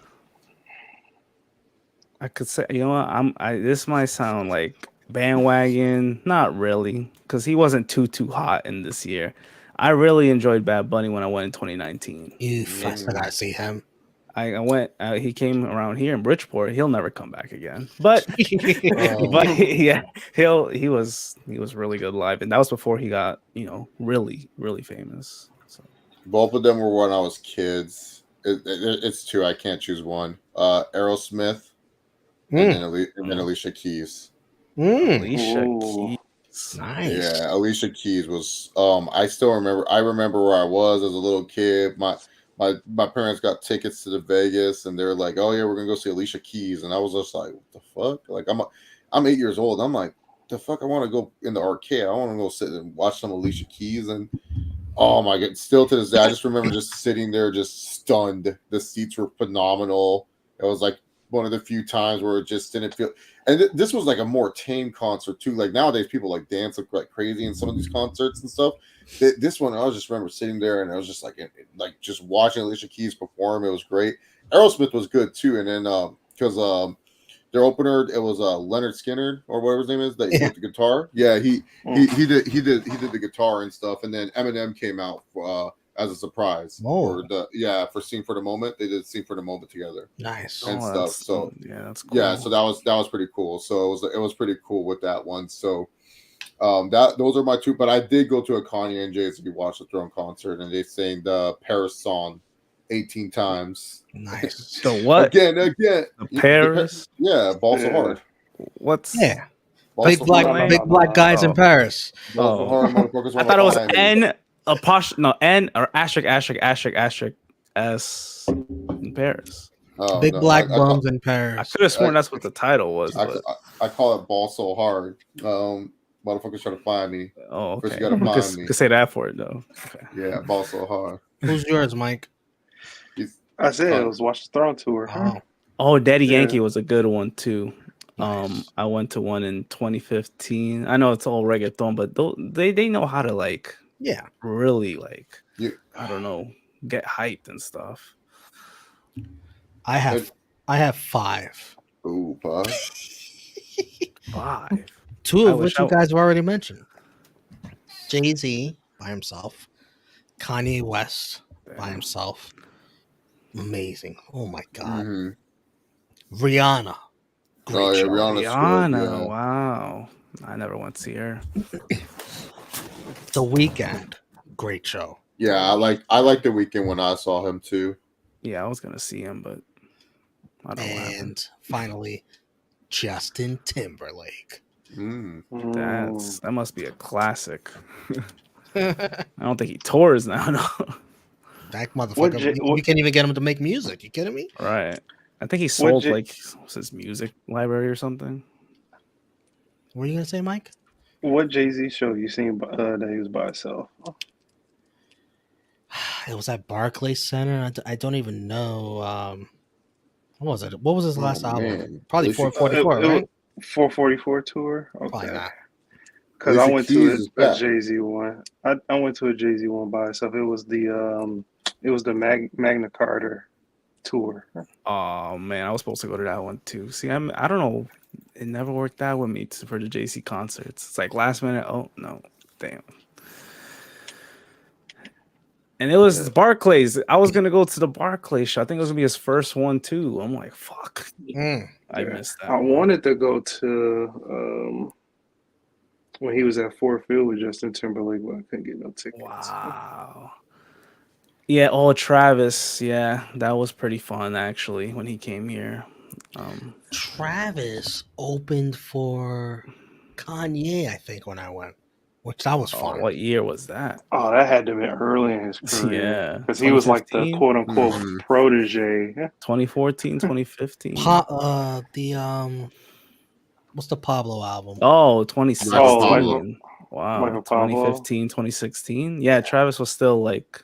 I could say, this might sound like bandwagon. Not really, because he wasn't too hot in this year. I really enjoyed Bad Bunny when I went in 2019. Oof, I still gotta see him. I went. He came around here in Bridgeport. He'll never come back again. But yeah, he was really good live, and that was before he got really famous. So. Both of them were when I was kids. It's two. I can't choose one. Aerosmith and then Alicia Keys. Alicia Keys. Nice. Yeah, Alicia Keys was. I still remember. I remember where I was as a little kid. My parents got tickets to the Vegas, and they're like, "Oh yeah, we're gonna go see Alicia Keys," and I was just like, "What the fuck?" Like I'm 8 years old. I'm like, "The fuck?" I want to go in the arcade. I want to go sit and watch some Alicia Keys, and oh my god! Still to this day, I just remember just sitting there, just stunned. The seats were phenomenal. It was like one of the few times where it just didn't feel. And this was like a more tame concert too. Like nowadays, people like dance like crazy in some of these concerts and stuff. This one, I was just remember sitting there and I was just like just watching Alicia Keys perform. It was great. Aerosmith was good too. And then because their opener, it was Leonard Skinner or whatever his name is that with the guitar. Yeah, he did the guitar and stuff. And then Eminem came out as a surprise for Sing for the Moment. They did Sing for the Moment together. Nice and stuff. So that's cool. Yeah, so that was pretty cool. So it was pretty cool with that one. So those are my two. But I did go to a Kanye and Jay-Z Watch the Throne concert, and they sang the Paris song 18 times. Nice. The what? Again. The Paris. Ball so hard. What's big black guys in Paris. Hard, I thought it was N or asterisk S in Paris. Oh, big black bums in Paris. I could have sworn that's what the title was. I call it Ball So Hard. Motherfuckers trying to find me. Oh, okay. First you gotta find me. Could say that for it though. Okay. Yeah, Ball So Hard. Who's yours, Mike? I said it was Watch the Throne tour. Oh, Daddy Yankee was a good one too. Nice. I went to one in 2015. I know it's all reggaeton, but they know how to really I don't know, get hyped and stuff. I have 5. Ooh, 5. 5. 2 of which you guys have already mentioned. Jay-Z by himself. Kanye West by himself. Amazing. Oh my god. Rihanna. Great show. Rihanna's Rihanna, good, yeah. wow. I never went to see her. The Weeknd. Great show. Yeah, I like The Weeknd when I saw him too. Yeah, I was gonna see him, but I don't know what happened. And finally, Justin Timberlake. That must be a classic. I don't think he tours now. No. That motherfucker. You can't even get him to make music. You kidding me? Right. I think he sold his music library or something. What are you gonna say, Mike? What Jay-Z show you seen that he was by himself? It was at Barclays Center. I don't even know. What was it? What was his last album? Man. Probably 444, right? 444 tour. Okay. Probably not. Because I went to a Jay-Z one. I went to a Jay-Z one by itself. It was the Magna Carta tour. Oh man, I was supposed to go to that one too. See, I don't know. It never worked out with me for the JC concerts. It's like last minute. Oh no, damn. And it was Barclays. I was gonna go to the Barclays show. I think it was gonna be his first one too. I'm like, fuck. I missed that. I wanted to go to when he was at Ford Field with Justin Timberlake, but I couldn't get no tickets. Wow. Yeah, Travis. Yeah, that was pretty fun actually when he came here. Travis opened for Kanye, I think, when I went, which that was fun. What year was that? Oh, that had to be early in his career. Yeah, because he was like the quote unquote protege. 2014, 2015. What's the Pablo album? Oh, 2016. Wow, Michael Pablo. 2015, 2016. Yeah, Travis was still like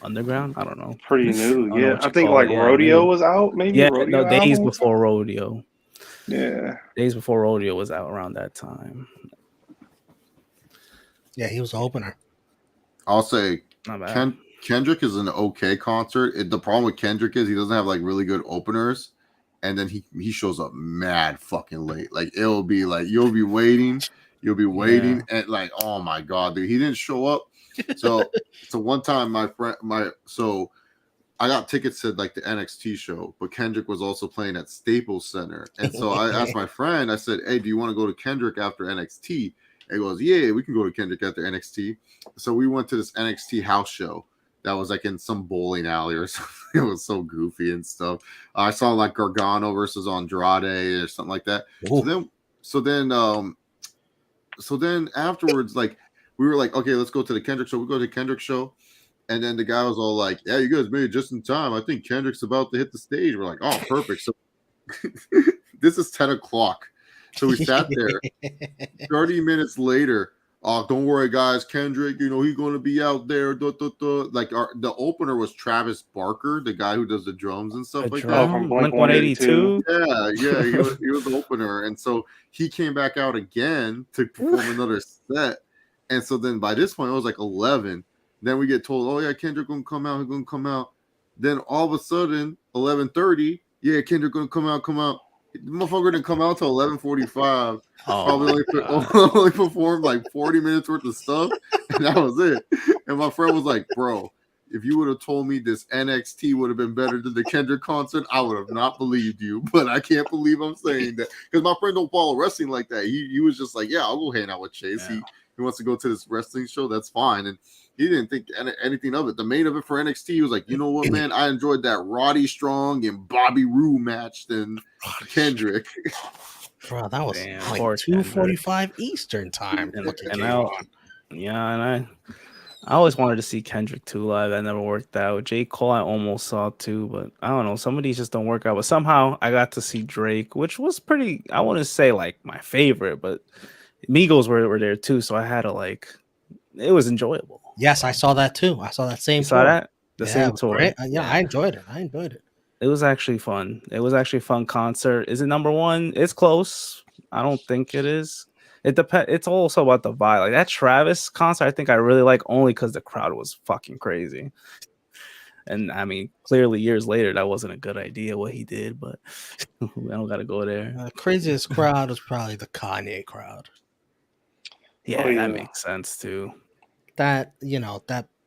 underground. I don't know. Pretty new. Yeah, I think like Rodeo was out. Maybe. Yeah, Rodeo days before Rodeo. Yeah, days before Rodeo was out around that time. Yeah, he was the opener. I'll say Kendrick is an okay concert. The problem with Kendrick is he doesn't have like really good openers, and then he shows up mad fucking late. Like it'll be like you'll be waiting, and like, oh my god, dude, he didn't show up. So one time I got tickets to like the NXT show, but Kendrick was also playing at Staples Center, and so I asked my friend. I said, "Hey, do you want to go to Kendrick after NXT?" And he goes, "Yeah, we can go to Kendrick after NXT." So we went to this NXT house show that was like in some bowling alley or something. It was so goofy and stuff. I saw like Gargano versus Andrade or something like that. So then afterwards, like we were like, okay, let's go to the Kendrick show. We go to the Kendrick show. And then the guy was all like, yeah, you guys made it just in time. I think Kendrick's about to hit the stage. We're like, oh, perfect. So this is 10 o'clock. So we sat there 30 minutes later. Oh, don't worry, guys. Kendrick, he's going to be out there. Like the opener was Travis Barker, the guy who does the drums and stuff like that. From Blink 182. Yeah, he was the opener. And so he came back out again to perform another set. And so then by this point, it was like 11. Then we get told, oh, yeah, Kendrick going to come out. He's going to come out. Then all of a sudden, 11:30, yeah, Kendrick going to come out. The motherfucker didn't come out till 11:45. Probably only performed like 40 minutes worth of stuff, and that was it. And my friend was like, bro, if you would have told me this NXT would have been better than the Kendrick concert, I would have not believed you. But I can't believe I'm saying that because my friend don't follow wrestling like that. He was just like, yeah, I'll go hang out with Chase. Yeah. He wants to go to this wrestling show. That's fine. And he didn't think anything of it. The main event for NXT, he was like, you know what, man? I enjoyed that Roddy Strong and Bobby Roode match than Kendrick. Bro, that was like 2:45 Eastern time. I always wanted to see Kendrick too live. That never worked out. J. Cole, I almost saw too, but I don't know. Some of these just don't work out. But somehow I got to see Drake, which was pretty, I wouldn't say like my favorite, but Migos were there too. So I had to like, it was enjoyable. Yes, I saw that too. I saw that same. You saw that? The same tour. Great. Yeah, I enjoyed it. It was actually fun. It was actually a fun concert. Is it number one? It's close. I don't think it is. It depends. It's also about the vibe. Like that Travis concert, I think I really like only because the crowd was fucking crazy. And I mean, clearly years later, that wasn't a good idea what he did, but I don't got to go there. The craziest crowd was probably the Kanye crowd. Yeah, that makes sense too. That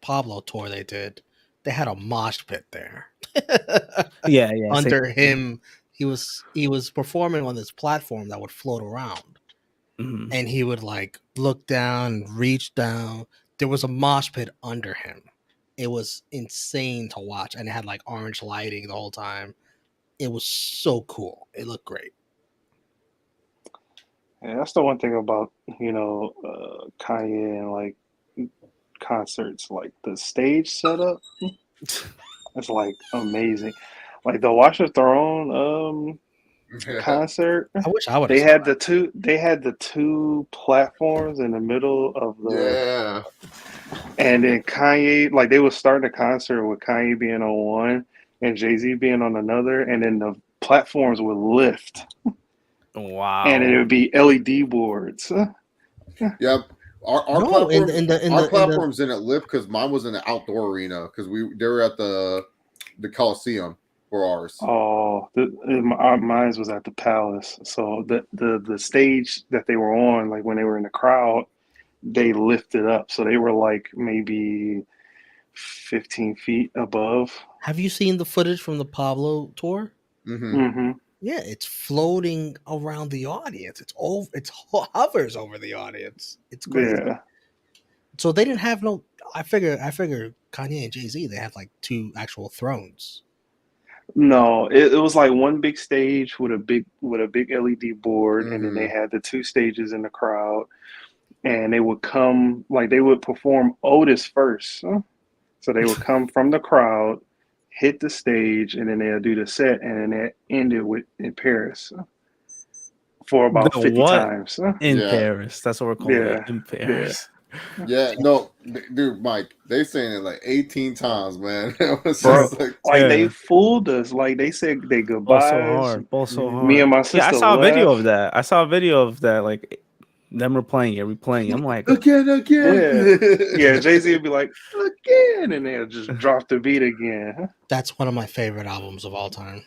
Pablo tour they did, they had a mosh pit there. Yeah. Under him, he was performing on this platform that would float around, and he would like look down, reach down. There was a mosh pit under him. It was insane to watch, and it had like orange lighting the whole time. It was so cool. It looked great. Yeah, that's the one thing about Kanye and like concerts, like the stage setup. It's like amazing. Like the Watch the Throne concert. I wish I would. They had the two platforms in the middle of the and then Kanye, like they was starting the concert with Kanye being on one and Jay-Z being on another, and then the platforms would lift. Wow. And it would be LED boards. Yep. Our platforms didn't lift because mine was in the outdoor arena because they were at the Coliseum for ours. Oh, mine was at the Palace. So the stage that they were on, like when they were in the crowd, they lifted up. So they were like maybe 15 feet above. Have you seen the footage from the Pablo tour? Mm-hmm. Mm-hmm. Yeah, it's floating around the audience. It hovers over the audience. It's crazy. Yeah. So they didn't have no. I figure Kanye and Jay-Z, they had like two actual thrones. No, it was like one big stage with a big LED board, and then they had the two stages in the crowd, and they would perform Otis first. So they would come from the crowd, hit the stage, and then they'll do the set, and then they ended in Paris for about 50 times. In Paris. That's what we're calling it. In Paris. Yeah, no, dude, Mike, they saying it like 18 times, man. It was they fooled us. Like they said they goodbyes. Ball so hard. Me and my sister. Yeah, I saw a video of that. Like them replaying it. I'm like again. Yeah, Jay-Z would be like again, and they'll just drop the beat again. That's one of my favorite albums of all time.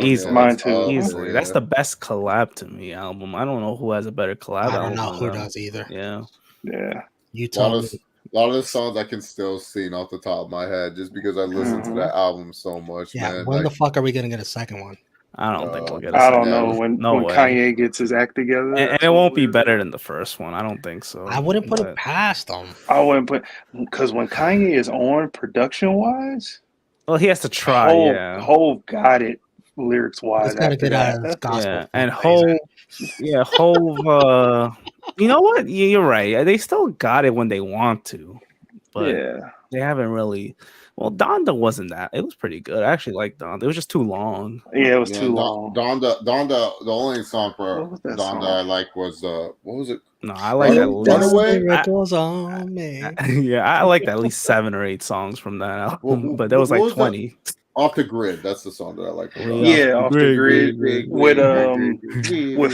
Easily. Mine too. Easily. That's the best collab to me album. I don't know who has a better collab album. I don't know who does either. Yeah. Yeah. You tell me. A lot of the songs I can still sing off the top of my head just because I listened to that album so much. Yeah, man. when the fuck are we gonna get a second one? I don't think we'll get a second one. I don't know when Kanye gets his act together. And it won't be better than the first one. I don't think so. I wouldn't put it past them. I wouldn't because when Kanye is on production wise, well, he has to try. Hov got it lyrics wise. He's gotta get out of this gospel. Yeah, and Hov. You know what? You're right. They still got it when they want to, but they haven't really. Well, Donda wasn't that. It was pretty good. I actually liked Donda. It was just too long. Yeah, it was too long. Donda. The only song for Donda I liked was what was it? No, I like at least. Yeah, I liked at least 7 or 8 songs from that album, but there was like 20. Off the Grid, that's the song that I like. Yeah, Off the Grid with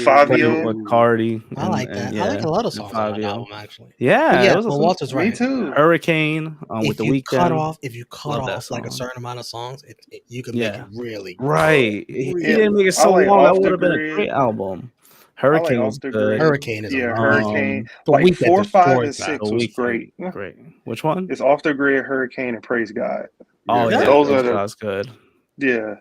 Fabio, with Cardi. I like that. I like a lot of songs on that album actually. Yeah, but Walter's right. Me too. Hurricane with the Weeknd. If you cut off like a certain amount of songs, you can make it really right. He didn't make it so long. That would have been a great album. Hurricane was good. Hurricane is Hurricane. Like 4, 5, and 6 was great. Great. Which one? It's Off the Grid, Hurricane, and Praise God. Oh yeah, that's good. Yeah.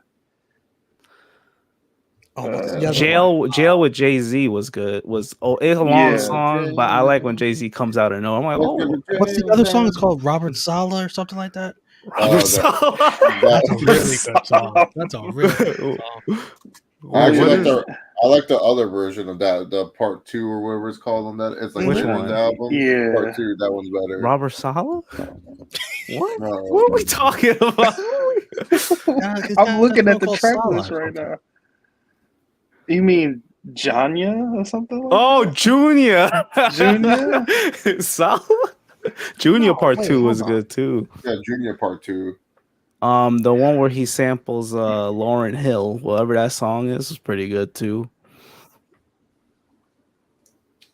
Jail with Jay-Z was good. It's a long song, but I like when Jay-Z comes out of nowhere. I'm like, what's the other song? It's called Robert Sala or something like that. Robert Sala. That's a really good song. That's a really good song. I like the other version of that, the part 2 or whatever it's called on that. It's like which one? The album. Yeah, part 2. That one's better. Robert Sala. What? What are we talking about? I'm looking at the track list right now. You mean Janya or something? Like that? Junior. Junior. Sala. Junior part 2 was good too. Yeah, Junior part 2. The one where he samples Lauryn Hill, whatever that song is pretty good too.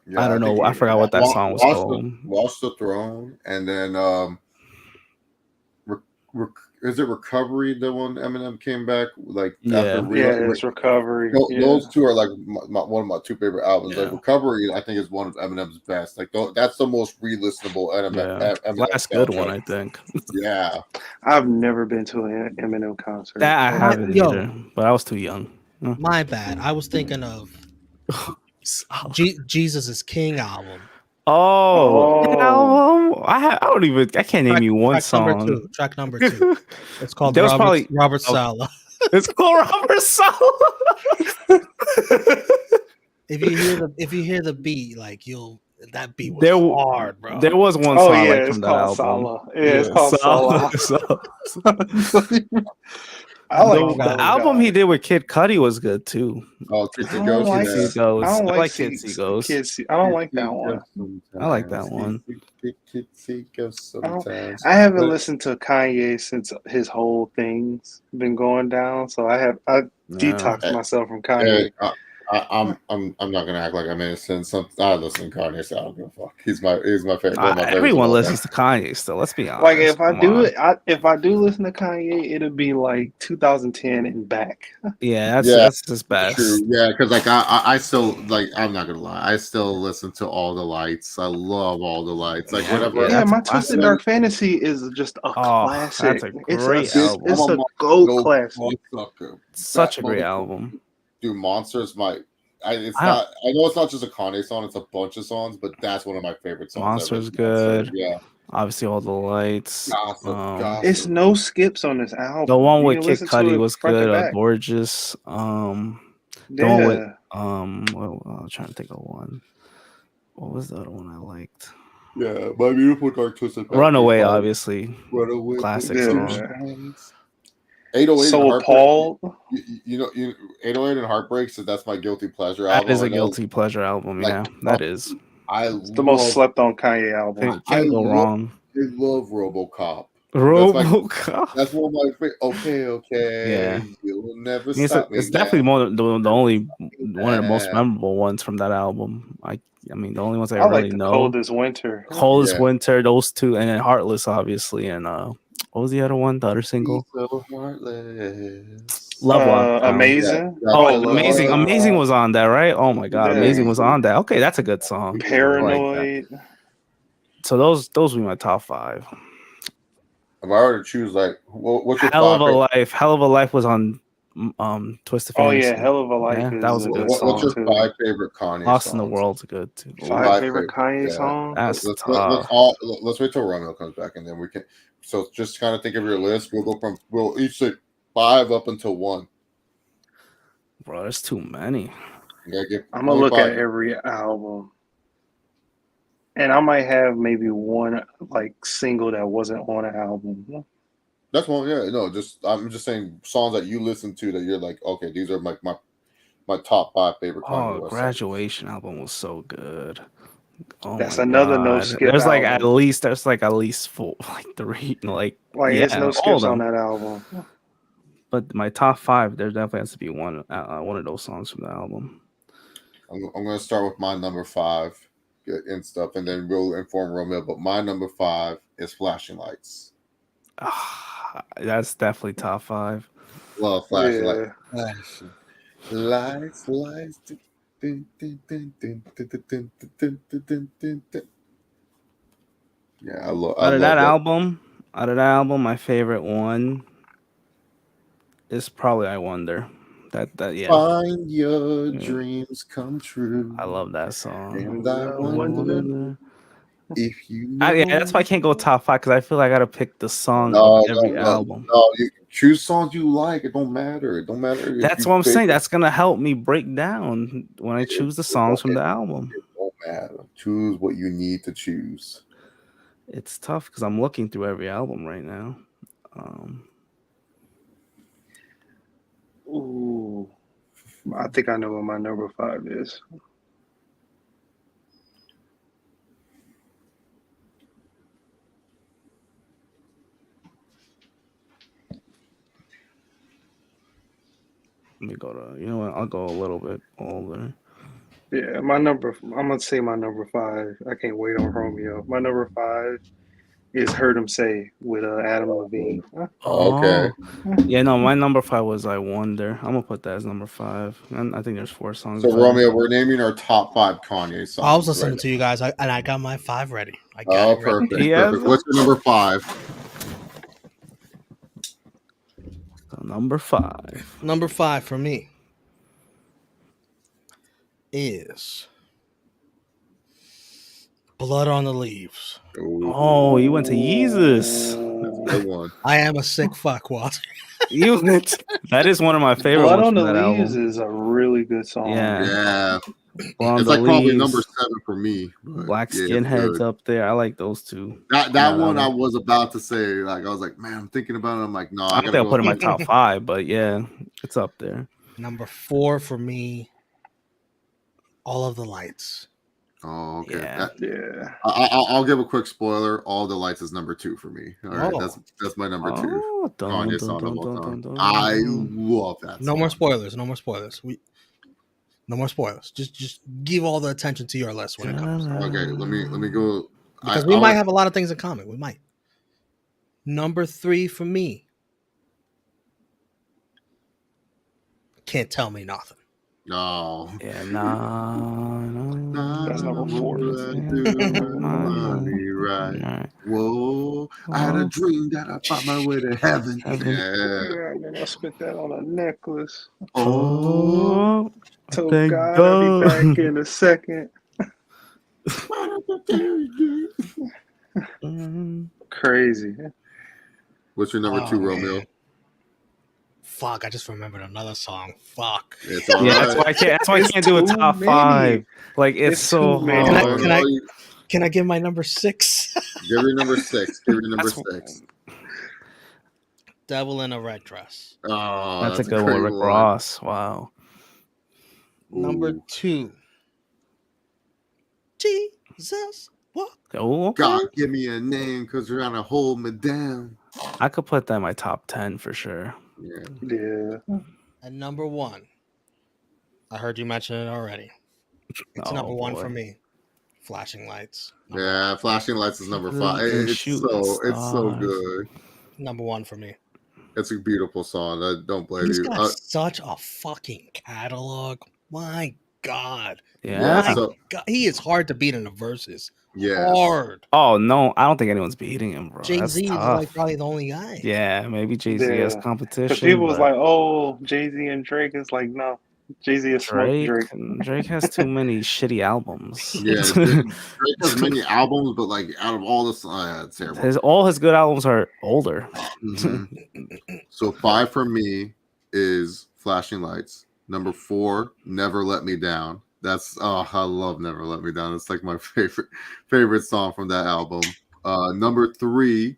Yeah, I don't know. I forgot what that song was called. Watch the Throne, and then is it Recovery? The one Eminem came back like after it's Recovery. Those two are like one of my two favorite albums. Yeah. Like Recovery, I think is one of Eminem's best. Like that's the most re-listenable Eminem last good one, I think. Yeah, I've never been to an Eminem concert. That I haven't either, but I was too young. My bad. I was thinking of Jesus is King album. That album. I can't name you one song. Track number 2. It's called Robert Sala. It's called Robert Sala. If you hear the beat, like that beat was hard, bro. There was one song from that album. Sala. Yeah, it's called Sala. I like the album he did with Kid Cudi was good too. Oh, Kids See Ghosts. I don't like Kids See Ghosts. I don't like that one. I like that one. I haven't listened to Kanye since his whole thing's been going down, so I detoxed myself from Kanye. I'm not gonna act like I'm innocent. I listen to Kanye, so I don't give a fuck. He's my favorite. Everyone listens to Kanye still. Let's be honest. Like if I do listen to Kanye, it'll be like 2010 and back. Yeah, that's his best. True. Yeah, because like I still like. I'm not gonna lie. I still listen to All the Lights. I love All the Lights. Like whenever. Yeah, my Twisted Dark Fantasy is just a classic. That's a great album. It's a gold classic. Such a great album. Dude, Monsters I know it's not just a Kanye song, it's a bunch of songs, but that's one of my favorite songs. Monsters good. Yeah. Obviously All the Lights. Gossip. It's no skips on this album. The one with Kid Cudi was good. Gorgeous. I'm trying to think of one. What was the other one I liked? Yeah, My Beautiful Dark Twisted Fantasy. Runaway, obviously. Runaway. Classic song. 808 So Paul, 808 and Heartbreaks. So that's my guilty pleasure album. That is a guilty pleasure album. Yeah, that is. It's the most slept on Kanye album. Can't go wrong. I love RoboCop. That's one of my favorite. Okay. Yeah. You'll never stop me. It's definitely the only one of the most memorable ones from that album. I mean, the only ones I really know. Coldest Winter. Winter, those two, and then Heartless, obviously, and what was the other one? The other single? So Heartless. Love One. Amazing. Amazing. Amazing was on that, right? Oh my god, Amazing was on that. Okay, that's a good song. Paranoid. So those would be my top 5. If I were to choose, like, what's your Hell of a Life? Hell of a Life was on Twisted Fantasy. Oh yeah, Hell of a Life. Yeah, that was a good song. What's your 5 favorite Kanye Lost songs? in the World's good too. 5 favorite Kanye songs. That's let's wait till Romeo comes back and then we can. So just kind of think of your list. We'll each say 5 up until 1. Bro, there's too many. I'm gonna look at every album, and I might have maybe one like single that wasn't on an album. That's one. Yeah, no, I'm just saying songs that you listen to that you're like, okay, these are like my top 5 favorite. Graduation album was so good. Oh, that's another no skip. There's like at least 4, like 3, there's no skips on that album. But my top 5, there definitely has to be one of those songs from the album. I'm gonna start with my number 5 and stuff, and then we'll inform Romeo. But my number 5 is Flashing Lights. That's definitely top 5. Love Flashing Lights. Lights. Yeah, I love that album, my favorite one is probably I Wonder. That yeah. Find your dreams come true. I love that song. And I wonder if you that's why I can't go top 5 because I feel like I gotta pick the song of every album. No, you choose songs you like. It don't matter. It don't matter. That's what I'm saying. That's gonna help me break down when I choose the songs from the album. It don't matter. Choose what you need to choose. It's tough because I'm looking through every album right now. Ooh, I think I know what my number 5 is. Let me go to, I'll go a little bit older. Yeah, I'm gonna say my number 5. I can't wait on Romeo. My number 5 is "Heard 'Em Say" with Adam Levine. Okay. Yeah, no, my number 5 was "I Wonder." I'm gonna put that as number 5, and I think there's 4 songs. So Romeo, we're naming our top 5 Kanye songs. I was listening to you guys, and I got my 5 ready. I got it ready. Perfect. Perfect. What's your number 5? So number 5. Number 5 for me is "Blood on the Leaves." Ooh. Oh, you went to Yeezus. That's a good one. I am a sick fuckwad. That is one of my favorite "Blood ones on the from that Leaves" album. is a really good song. Yeah. Blood It's on like the probably Leaves, number 7 for me. Black yeah, Skinheads up there. I like those two. That one I was about to say. Like I was like, man, I'm thinking about it. I'm like, no, I think I'll put it in my top 5, but yeah, it's up there. Number 4 for me, "All of the Lights." Oh, okay. Yeah. I'll give a quick spoiler. "All the Lights" is number 2 for me. All right, that's my number 2. Kanye song of all time. I love that. No more spoilers. No more spoilers. No more spoilers. Just give all the attention to your list when it comes. Okay, let me go. Because we might have a lot of things in common. We might. Number 3 for me. "Can't Tell Me Nothing." No. Yeah, no. That's number 4. Right. Whoa, I had a dream that I found my way to heaven. Yeah, man, I spent that on a necklace. Oh, Told thank God God. I'll be back in a second. Crazy. What's your number 2, Romeo? Man. Fuck, I just remembered another song. Fuck. It's all Yeah, right. that's why I can't do a top 5. Like it's so hard. Can I give my number 6? Give your number 6. Give your number 6. "Devil in a Red Dress." Oh, that's a good one. Rick Ross. Wow. Number 2. "Jesus Walk." Oh, God, give me a name because you're trying to hold me down. I could put that in my top 10 for sure. Yeah. And number 1. I heard you mention it already. It's number 1 for me. "Flashing Lights." Yeah, "Flashing Lights" is number 5. It's so good. Number 1 for me. It's a beautiful song. I don't blame He's you. got such a fucking catalog. My God. Yeah. God. He is hard to beat in the verses. Yeah. Hard. Oh no, I don't think anyone's beating him, bro. Jay-Z is like probably the only guy. Yeah, maybe Jay-Z has competition. Because people was like, oh, Jay-Z and Drake. It's like, no. Jay-Z is Drake. Drake has too many shitty albums. Yeah, Drake has many albums, but like out of all this, it's terrible. All his good albums are older. Mm-hmm. So 5 for me is "Flashing Lights." Number 4, "Never Let Me Down." I love "Never Let Me Down." It's like my favorite song from that album. Number 3.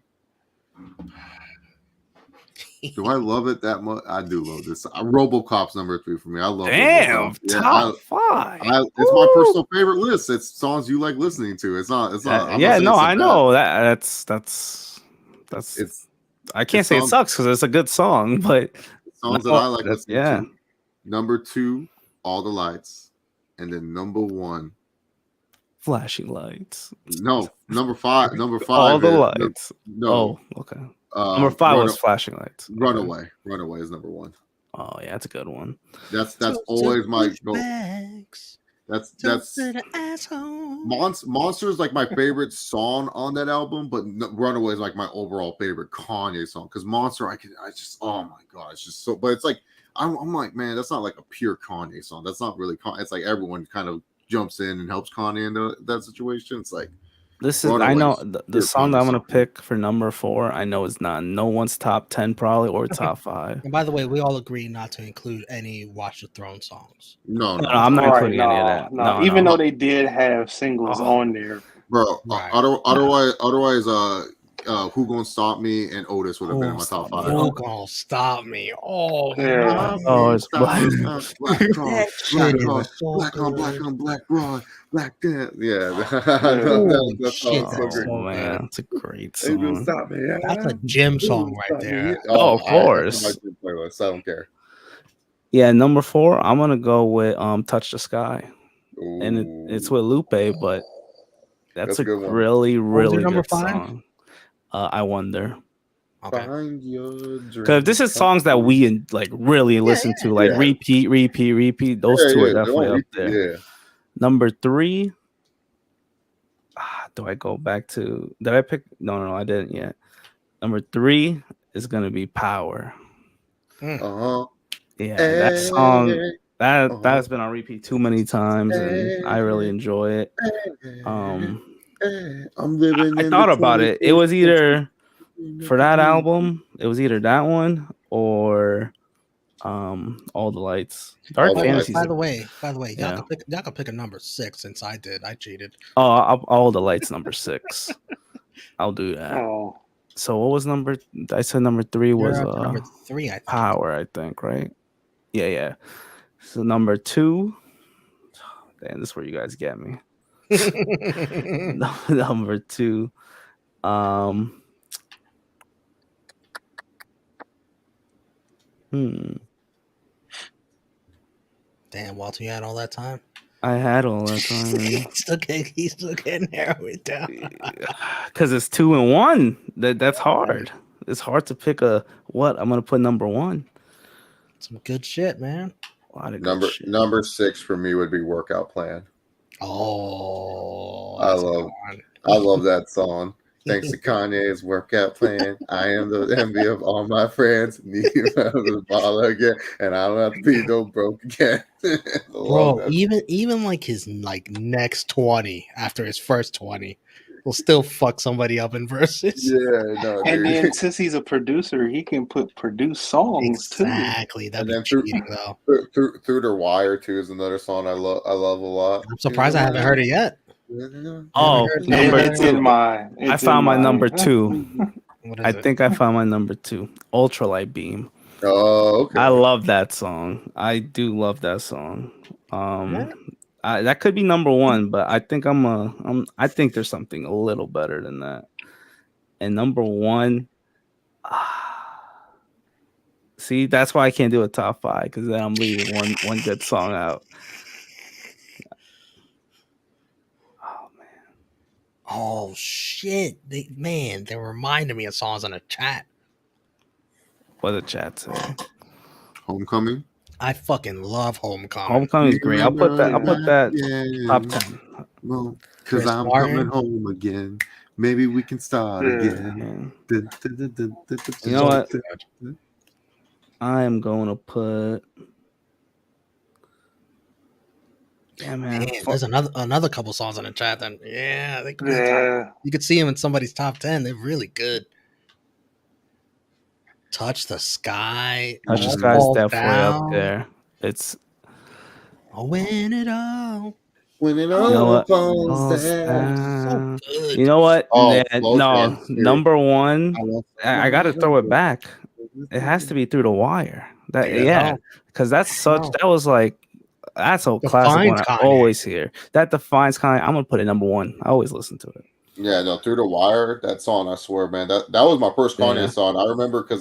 Do I love it that much? I do love this. RoboCop's number 3 for me. I love it. Top 5. It's my personal favorite list. It's songs you like listening to. It's not. I know that's. I can't say it sucks because it's a good song, but songs that I like listening to. Number 2, "All the Lights," and then number 1, "Flashing Lights." No, number 5. "All the Lights." No. Oh, okay. Number 5 was "Flashing Lights." "Runaway." "Runaway" is number 1. Oh yeah, that's a good one. That's always my goal. That's Monster is like my favorite song on that album, but "Runaway" is like my overall favorite Kanye song. Because Monster, oh my god, it's just so. But it's like I'm like, man, that's not like a pure Kanye song. That's not really Kanye. It's like everyone kind of jumps in and helps Kanye into that situation. It's like. I know the song that I'm gonna pick for number 4. I know it's not no one's top 10 probably or top 5. And by the way, we all agree not to include any Watch the Throne songs. No, I'm not including any of that. No, even though they did have singles on there, bro. Otherwise, "Who Gonna Stop Me" and "Otis" would have been in my top 5. Who Gonna Stop Me? Oh, yeah. It's black on black broad, black death. Yeah, that's a great song. That's a gym song right there. Oh, of course. I don't care. Yeah, number 4, I'm gonna go with "Touch the Sky," and it's with Lupe, but that's a good one. really good number 5? song. I Wonder. Okay. Find your Because this is songs that we like really listen to, like repeat. Those two are definitely up there. Yeah. Number 3. Do I go back to? Did I pick? No, I didn't yet. Number 3 is gonna be Power. Uh-huh. Yeah, that song that's been on repeat too many times, and I really enjoy it. I'm living. I thought about it. It was either for that album, it was either that one or All the Lights. Dark Fantasy. By the way, y'all can pick a number 6 since I cheated. Oh, All the Lights number 6. I'll do that. Oh. So what was number? I said number 3 was number 3. I think. Power. I think, right? Yeah. So number 2. Damn, this is where you guys get me. Number 2. Damn, Walter, you had all that time? I had all that time. He still can't narrow it down. Because it's 2 and 1. That's hard. It's hard to pick what I'm gonna put number 1. Some good shit, man. Number 6 for me would be Workout Plan. Oh, I love that song. Thanks to Kanye's Workout Plan, I am the envy of all my friends. Need to ball again, and I don't have to be no broke again. Bro, even like his next 20 after his first 20 will still fuck somebody up in verses. Yeah, no. And then since he's a producer, he can produce songs too. Exactly. That'd be cheating though. Through the Wire too is another song I love a lot. I'm surprised I haven't heard it yet. Oh, number 2. I found my number 2. I think I found my number 2. Ultralight Beam. Oh, okay. I love that song. I do love that song. That could be number 1, but I think I think there's something a little better than that. And number 1, see, that's why I can't do a top 5, because then I'm leaving one good song out. Oh shit! They reminded me of songs on the chat. What the chat say? Homecoming. I fucking love Homecoming. Homecoming is great. I'll put that top 10. Well, because I'm coming home again. Maybe we can start again. You know what? I am going to put. Yeah, man. There's another couple songs on the chat. Then you could see them in somebody's top 10. They're really good. Touch the Sky. Touch the Sky is definitely up there. It's when it all falls down. So good. You know what? No, number 1. I got to throw it back. It has to be Through the Wire. Because that's a classic one I always hear. That defines Kanye. I'm gonna put it number 1. I always listen to it. Yeah, no, Through the Wire, that song, I swear, man, that was my first Kanye song. I remember because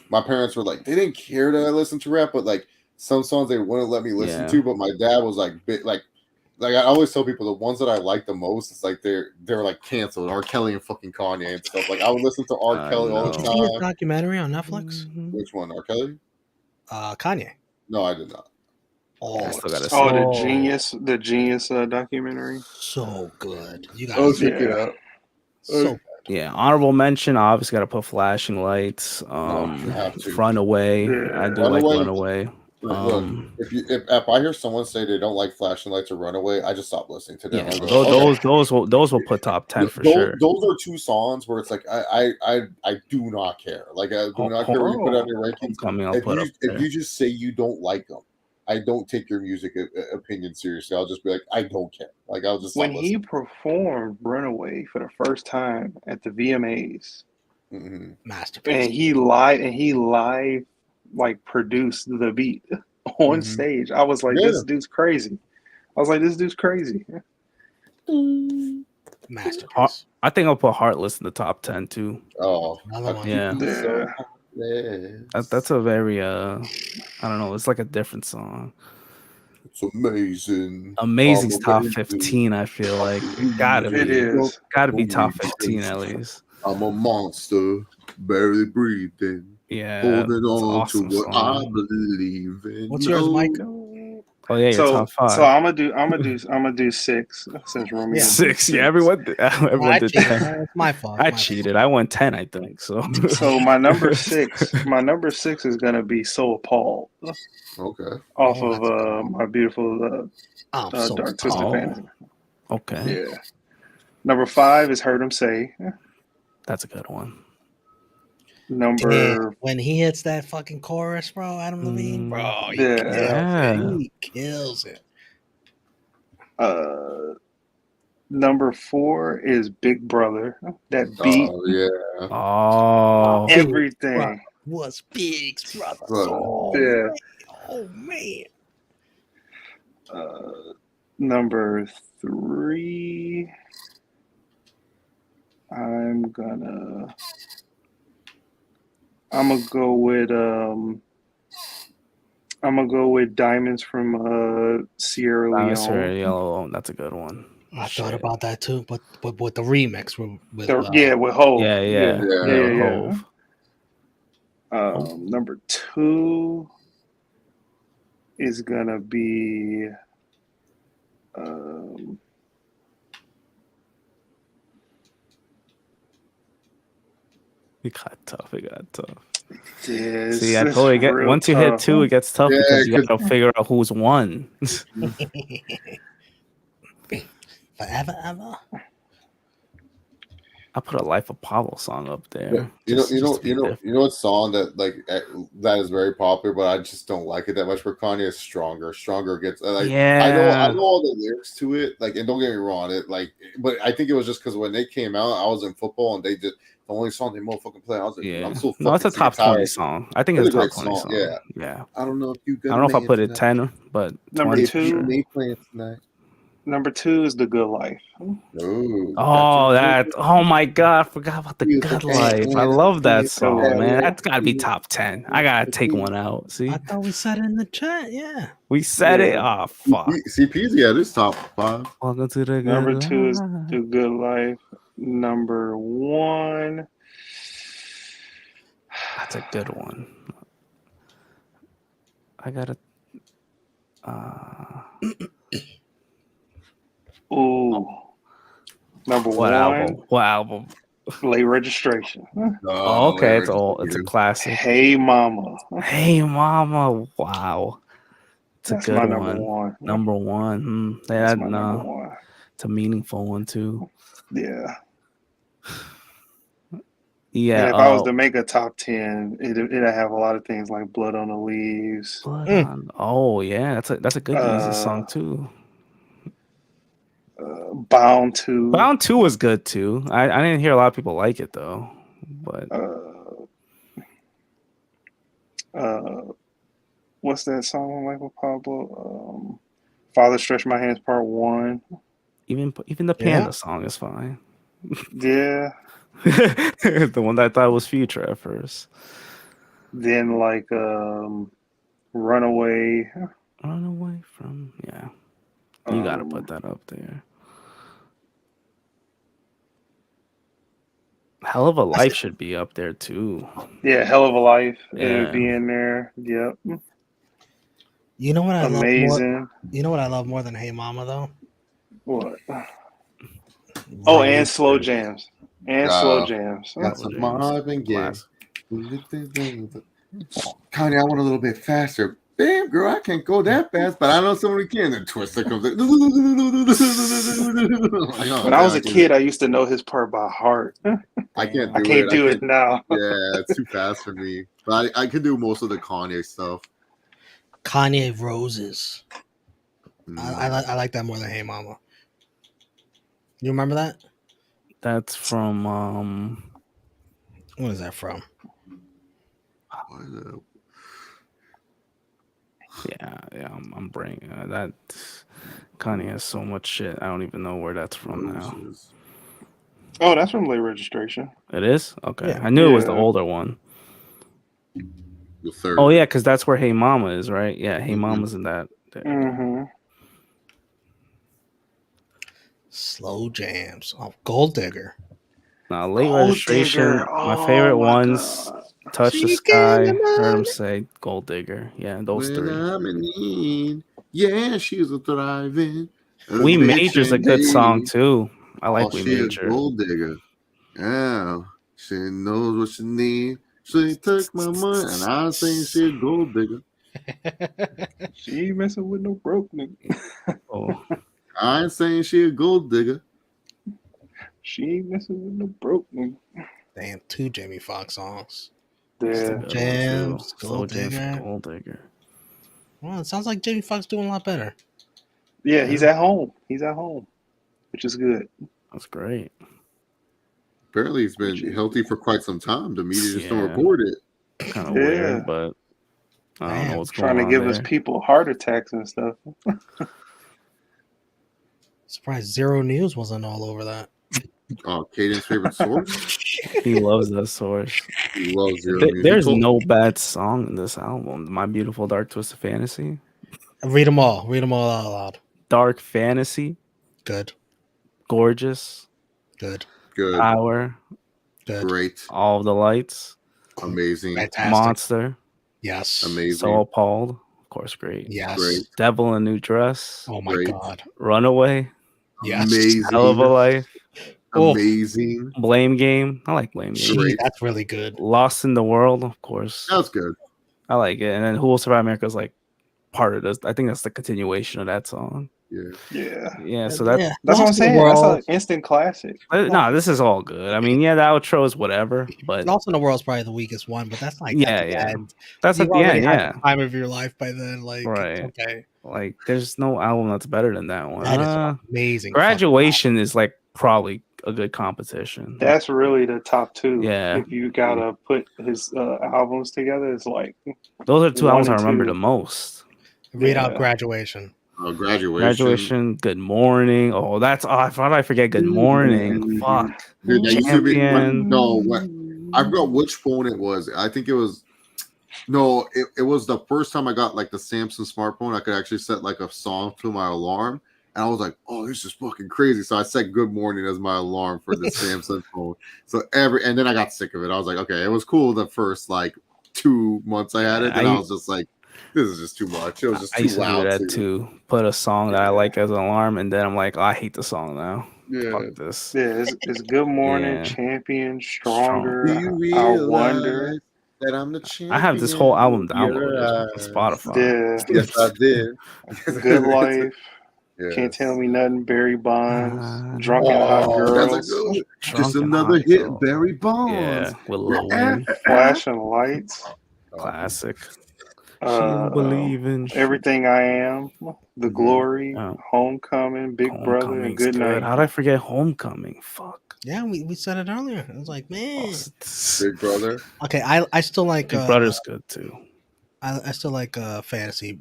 my parents were like, they didn't care that I listened to rap, but like some songs they wouldn't let me listen to. But my dad was like, I always tell people the ones that I like the most, it's like they're like canceled. R. Kelly and fucking Kanye and stuff. Like I would listen to R. Kelly all the time. Did you see his documentary on Netflix? Which one, R. Kelly? Kanye. No, I did not. The Genius documentary. So good. You guys check it out. So good. Yeah, honorable mention. Obviously, got to put Flashing Lights. Runaway. I do like Runaway. If I hear someone say they don't like Flashing Lights or Runaway, I just stop listening to them. Those will put top 10 for sure. Those are 2 songs where it's like I do not care. Like I do not care what you put on your rankings. If you just say you don't like them, I don't take your music opinion seriously. I'll just be like, I don't care. Like I'll just when he performed Runaway for the first time at the VMAs, masterpiece, and he live like produced the beat on stage. I was like, this dude's crazy. Masterpiece. I think I'll put Heartless in the top 10 too. Oh, yeah. That's a very I don't know. It's like a different song. It's amazing. Amazing's top 15. I feel like it gotta be top 15 at least. I'm a monster, barely breathing. Yeah, holding on awesome to what song. I believe in. What's yours, Mike? Oh yeah, your top 5. So I'm gonna do 6 since Romeo. Yeah. 6. Yeah, everyone did Cheated. 10. It's my fault. I cheated. I went 10, I think. So my number 6 is gonna be So Appalled. Okay. Off of my beautiful so Dark Twisted Fantasy. Okay. Yeah. Number 5 is Heard 'Em Say. That's a good one. Number when he hits that fucking chorus, bro, Adam Levine, bro, he kills it. Number 4 is Big Brother. That beat. Oh yeah. Oh, everything was Big's brother. Oh man. Number 3. I'm gonna go with Diamonds from Sierra Leone. Yellow. That's a good one. I thought about that too, but with the remix with with Hov. Yeah. Hov. Number 2 is gonna be It got tough. Yes, see, I told you, once you hit 2, it gets tough because you got to figure out who's won. Forever, ever. I put a Life of Pablo song up there. You know what song that that is very popular, but I just don't like it that much for Kanye is Stronger. Stronger gets I know all the lyrics to it, and don't get me wrong, but I think it was just because when they came out, I was in football and they did the only song they motherfucking play. I was like, I'm so no, it's a top 20 song. I think it's a top 20 song. Yeah. I don't know if I put it 10, but number 2 playing tonight. Number 2 is The Good Life. Oh my god, I forgot about The Good Life. I love that song, man. That's gotta be top 10. I gotta take one out. See, I thought we said it in the chat. Yeah, we said it. Oh fuck. CPZ at his top 5. Welcome to the Number 2 is The Good Life. Number 1. That's a good one. I gotta. Number 1. What album? Late Registration. Okay, it's a classic. Hey Mama. Wow, it's a good one. Number one. Yeah, number 1. It's a meaningful one too. Yeah. Yeah. And if I was to make a top 10, it'd have a lot of things like Blood on the Leaves. Oh yeah, that's a good Yeezus song too. Bound 2. Bound 2 was good too. I didn't hear a lot of people like it though. But what's that song on Michael Pablo? Father Stretch My Hands Part 1. Even the Panda song is fine. Yeah. The one that I thought was Future at first. Then Runaway from you gotta put that up there. Hell of a Life should be up there too. Yeah, Hell of a Life. It would be in there. Yep. You know what I Amazing. love more? You know what I love more than Hey Mama though? What? Oh, and Slow Jams. Slow Jams. That's a Marvin Gaye. Kanye, I want a little bit faster. Damn, girl, I can't go that fast, but I know somebody can. And Twister comes in. When I was a kid, I used to know his part by heart. I can't do it now. Yeah, it's too fast for me. But I could do most of the Kanye stuff. Kanye Roses. I like that more than Hey Mama. You remember that? That's from what is that from? I'm bringing that. Kanye has so much shit. I don't even know where that's from now. Oh, that's from Late Registration. It is? Okay. Yeah. I knew it was the older one. The third. Oh yeah, because that's where Hey Mama is, right? Yeah, Hey Mama's in that. Mm-hmm. Slow Jams. Oh, Gold Digger. Late Registration. My favorite ones. God. Touch the Sky. Heard him say Gold Digger. Yeah, those when three. I'm in need, yeah, she's a thriving. We Major's a good song too. I like We Major. A gold digger. Yeah, she knows what she need. She took my money, and I think she a gold digger. She ain't messing with no broke nigga. Oh, I ain't saying she a gold digger. She ain't messing with no broke nigga. Damn, 2 Jamie Foxx songs. Yeah. Jams, Slow Jams, Gold Digger. Well, it sounds like Jamie Foxx doing a lot better. Yeah, he's at home. He's at home, which is good. That's great. Apparently, he's been healthy for quite some time. The media just don't report it. Kind of weird, but I don't know what's going on. Trying to give us people heart attacks and stuff. Surprised Zero News wasn't all over that. Oh, Caden's favorite source? He loves that source. He loves Zero News. There's no bad song in this album. My Beautiful Dark Twisted Fantasy. Read them all. Read them all out loud. Dark Fantasy. Good. Gorgeous. Good. Good. Power. Good. Great. All of the Lights. Amazing. Fantastic. Monster. Yes. Amazing. So Appalled. Of course, great. Yes. Great. Devil in a New Dress. Oh my God. Runaway. Yes. Amazing. Hell of a Life. Amazing. Blame Game. I like Blame Game. Gee, that's really good. Lost in the World, of course. That's good. I like it. And then Who Will Survive America is like part of this. I think that's the continuation of that song. Yeah. So that's what I'm saying. That's an instant classic. No, this is all good. I mean, the outro is whatever, but Lost in the World is probably the weakest one, but that's like end. That's at the end. Yeah, time of your life by then, like right. Okay, like there's no album that's better than that one. That is amazing. Graduation is like probably a good competition. That's really the top two. Yeah, if you gotta put his albums together, it's like those are two albums I remember the most. Read out Graduation. Graduation. Good Morning. Oh, that's I thought I forget Good Morning. Fuck. Dude, that used to be I forgot which phone it was. I think it was it was the first time I got like the Samsung smartphone. I could actually set like a song to my alarm. And I was like, oh, this is fucking crazy. So I set Good Morning as my alarm for the Samsung phone. So and then I got sick of it. I was like, okay, it was cool the first like 2 months I had it. And I was just like, this is just too much. It was just too loud. I used to do that too. Put a song that I like as an alarm, and then I'm like, oh, I hate the song now. Fuck this. Yeah, it's Good Morning, Champion, Stronger. I Wonder. That I'm the champion. I have this whole album downloaded on Spotify. Yeah. Yes, I did. Good Life. Yes. Can't Tell Me Nothing, Barry Bonds. Drunk and Hot Girls. Just another hit, Barry Bonds. Yeah, with Lil Wayne. Flashing Lights. Classic. Believe in Everything I Am, The Glory, Homecoming, Big Brother, and Good Night. How'd I forget Homecoming? Fuck. Yeah, we said it earlier. I was like, man, Big Brother. Okay, I still like Big Brother's good too. I still like Fantasy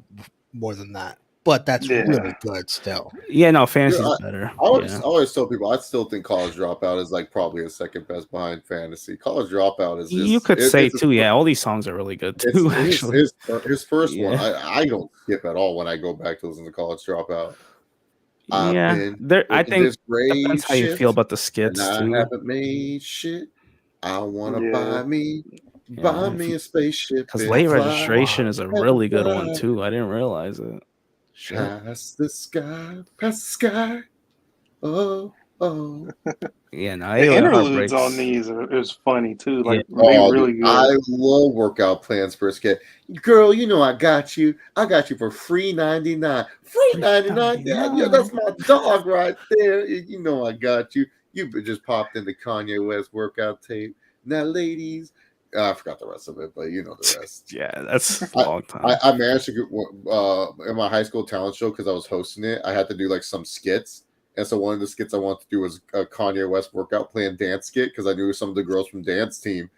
more than that, but that's really good still. Yeah, no, Fantasy's better. I always tell people I still think College Dropout is like probably a second best behind Fantasy. College Dropout is just, you could say too. Yeah, all these songs are really good too. Actually, his first one, I don't skip at all when I go back to listen to College Dropout. I think depends how you feel about the skits too. I haven't made shit. I want to buy me a spaceship. Because Late Registration is a really good one too. I didn't realize it. Past the sky. Oh. Yeah, no, the interludes on these is funny too. Like really good. I love workout plans for a skit. Girl, you know I got you. I got you for free 99. Free 99. Yeah, that's my dog right there. You know I got you. You just popped in the Kanye West workout tape. Now, ladies. I forgot the rest of it, but you know the rest. Yeah, that's a long time. I managed to get in my high school talent show because I was hosting it. I had to do like some skits. And so one of the skits I wanted to do was a Kanye West workout plan dance skit because I knew some of the girls from dance team.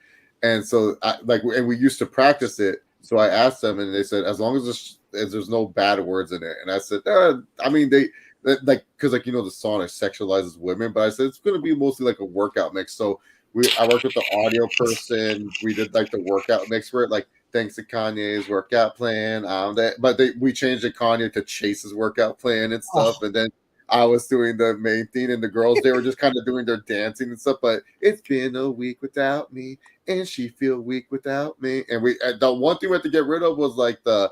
And so and we used to practice it. So I asked them and they said, as long as there's no bad words in it. And I said, I mean, because the song sexualizes women, but I said, it's going to be mostly like a workout mix. So I worked with the audio person. We did like the workout mix for it, like thanks to Kanye's workout plan. We changed the Kanye to Chase's workout plan and stuff. And then I was doing the main thing, and the girls, they were just kind of doing their dancing and stuff. But it's been a week without me, and she feel weak without me. And the one thing we had to get rid of was like the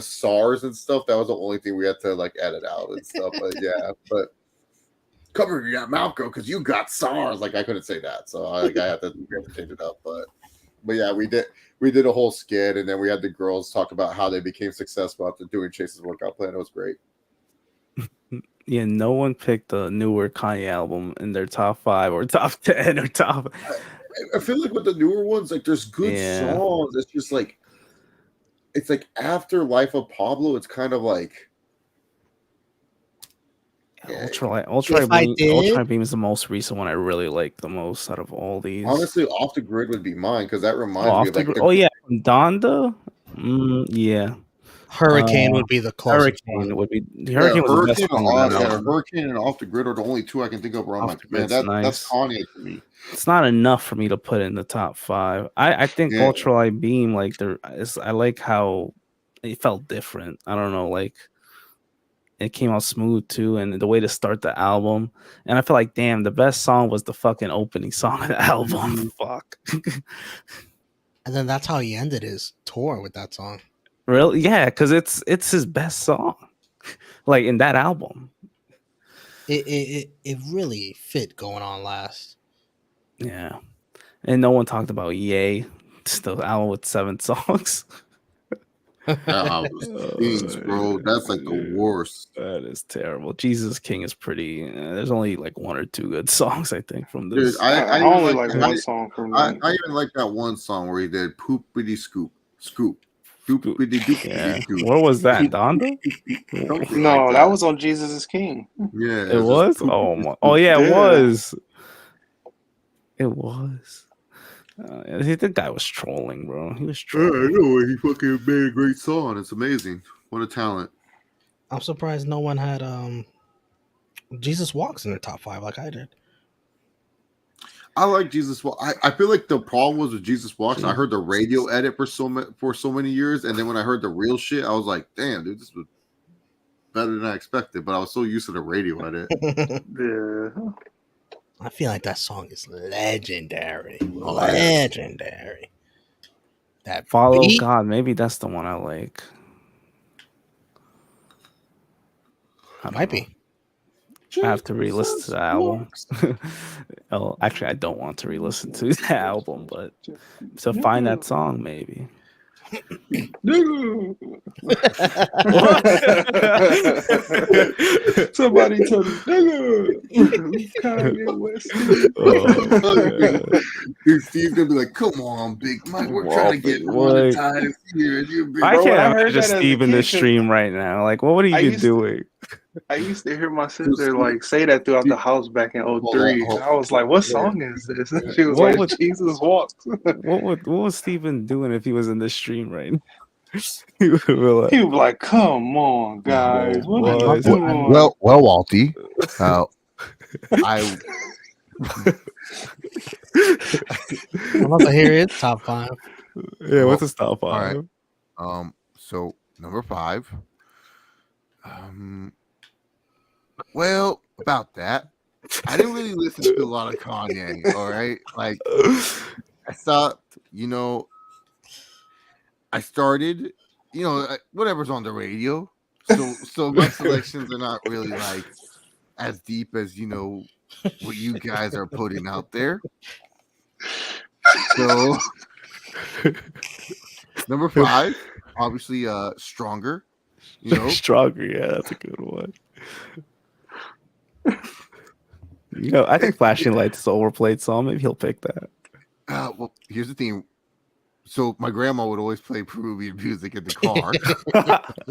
SARS and stuff. That was the only thing we had to like edit out and stuff. But yeah, but cover your mouth, girl, because you got SARS. Like I couldn't say that, so we had to change it up. But yeah, we did a whole skit, and then we had the girls talk about how they became successful after doing Chase's workout plan. It was great. Yeah, no one picked the newer Kanye album in their top 5 or top 10 or top. I feel like with the newer ones, like there's good songs. It's just like after Life of Pablo, it's kind of like Ultra Beam is the most recent one I really like the most out of all these. Honestly, Off the Grid would be mine because that reminds me of like Donda. Yeah. Hurricane would be the closest. Hurricane was the best one. Hurricane and Off the Grid are the only two I can think of where I'm like, man, that's Kanye to me. It's not enough for me to put in the top 5. I think Ultralight Beam, like I like how it felt different. I don't know, like it came out smooth too, and the way to start the album. And I feel like, damn, the best song was the fucking opening song of the album. Fuck. And then that's how he ended his tour with that song. Really? Yeah, because it's his best song, like in that album. It really fit going on last. Yeah, and no one talked about Yay. It's the album with 7 songs. That album stinks, bro. That's like the worst. That is terrible. Jesus King is pretty. There's only like 1 or 2 good songs, I think, from this. Dude, I only like one song from. I even like that one song where he did "Poopity Scoop Scoop." Yeah. What was that? Donda? No, that was on Jesus is King. Yeah, it was. Oh yeah, it was. It was. The guy was trolling, bro. He was trolling. I know. He fucking made a great song. It's amazing. What a talent. I'm surprised no one had Jesus Walks in the top 5 like I did. I like Jesus Walks. I feel like the problem was with Jesus Walks. I heard the radio edit for so many years, and then when I heard the real shit, I was like, "Damn, dude, this was better than I expected." But I was so used to the radio edit. Yeah, I feel like that song is legendary. Legendary. That Follow God, maybe that's the one I like. Might be. I have to re-listen to the album. Oh, actually, I don't want to re-listen to the album, but to find that song, maybe. Somebody told me, Kanye West. Dude, Steve's gonna be like, "Come on, Big Mike, we're trying to get monetized here." I can't imagine Steve in the stream right now. Like, what are you doing? I used to hear my sister like say that throughout the house back in 03. And I was like, "What song is this?" And she was like, "Jesus Walks." What was Steven doing if he was in this stream right now? He would be like, "Come on, guys, what are you doing?" Well, Walty, Unless I hear it, top 5. Yeah, what's his top 5? All right. So number 5. Well, about that, I didn't really listen to a lot of Kanye. All right, like I thought, I started, whatever's on the radio. So my selections are not really like as deep as what you guys are putting out there. So number 5, obviously, Stronger. Stronger, yeah, that's a good one. I think Flashing Lights is an overplayed song. Maybe he'll pick that. Well, here's the thing. So my grandma would always play Peruvian music in the car.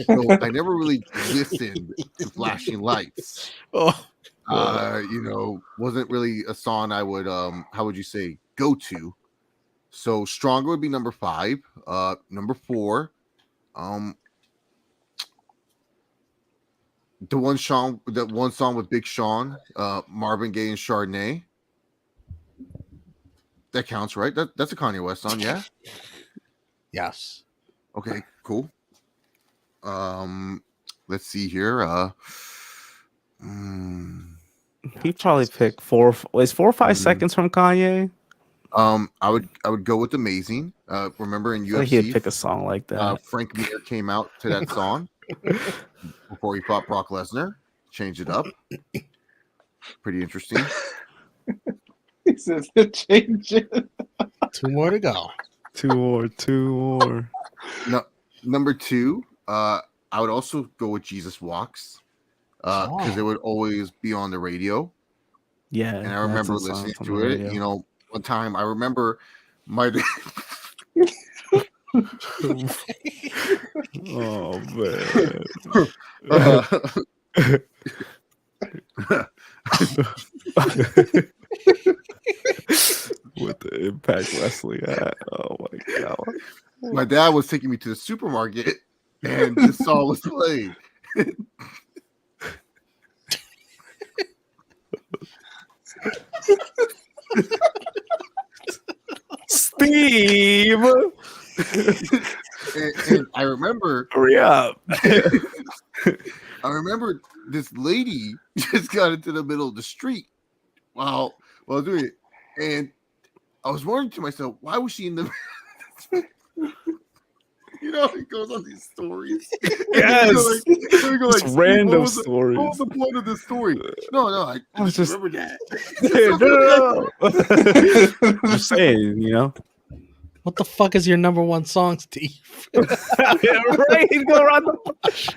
So I never really listened to Flashing Lights. Wasn't really a song I would how would you say go to. So Stronger would be number 5. Number 4, the one song with Big Sean, Marvin Gaye and Chardonnay. That counts, right? That's a Kanye West song, yeah? Yes. Okay, cool. Let's see here. He probably picked 4 or 5 seconds from Kanye. I would go with Amazing. Remember in UFC, he'd pick a song like that. Frank Mir came out to that song before he fought Brock Lesnar. Changed it up. Pretty interesting. He says to change it. 2 more to go. 2 more. No, number 2. I would also go with Jesus Walks. Because it would always be on the radio. Yeah. And I remember listening to it. You know, one time I remember my oh man. With the Impact Wrestling hat. Oh my god. My dad was taking me to the supermarket and this song was playing. Steve. and I remember, hurry up. I remember this lady just got into the middle of the street while doing it, and I was wondering to myself, why was she in the? You know, it goes on these stories. Yes, like, random stories. What was the point of this story? No, I was just remember that. No. I'm just saying, you know. What the fuck is your number 1 song, Steve? Yeah, right. Go around the bush.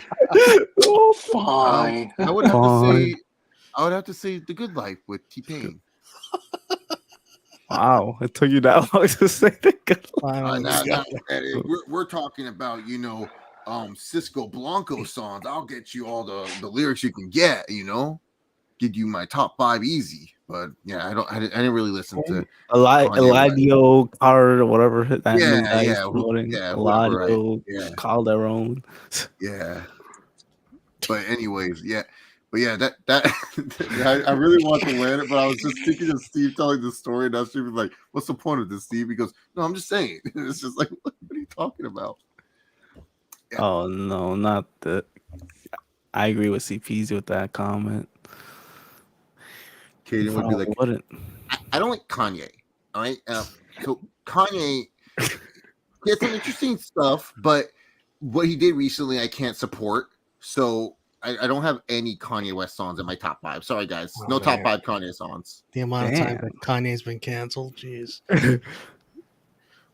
Oh, fine. I would have to say The Good Life with T-Pain. Wow, it took you that long to say The Good Life. We're talking about, you know, Cisco Blanco songs. I'll get you all the lyrics you can get, you know, give you my top 5 easy. But yeah, I didn't really listen to Eladio Card or whatever that new guy is promoting. Eladio Calderon. Yeah. But anyways, that I really want to land it, but I was just thinking of Steve telling the story, and I was like, "What's the point of this, Steve?" He goes, "No, I'm just saying." It's just like, what are you talking about? Yeah. Oh no, not that. I agree with CPZ with that comment. Kaden would be like, I don't like Kanye. All right, so Kanye, he has some interesting stuff, but what he did recently, I can't support. So I don't have any Kanye West songs in my top 5. Sorry, guys, no top 5 Kanye songs. The amount of time that Kanye's been canceled, jeez.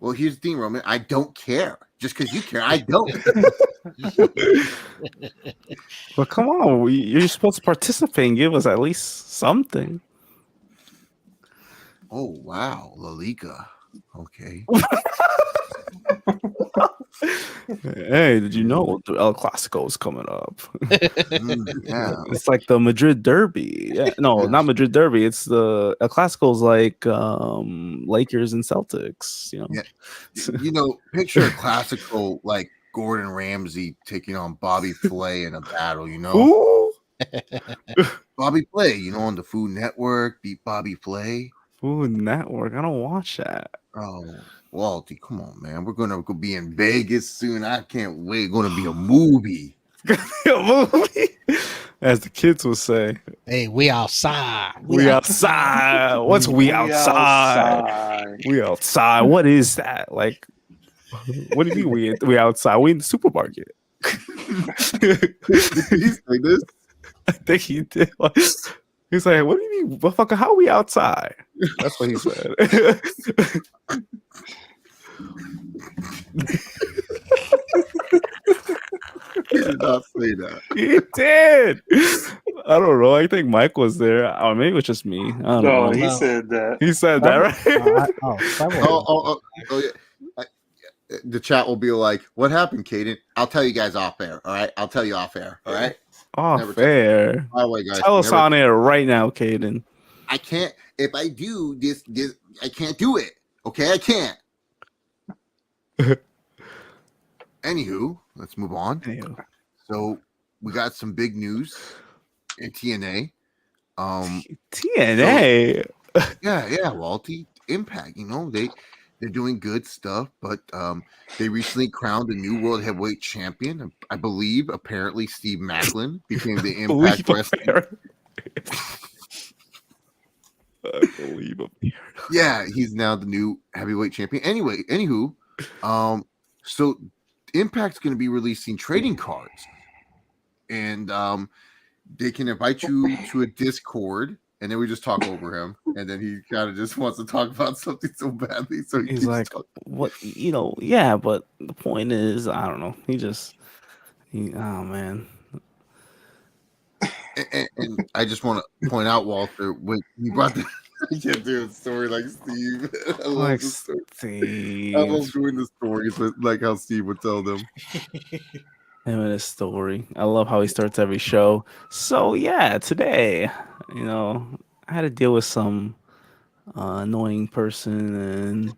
Well, here's the thing, Roman. I don't care. Just because you care, I don't. But come on, you're supposed to participate and give us at least something. Oh wow, Lalika. Okay. Hey, did you know the El Clasico is coming up? Yeah. It's like the Madrid Derby. Yeah, no, not Madrid Derby. It's the El Clasico is like Lakers and Celtics. You know. Yeah. You know, picture a classical like Gordon Ramsay taking on Bobby Flay in a battle. You know. Ooh. Bobby Flay. You know, on the Food Network, beat Bobby Flay. Food Network. I don't watch that. Oh. Walty, come on, man. We're gonna go be in Vegas soon. I can't wait. Gonna be a movie. A movie, as the kids would say. Hey, we outside. We outside. What's we outside? We outside. What is that? Like, what do you mean we outside? We in the supermarket. Did he say this? I think he did. He's like, what do you mean, motherfucker? How we outside? That's what he said. He did not say that. He did. I don't know. I think Mike was there, or maybe it was just me. I don't know. He said that. He said that, right? Yeah. The chat will be like, "What happened, Kaden? I'll tell you guys off air. All right, I'll tell you off air. All right." Off air. By the way, guys, tell us on air right now, Kaden. I can't. If I do this, I can't do it. Okay, I can't. Anywho, let's move on. So we got some big news in TNA. TNA. So, yeah, Walty. Impact. You know, they're doing good stuff, but they recently crowned a new world heavyweight champion. I believe, apparently, Steve Macklin became the Impact Wrestling. I believe him. Yeah, he's now the new heavyweight champion. Anyway, anywho, so Impact's going to be releasing trading cards, and they can invite you to a Discord, and then we just talk over him, and then he kind of just wants to talk about something so badly, so he's like, "What? Yeah." But the point is, I don't know. Oh man. And I just want to point out, Walter, when he brought the. I can't do a story like Steve. I love the story. Steve. I love doing the stories, but like how Steve would tell them. Him and his story. I love how he starts every show. So yeah, today, I had to deal with some annoying person, and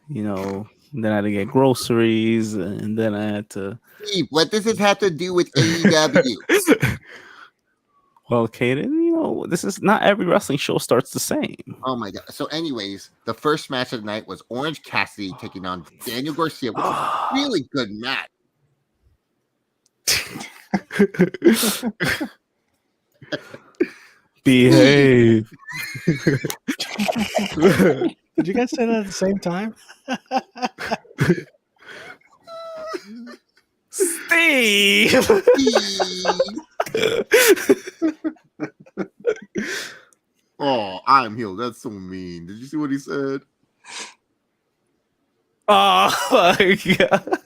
then I had to get groceries, and then I had to. Steve, what does this have to do with AEW? Well, Kaden, this is not every wrestling show starts the same. Oh my god! So, anyways, the first match of the night was Orange Cassidy taking on Daniel Garcia, which was a really good match. Behave. Did you guys say that at the same time? Steve. Oh, I'm healed. That's so mean. Did you see what he said? Oh my god.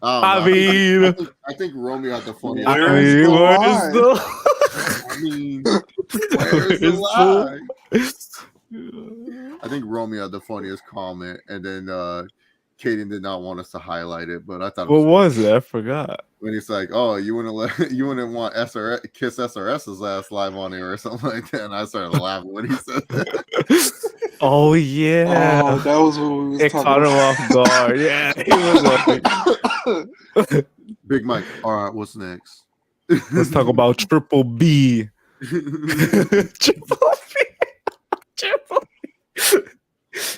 I think Romeo had the funny. Where's the lie? I think Romeo had the funniest comment, and then Kaden did not want us to highlight it, but I thought. What was it? I forgot. When he's like, "Oh, you wouldn't want Kiss SRS's ass live on air or something like that," and I started laughing when he said that. Oh yeah, oh, that was what we was it caught him off guard. Yeah, he was like, Big Mike. All right, what's next? Let's talk about Triple B. Triple B.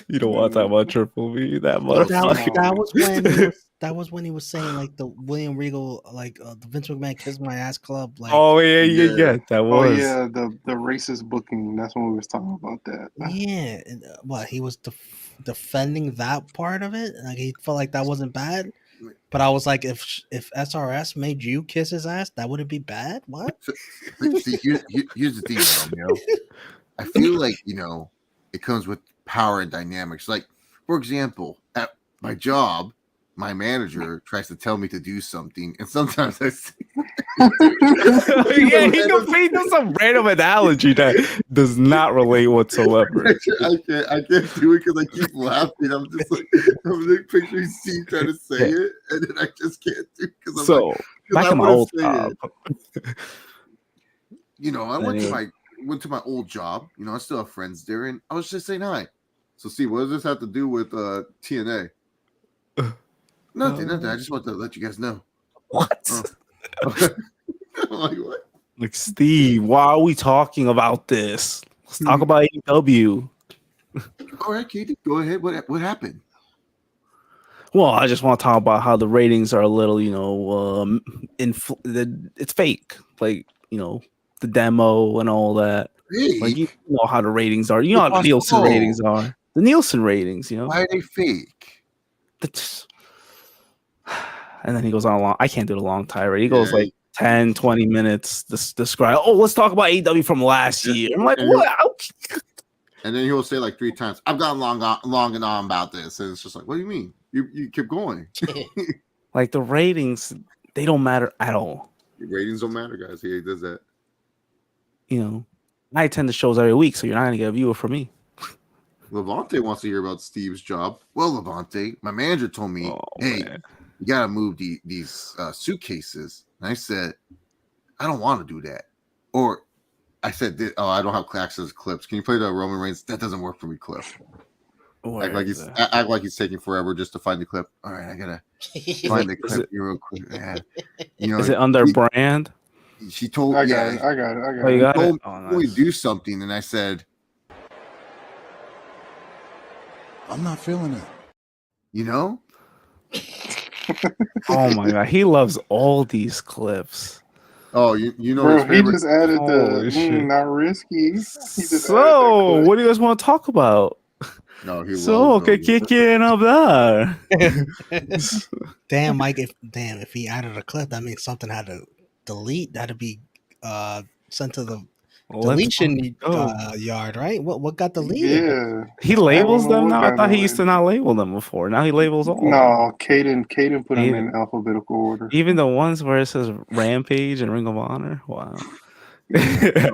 You don't want to talk about Triple B that much. That was when he was saying like the William Regal, like the Vince McMahon Kiss My Ass Club. Like, oh yeah. That was. Oh yeah, the racist booking. That's when we was talking about that. Yeah, and, he was defending that part of it. Like he felt like that wasn't bad. But I was like, if SRS made you kiss his ass, that wouldn't be bad. What? See, here's the thing, Romeo. I feel like it comes with power and dynamics. Like, for example, at my job, my manager tries to tell me to do something, and sometimes I say, yeah, he does some random analogy that does not relate whatsoever. I can't do it because I keep laughing. I'm just like, I'm like picturing Steve trying to say it, and then I just can't do it because I'm like, back in my old job. I went to my old job. I still have friends there, and I was just saying hi. So, Steve, what does this have to do with TNA? Nothing. I just want to let you guys know. What? I'm like, what? Like, Steve, why are we talking about this? Let's talk about AEW. All right, Katie, go ahead. What happened? Well, I just want to talk about how the ratings are a little, it's fake. Like, the demo and all that. Fake? Like, you know how the ratings are. You know how the Nielsen ratings are. The Nielsen ratings, Why are they fake? And then he goes on I can't do the long tirade. He goes like 10, 20 minutes to describe, let's talk about AEW from last year. I'm like, what? And then he'll say like 3 times, I've gone long and on about this. And it's just like, what do you mean? You keep going. Like the ratings, they don't matter at all. The ratings don't matter, guys. He does that. I attend the shows every week, so you're not going to get a viewer from me. Levante wants to hear about Steve's job. Well, Levante, my manager told me, man, you got to move these suitcases. And I said, I don't want to do that. Or I said, I don't have access to clips. Can you play the Roman Reigns? That doesn't work for me clip. Act like he's taking forever just to find the clip. All right, I got to find the clip real quick. Is it under brand? She told I got it. Oh, you got it? Nice. Do something, and I said, I'm not feeling it. You know? Oh my god, he loves all these clips. Oh, you know Bro, his favorite. he just added Holy shit. not risky. He just added that So, clip. what do you guys want to talk about? No, he So, loves okay, those. kicking up there. Damn, Mike. If he added a clip, that means something had to delete. That had to be sent to the deletion yard, right? What got deleted? Yeah. He I don't labels know them what now. I got thought he used to deleted. not label them before. Now he labels all of them. No, Caden put them Even- in alphabetical order. Even the ones where it says Rampage and Ring of Honor. Wow. Yeah,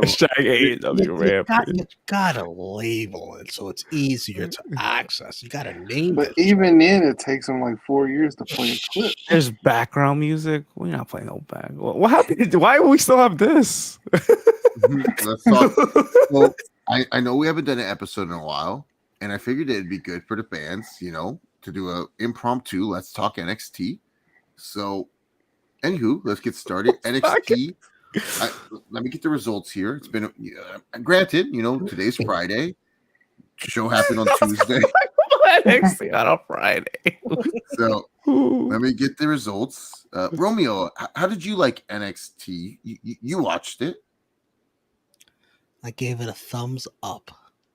so- Hashtag AEW Rampage. You gotta label it so it's easier to access. You gotta name But it. even then, it takes him like 4 years to play a clip. There's background music. We're not playing no back. What happened? Why do we still have this? Let's talk. Well, I know we haven't done an episode in a while, and I figured it'd be good for the fans, to do a impromptu Let's Talk NXT. So, anywho, let's get started. NXT. Let me get the results here. It's been granted, today's Friday. Show happened on Tuesday. NXT on a Friday. So let me get the results. Romeo, how did you like NXT? You watched it. I gave it a thumbs up.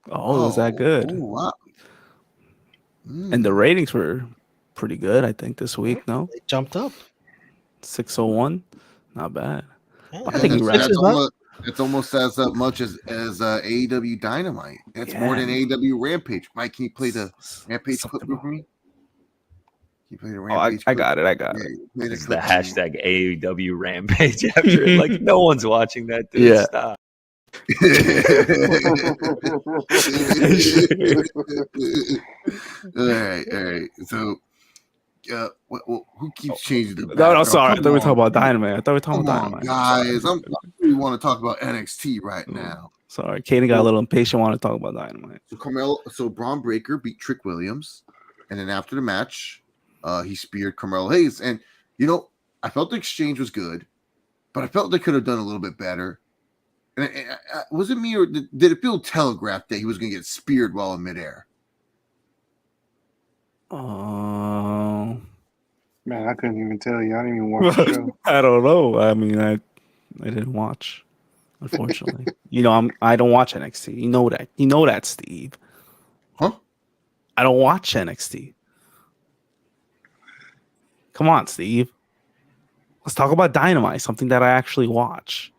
Oh, was that good? Oh, wow. And the ratings were pretty good, I think, this week. No, They jumped up. 601, not bad. Yeah, I think it's almost as much as AEW Dynamite. It's more than AEW Rampage. Mike, can you play the Rampage clip for me? Can you play the Rampage? I got it. It's the hashtag AEW Rampage after it. Like, no one's watching that, dude. Yeah. Stop. all right. So, who keeps changing the? No, sorry. I thought we were talking about Dynamite. Guys. We want to talk about NXT right now. Sorry, Katie got a little impatient. Want to talk about Dynamite? So Braun Breaker beat Trick Williams, and then after the match, he speared Carmelo Hayes. And I felt the exchange was good, but I felt they could have done a little bit better. And was it me, or did it feel telegraphed that he was going to get speared while in midair? Man, I couldn't even tell you. I didn't even watch the show. I don't know. I mean, I didn't watch, unfortunately. I don't watch NXT. You know that. You know that, Steve. Huh? I don't watch NXT. Come on, Steve. Let's talk about Dynamite, something that I actually watch.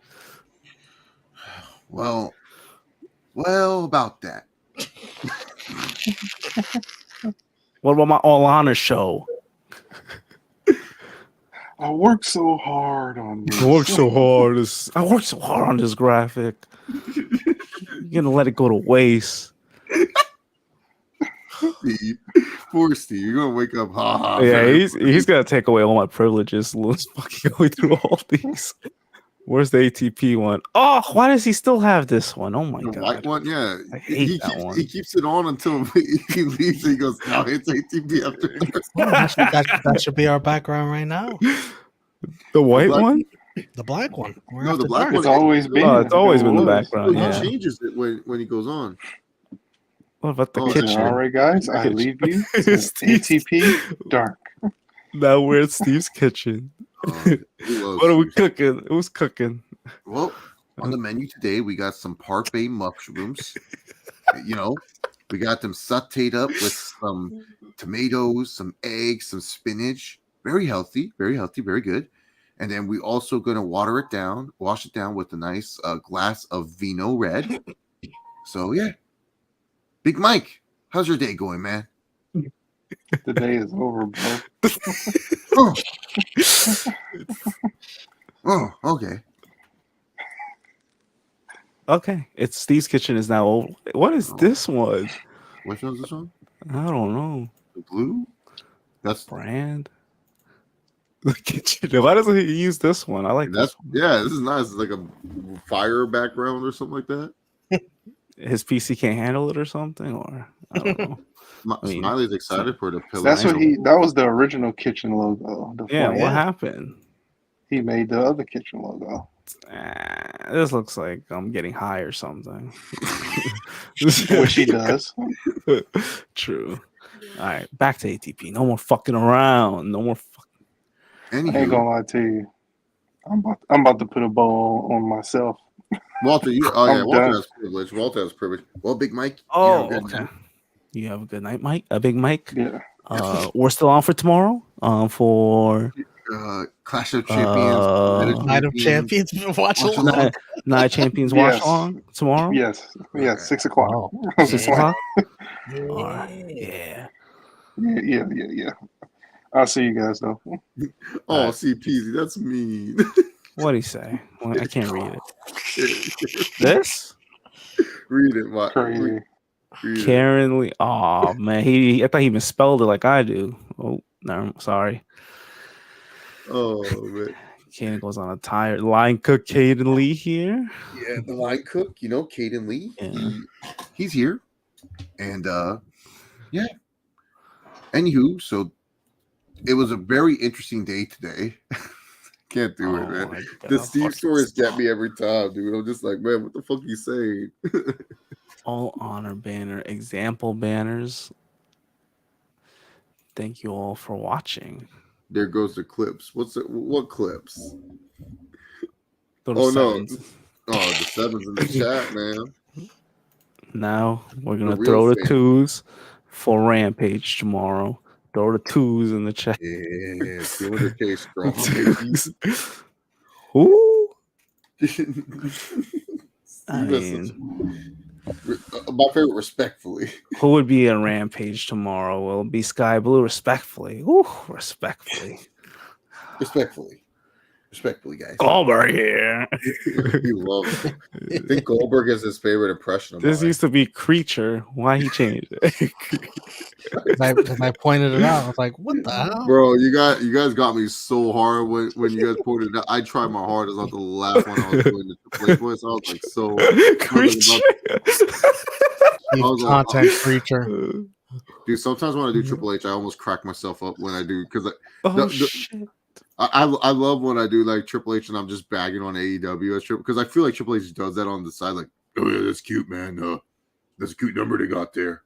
Well, about that. What about my All Honor show? I worked so hard on this. I worked so hard on this graphic. You're gonna let it go to waste. Steve, poor Steve, you're gonna wake up. Yeah, he's gonna take away all my privileges. Let's fucking going through all these. Where's the ATP one? Oh, why does he still have this one? Oh my god, the white one. Yeah, I hate that one. He keeps it on until he leaves. And he goes, "Now it's ATP after." That should be our background right now. The white one, the black one. No, the black one. It's always been. It's always been the background. He Yeah. changes it when he goes on. What about the Oh, kitchen? All right, guys, I leave you. ATP dark. Now we're at Steve's kitchen. What are we cooking? Who's cooking? Well, on the menu today, we got some parfait mushrooms. We got them sauteed up with some tomatoes, some eggs, some spinach. Very healthy, very good. And then we also going to wash it down with a nice glass of Vino Red. So, yeah. Big Mike, how's your day going, man? The day is over, bro. Okay. Okay, it's Steve's kitchen is now over. What is this one? Which one's this one? I don't know. The blue? That's brand. The kitchen. Why doesn't he use this one? I like this one. Yeah, this is nice. It's like a fire background or something like that. His PC can't handle it or something, or I don't know. Smiley's excited for the pillow. That's what that was the original kitchen logo. What happened? He made the other kitchen logo. This looks like I'm getting high or something. Which he does. True. All right, back to ATP. No more fucking around. No more fucking. I ain't gonna lie to you. I'm about to put a bow on myself. Walter, I'm Walter done. has privilege. Walter has privilege. Well, Big Mike. Oh, okay. You have a good night, Mike. A Big Mike. Yeah. We're still on for tomorrow. For Clash of Champions, Night of Champions. Watch along. Night of Champions watch along tomorrow. Yes. 6 o'clock. Oh. 6 o'clock. Yeah. All right. Yeah. Yeah. I'll see you guys though. Oh, CPZ, that's mean. What'd he say? Well, I can't read it. This? Read it, Mike. Crazy. Karen Lee. Oh man, I thought he misspelled it like I do. Oh no, sorry. Oh man. Kaden goes on a tired line cook. Kaden Lee here. Yeah, the line cook. You know, Kaden Lee. Yeah. He's here, and yeah. Anywho, so it was a very interesting day today. Can't do it, man. The Steve stories get me every time, dude. I'm just like, man, what the fuck you saying? All honor banner, example banners. Thank you all for watching. There goes the clips. What clips? No. Oh, the sevens in the chat, man. Now we're gonna throw the twos for Rampage tomorrow. Throw the twos in the chat. Yeah, 200K strong. Who? My favorite, respectfully. Who would be in Rampage tomorrow? Will it be Sky Blue? Respectfully. Ooh, respectfully. Respectfully, guys. Goldberg here. He loves it. I think Goldberg is his favorite impression of This mine. used to be Creature. Why he changed it? Because I pointed it out. I was like, what the hell? Bro, you guys got me so hard when you guys pointed it out. I tried my hardest not to laugh when I was doing the play voice. I was like, so Creature. Content creature. Dude, sometimes when I do Triple H, I almost crack myself up when I do because shit. I love when I do like Triple H and I'm just bagging on AEW because I feel like Triple H does that on the side, like, oh yeah, that's cute, man. That's a cute number they got there.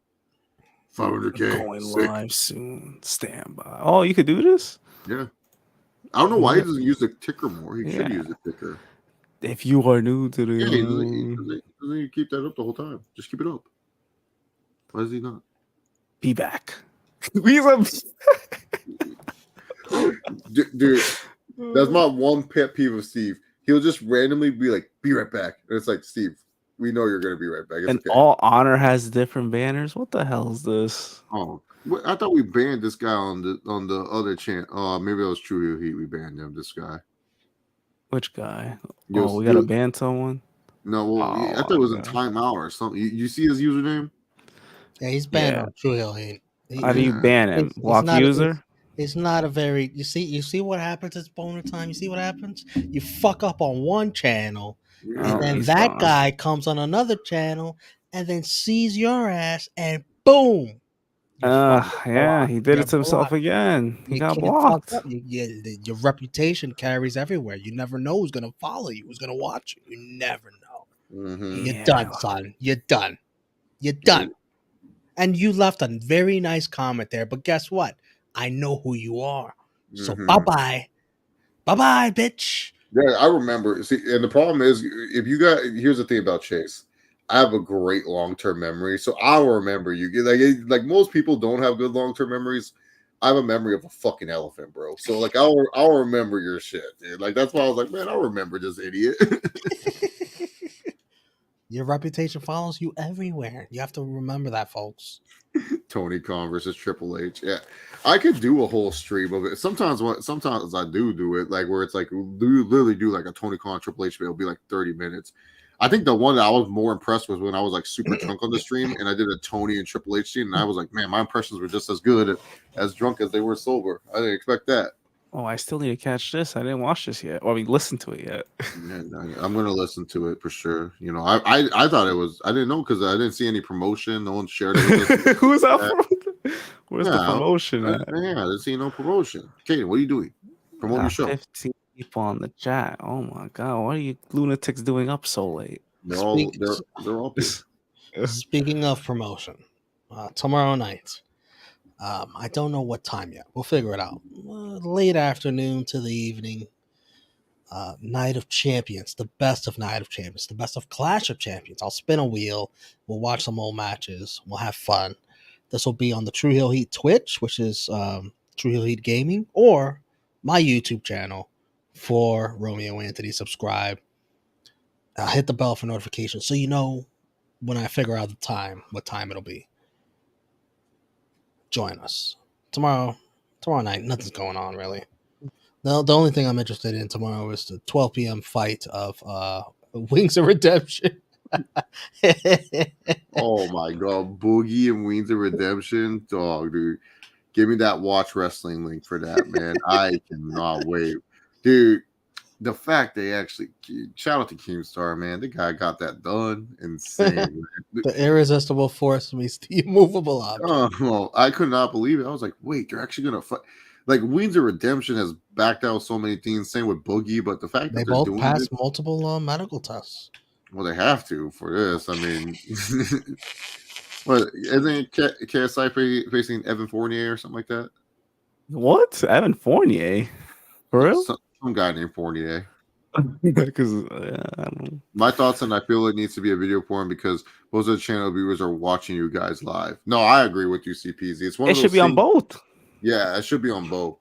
500K. Going live soon. Stand by. Oh, you could do this? Yeah. I don't know why he doesn't use the ticker more. He should use the ticker. If you are new to the doesn't he keep that up the whole time? Just keep it up. Why does he not? Be back. Dude, that's my one pet peeve of Steve. He'll just randomly be like, be right back. And it's like, Steve, we know you're going to be right back. It's and okay. All Honor has different banners. What the hell is this? Oh, I thought we banned this guy on the other channel. Maybe that was True Heat. We banned him, this guy. Which guy? We got to ban someone? No, well, I thought it was a timeout or something. You see his username? Yeah, he's banned on True Heat. How do you ban him? Block user? It's not a very you see what happens at boner time. You see what happens? You fuck up on one channel, and then that guy comes on another channor and then sees your ass, and boom. Yeah, he did it to himself again. He got blocked. Your reputation carries everywhere. You never know who's gonna follow you, who's gonna watch you. You never know. Mm-hmm. You're done, son. You're done. You're done. And you left a very nice comment there, but guess what? I know who you are. So bye-bye. Bye-bye, bitch. Yeah, I remember. See, and the problem is, here's the thing about Chase. I have a great long-term memory, so I'll remember you. Like most people don't have good long-term memories. I have a memory of a fucking elephant, bro. So like I'll remember your shit, dude. Like that's why I was like, man, I'll remember this idiot. Your reputation follows you everywhere. You have to remember that, folks. Tony Khan versus Triple H. Yeah, I could do a whole stream of it. Sometimes I do it, like where it's like literally do like a Tony Khan Triple H. It'll be like 30 minutes. I think the one that I was more impressed with when I was like super drunk on the stream, and I did a Tony and Triple H scene, and I was like, man, my impressions were just as good as drunk as they were sober. I didn't expect that. Oh, I still need to catch this. I didn't watch this yet. Or listen to it yet. Yeah, I'm gonna listen to it for sure. You know, I thought it was. I didn't know because I didn't see any promotion. No one shared it. Who's out? Where's the promotion at? Yeah, I didn't see no promotion. Kaden, what are you doing? Promote your show. 15 people on the chat. Oh my god, what are you lunatics doing up so late? They're all. Speaking of promotion, tomorrow night, I don't know what time yet. We'll figure it out. Late afternoon to the evening. Night of Champions, the best of Night of Champions, the best of Clash of Champions. I'll spin a wheel. We'll watch some old matches. We'll have fun. This will be on the True Heel Heat Twitch, which is True Heel Heat Gaming, or my YouTube channel for Romeo Anthony. Subscribe. Hit the bell for notifications so you know when I figure out the time, what time it'll be. Join us tomorrow night. Nothing's going on really. The only thing I'm interested in tomorrow is the 12 p.m. fight of Wings of Redemption. Oh my god, Boogie and Wings of Redemption, dog, dude. Give me that Watch Wrestling link for that, man. I cannot wait, dude. The fact they actually shout out to Keemstar, man. The guy got that done. Insane. The irresistible force meets the immovable object. Oh, I could not believe it. I was like, wait, they're actually gonna fight. Like Wings of Redemption has backed out so many things. Same with Boogie, but the fact they that they're both doing passed it, multiple medical tests. well, they have to for this. I mean, what isn't KSI facing Evan Fournier or something like that? What? Evan Fournier? For real? Some guy named Fournier. Because I don't know. My thoughts, and I feel it needs to be a video for him because most of the channel viewers are watching you guys live. No, I agree with you, CPZ. It's one. It should be on both. Yeah, it should be on both.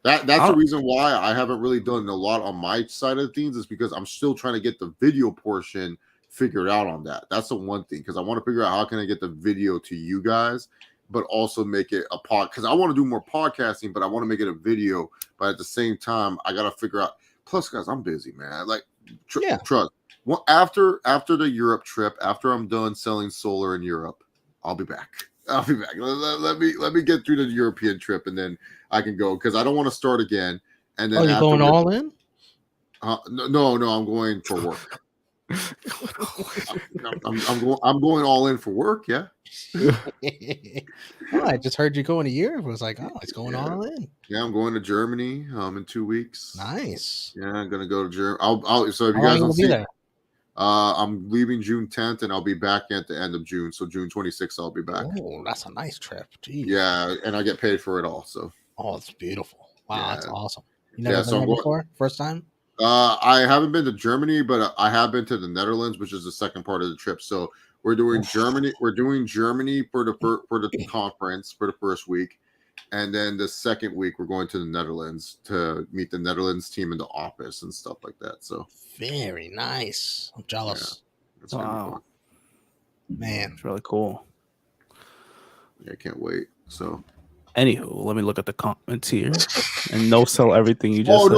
That's the reason why I haven't really done a lot on my side of things is because I'm still trying to get the video portion figured out on that. That's the one thing because I want to figure out how can I get the video to you guys, but also make it a pod because I want to do more podcasting, but I want to make it a video. But at the same time, I got to figure out. Plus, guys, I'm busy, man. Like, trust. Well, after the Europe trip, after I'm done selling solar in Europe, I'll be back. Let me get through the European trip, and then I can go because I don't want to start again. And then you're going all in? No, I'm going for work. I'm going all in for work. Yeah. I just heard you going a year. It was like, it's going all in. Yeah, I'm going to Germany. In 2 weeks. Nice. Yeah, I'm gonna go to Germany. So if you guys don't see, I'm leaving June 10th, and I'll be back at the end of June. So June 26th, I'll be back. Oh, that's a nice trip. Jeez. Yeah, and I get paid for it all. So. Oh, it's beautiful. Wow, that's awesome. You never been there before? First time? I haven't been to Germany, but I have been to the Netherlands, which is the second part of the trip. So we're doing Germany. We're doing Germany for the conference for the first week, and then the second week we're going to the Netherlands to meet the Netherlands team in the office and stuff like that. So very nice. I'm jealous. Yeah, wow, man, it's really cool. Yeah, I can't wait. So. Anywho, let me look at the comments here and no sell everything you just said.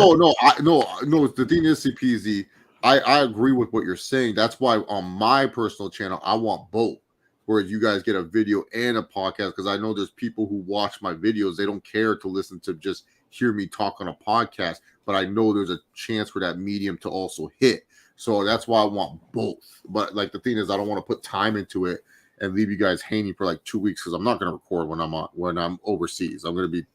No. The thing is, CPZ, I agree with what you're saying. That's why on my personal channel, I want both. Whereas you guys get a video and a podcast, because I know there's people who watch my videos. They don't care to listen to just hear me talk on a podcast, but I know there's a chance for that medium to also hit. So that's why I want both. But like the thing is, I don't want to put time into it and leave you guys hanging for like 2 weeks because I'm not going to record when I'm overseas. I'm already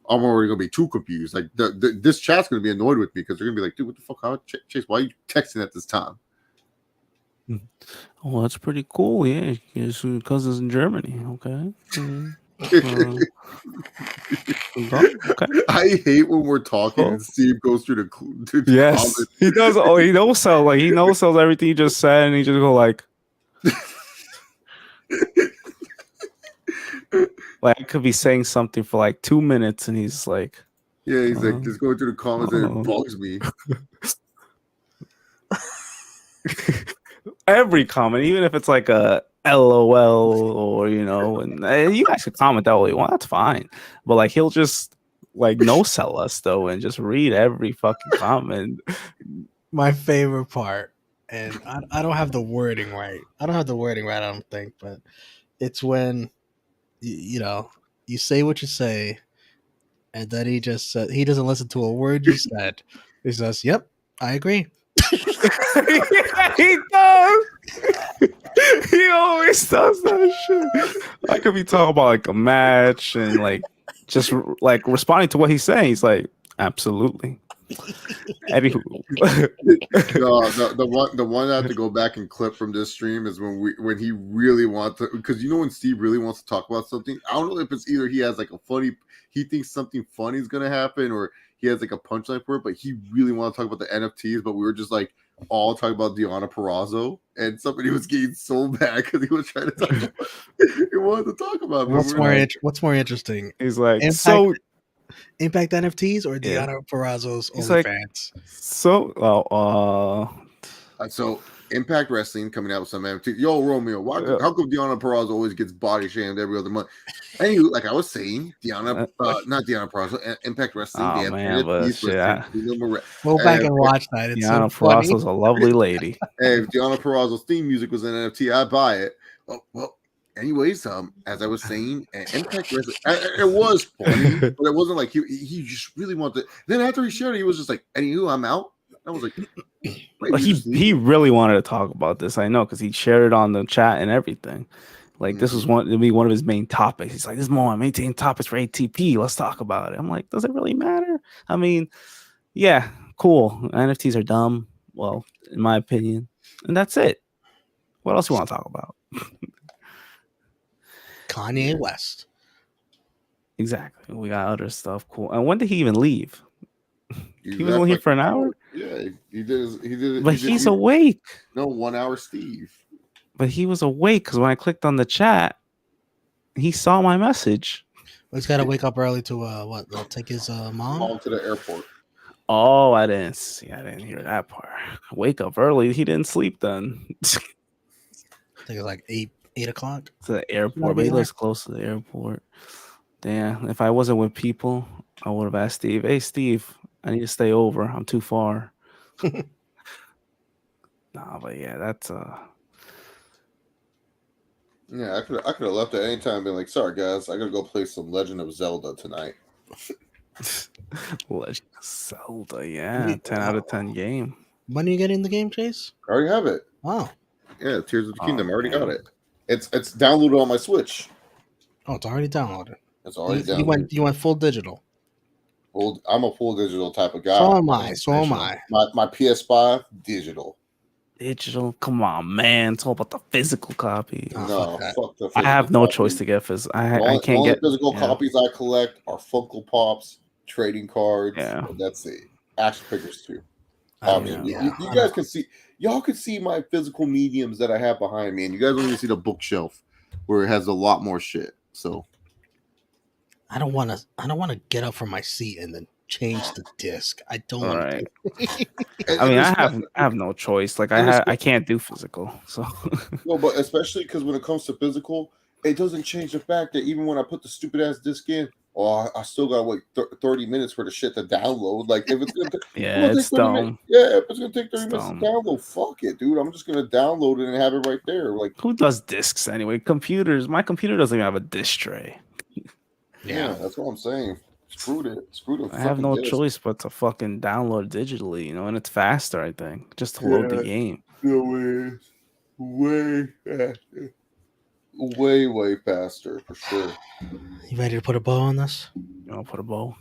going to be too confused. Like this chat's going to be annoyed with me because they're going to be like, dude, what the fuck? Chase, why are you texting at this time? Oh, that's pretty cool. Yeah, because it's in Germany. Okay. Okay. I hate when we're talking and Steve goes through the yes, comments. He does. Oh, he knows so like he knows everything you just said, and he just go like. Like I could be saying something for like 2 minutes, and he's like, "Yeah, he's like just going through the comments and it bugs me." Every comment, even if it's like a LOL or and you guys can comment that way you want. That's fine, but like he'll just like no sell us though, and just read every fucking comment. My favorite part, and I don't have the wording right. I don't think, but it's when. You say what you say, and then he just said he doesn't listen to a word you said. He says, "Yep, I agree." He does. He always does that shit. I could be talking about like a match and like just like responding to what he's saying. He's like, "Absolutely." Anywho. The one I have to go back and clip from this stream is when he really wants to, because when Steve really wants to talk about something. I don't know if it's either he has like he thinks something funny is gonna happen, or he has like a punchline for it, but he really wants to talk about the NFTs. But we were just like all talking about Deonna Purrazzo, and somebody was getting so mad because he was trying to talk about it. He wanted to talk about it. What's more interesting? He's like, Impact NFTs or Deonna Purrazzo's OnlyFans? So Impact Wrestling coming out with some NFTs. Yo, Romeo, how come Deonna Purrazzo always gets body shamed every other month? Anyway, like I was saying, not Deonna Purrazzo, Impact Wrestling. Oh man, but shit, go back and watch that. It's Deonna Purrazzo's a lovely lady. Hey, if Deonna Purrazzo's theme music was an NFT, I'd buy it. Well. Anyways, as I was saying, Impact Wrestling, it was funny, but it wasn't like he just really wanted to. Then after he shared it, he was just like, "Anywho, I'm out." I was like, he really wanted to talk about this. I know because he shared it on the chat and everything. Like this was one of his main topics. He's like, "This is one of my main topics for ATP. Let's talk about it." I'm like, "Does it really matter?" I mean, yeah, cool. NFTs are dumb. Well, in my opinion, and that's it. What else you want to talk about? Kanye West. Exactly. We got other stuff. Cool. And when did he even leave? He was only here for an hour? Yeah, he did. But he's awake. No, 1 hour, Steve. But he was awake because when I clicked on the chat, he saw my message. Well, he's got to wake up early to take his mom to the airport. Oh, I didn't hear that part. Wake up early. He didn't sleep then. I think it's like 8 o'clock to the airport, but he lives close to the airport. Damn, if I wasn't with people, I would have asked Steve, "Hey, Steve, I need to stay over. I'm too far." Nah, but yeah, that's Yeah, I could have left at any time and been like, "Sorry guys, I gotta go play some Legend of Zelda tonight." Legend of Zelda, yeah, 10 out of 10 game. When are you getting the game, Chase? I already have it. Oh, yeah, Tears of the Kingdom. I already got it. It's downloaded on my Switch. Oh, it's already downloaded. It's already downloaded. You went full digital. I'm a full digital type of guy. So am I. My PS5 digital. Digital? Come on, man! It's all about the physical copy. No, fuck the physical I have no copy. choice to get physical. I can't get physical copies. I collect are Funko Pops, trading cards. Yeah, that's it. Action figures too. You guys can see. Y'all can see my physical mediums that I have behind me, and you guys only see the bookshelf where it has a lot more shit. So I don't want to get up from my seat and then change the disc. I don't want to. I mean, I have no choice. Like I can't do physical. So no, but especially because when it comes to physical, it doesn't change the fact that even when I put the stupid ass disc in, I still gotta wait 30 minutes for the shit to download. Like if it's gonna it's dumb. If it's gonna take 30 minutes to download, fuck it, dude. I'm just gonna download it and have it right there. Like who does discs anyway? Computers. My computer doesn't even have a disc tray. Yeah, that's what I'm saying. Screw it. I have no choice but to fucking download digitally, and it's faster. I think just to load the game. No way faster. Way faster for sure. You ready to put a bow on this? You want to put a bow?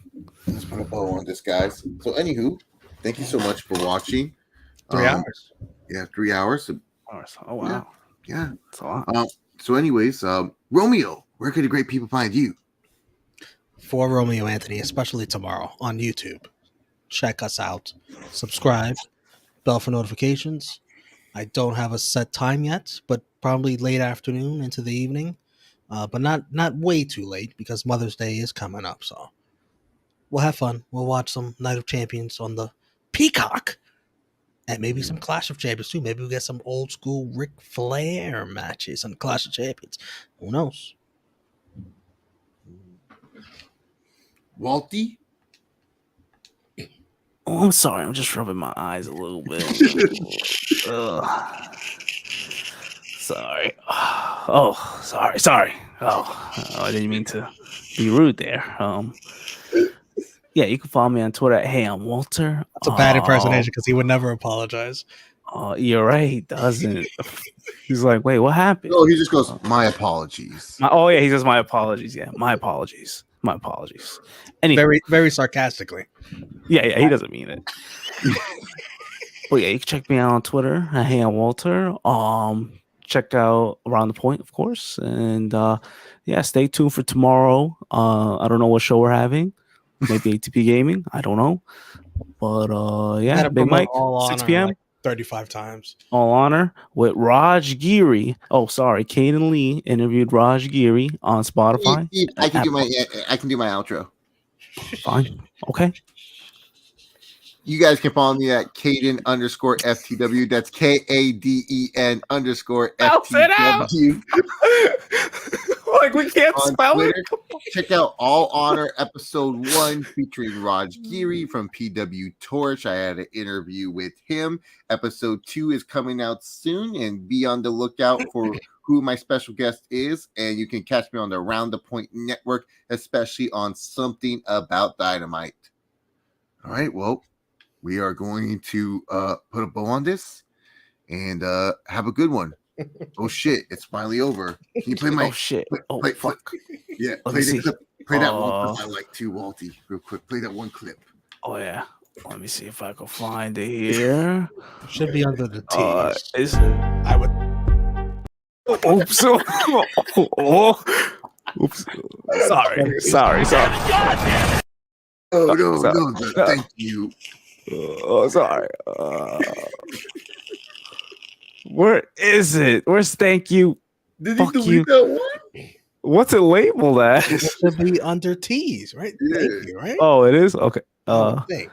Let's put a bow on this, guys. So, anywho, thank you so much for watching. 3 hours. Yeah, 3 hours. Oh wow. Yeah. That's a lot. So, anyways, Romeo, where can the great people find you? For Romeo Anthony, especially tomorrow on YouTube. Check us out. Subscribe. Bell for notifications. I don't have a set time yet, but probably late afternoon into the evening. But not way too late because Mother's Day is coming up. So we'll have fun. We'll watch some Night of Champions on the Peacock. And maybe some Clash of Champions too. Maybe we'll get some old school Ric Flair matches on Clash of Champions. Who knows? Walty? Oh, I'm sorry. I'm just rubbing my eyes a little bit. Sorry. Oh, sorry. Oh, I didn't mean to be rude there. Yeah, you can follow me on Twitter at Hey I'm Walter. That's a bad impersonation because he would never apologize. Oh, you're right. He doesn't. He's like, wait, what happened? No, he just goes, my apologies. He says my apologies. Yeah, my apologies. My apologies. Anyway, Very, very sarcastically. yeah, he doesn't mean it. But yeah, you can check me out on Twitter at HeyWalter. Check out Around the Point, of course, and yeah, stay tuned for tomorrow. I don't know what show we're having. Maybe ATP Gaming. I don't know, but yeah, Big Mike, 6 p.m. Like 35 times. All Honor with Raj Giri. Oh, sorry, Caden Lee interviewed Raj Giri on Spotify. I can do my outro. Fine. Okay. You guys can follow me at Caden_FTW. That's KADEN_FTW. Like we can't spell Twitter. it. Check out All Honor episode 1 featuring Raj Giri from PW Torch. I had an interview with him. Episode 2 is coming out soon, and be on the lookout for who my special guest is. And you can catch me on the Round the Point Network, especially on Something About Dynamite. All right, well, we are going to put a bow on this and have a good one. Oh shit! It's finally over. Can you play my? Oh shit! Fuck! Yeah, play the clip. Play that one clip I like too, Walty. Real quick, play that one clip. Oh yeah. Let me see if I can find it here. Should be under the T. I would. Oops! Oops! Sorry. Oh no! Thank you. Oh, sorry. Where is it? Where's thank you? Did you delete that one? What's it labeled as? It should be under T's, right? Yeah. Thank you, right? Oh, it is? Okay. I think.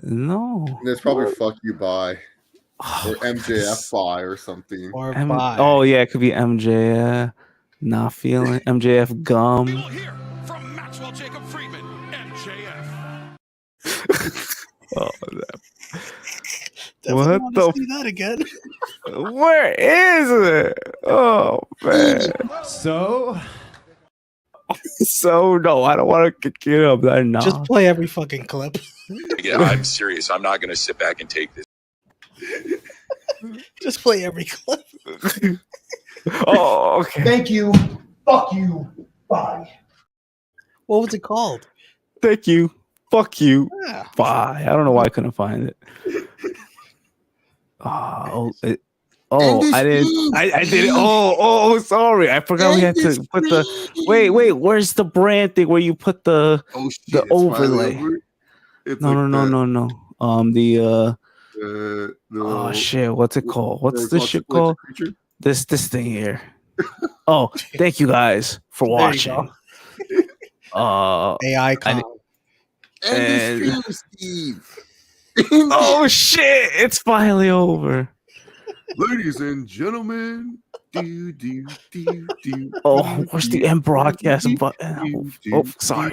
No. That's probably fuck you bye. Or MJF bye or something. Or bye. Oh yeah, it could be MJF. Not feeling MJF gum. We will hear from Maxwell Jacob Friedman, MJF. Oh, Definitely what the? see that again? Where is it? Oh man. So No, I don't want to get up there now. Just play every fucking clip. Yeah, I'm serious. I'm not going to sit back and take this. Just play every clip. Oh, okay. Thank you. Fuck you. Bye. What was it called? Thank you. Fuck you. Yeah. Bye. I don't know why I couldn't find it. I did it. Oh, sorry. I forgot we had to put the wait, where's the brand thing where you put the overlay? No. Oh shit, what's it called? What's this shit called? This thing here. Oh, thank you guys for watching. AI con. And Steve. Oh shit, it's finally over. Ladies and gentlemen. Oh, where's the end broadcast button? Oh, sorry.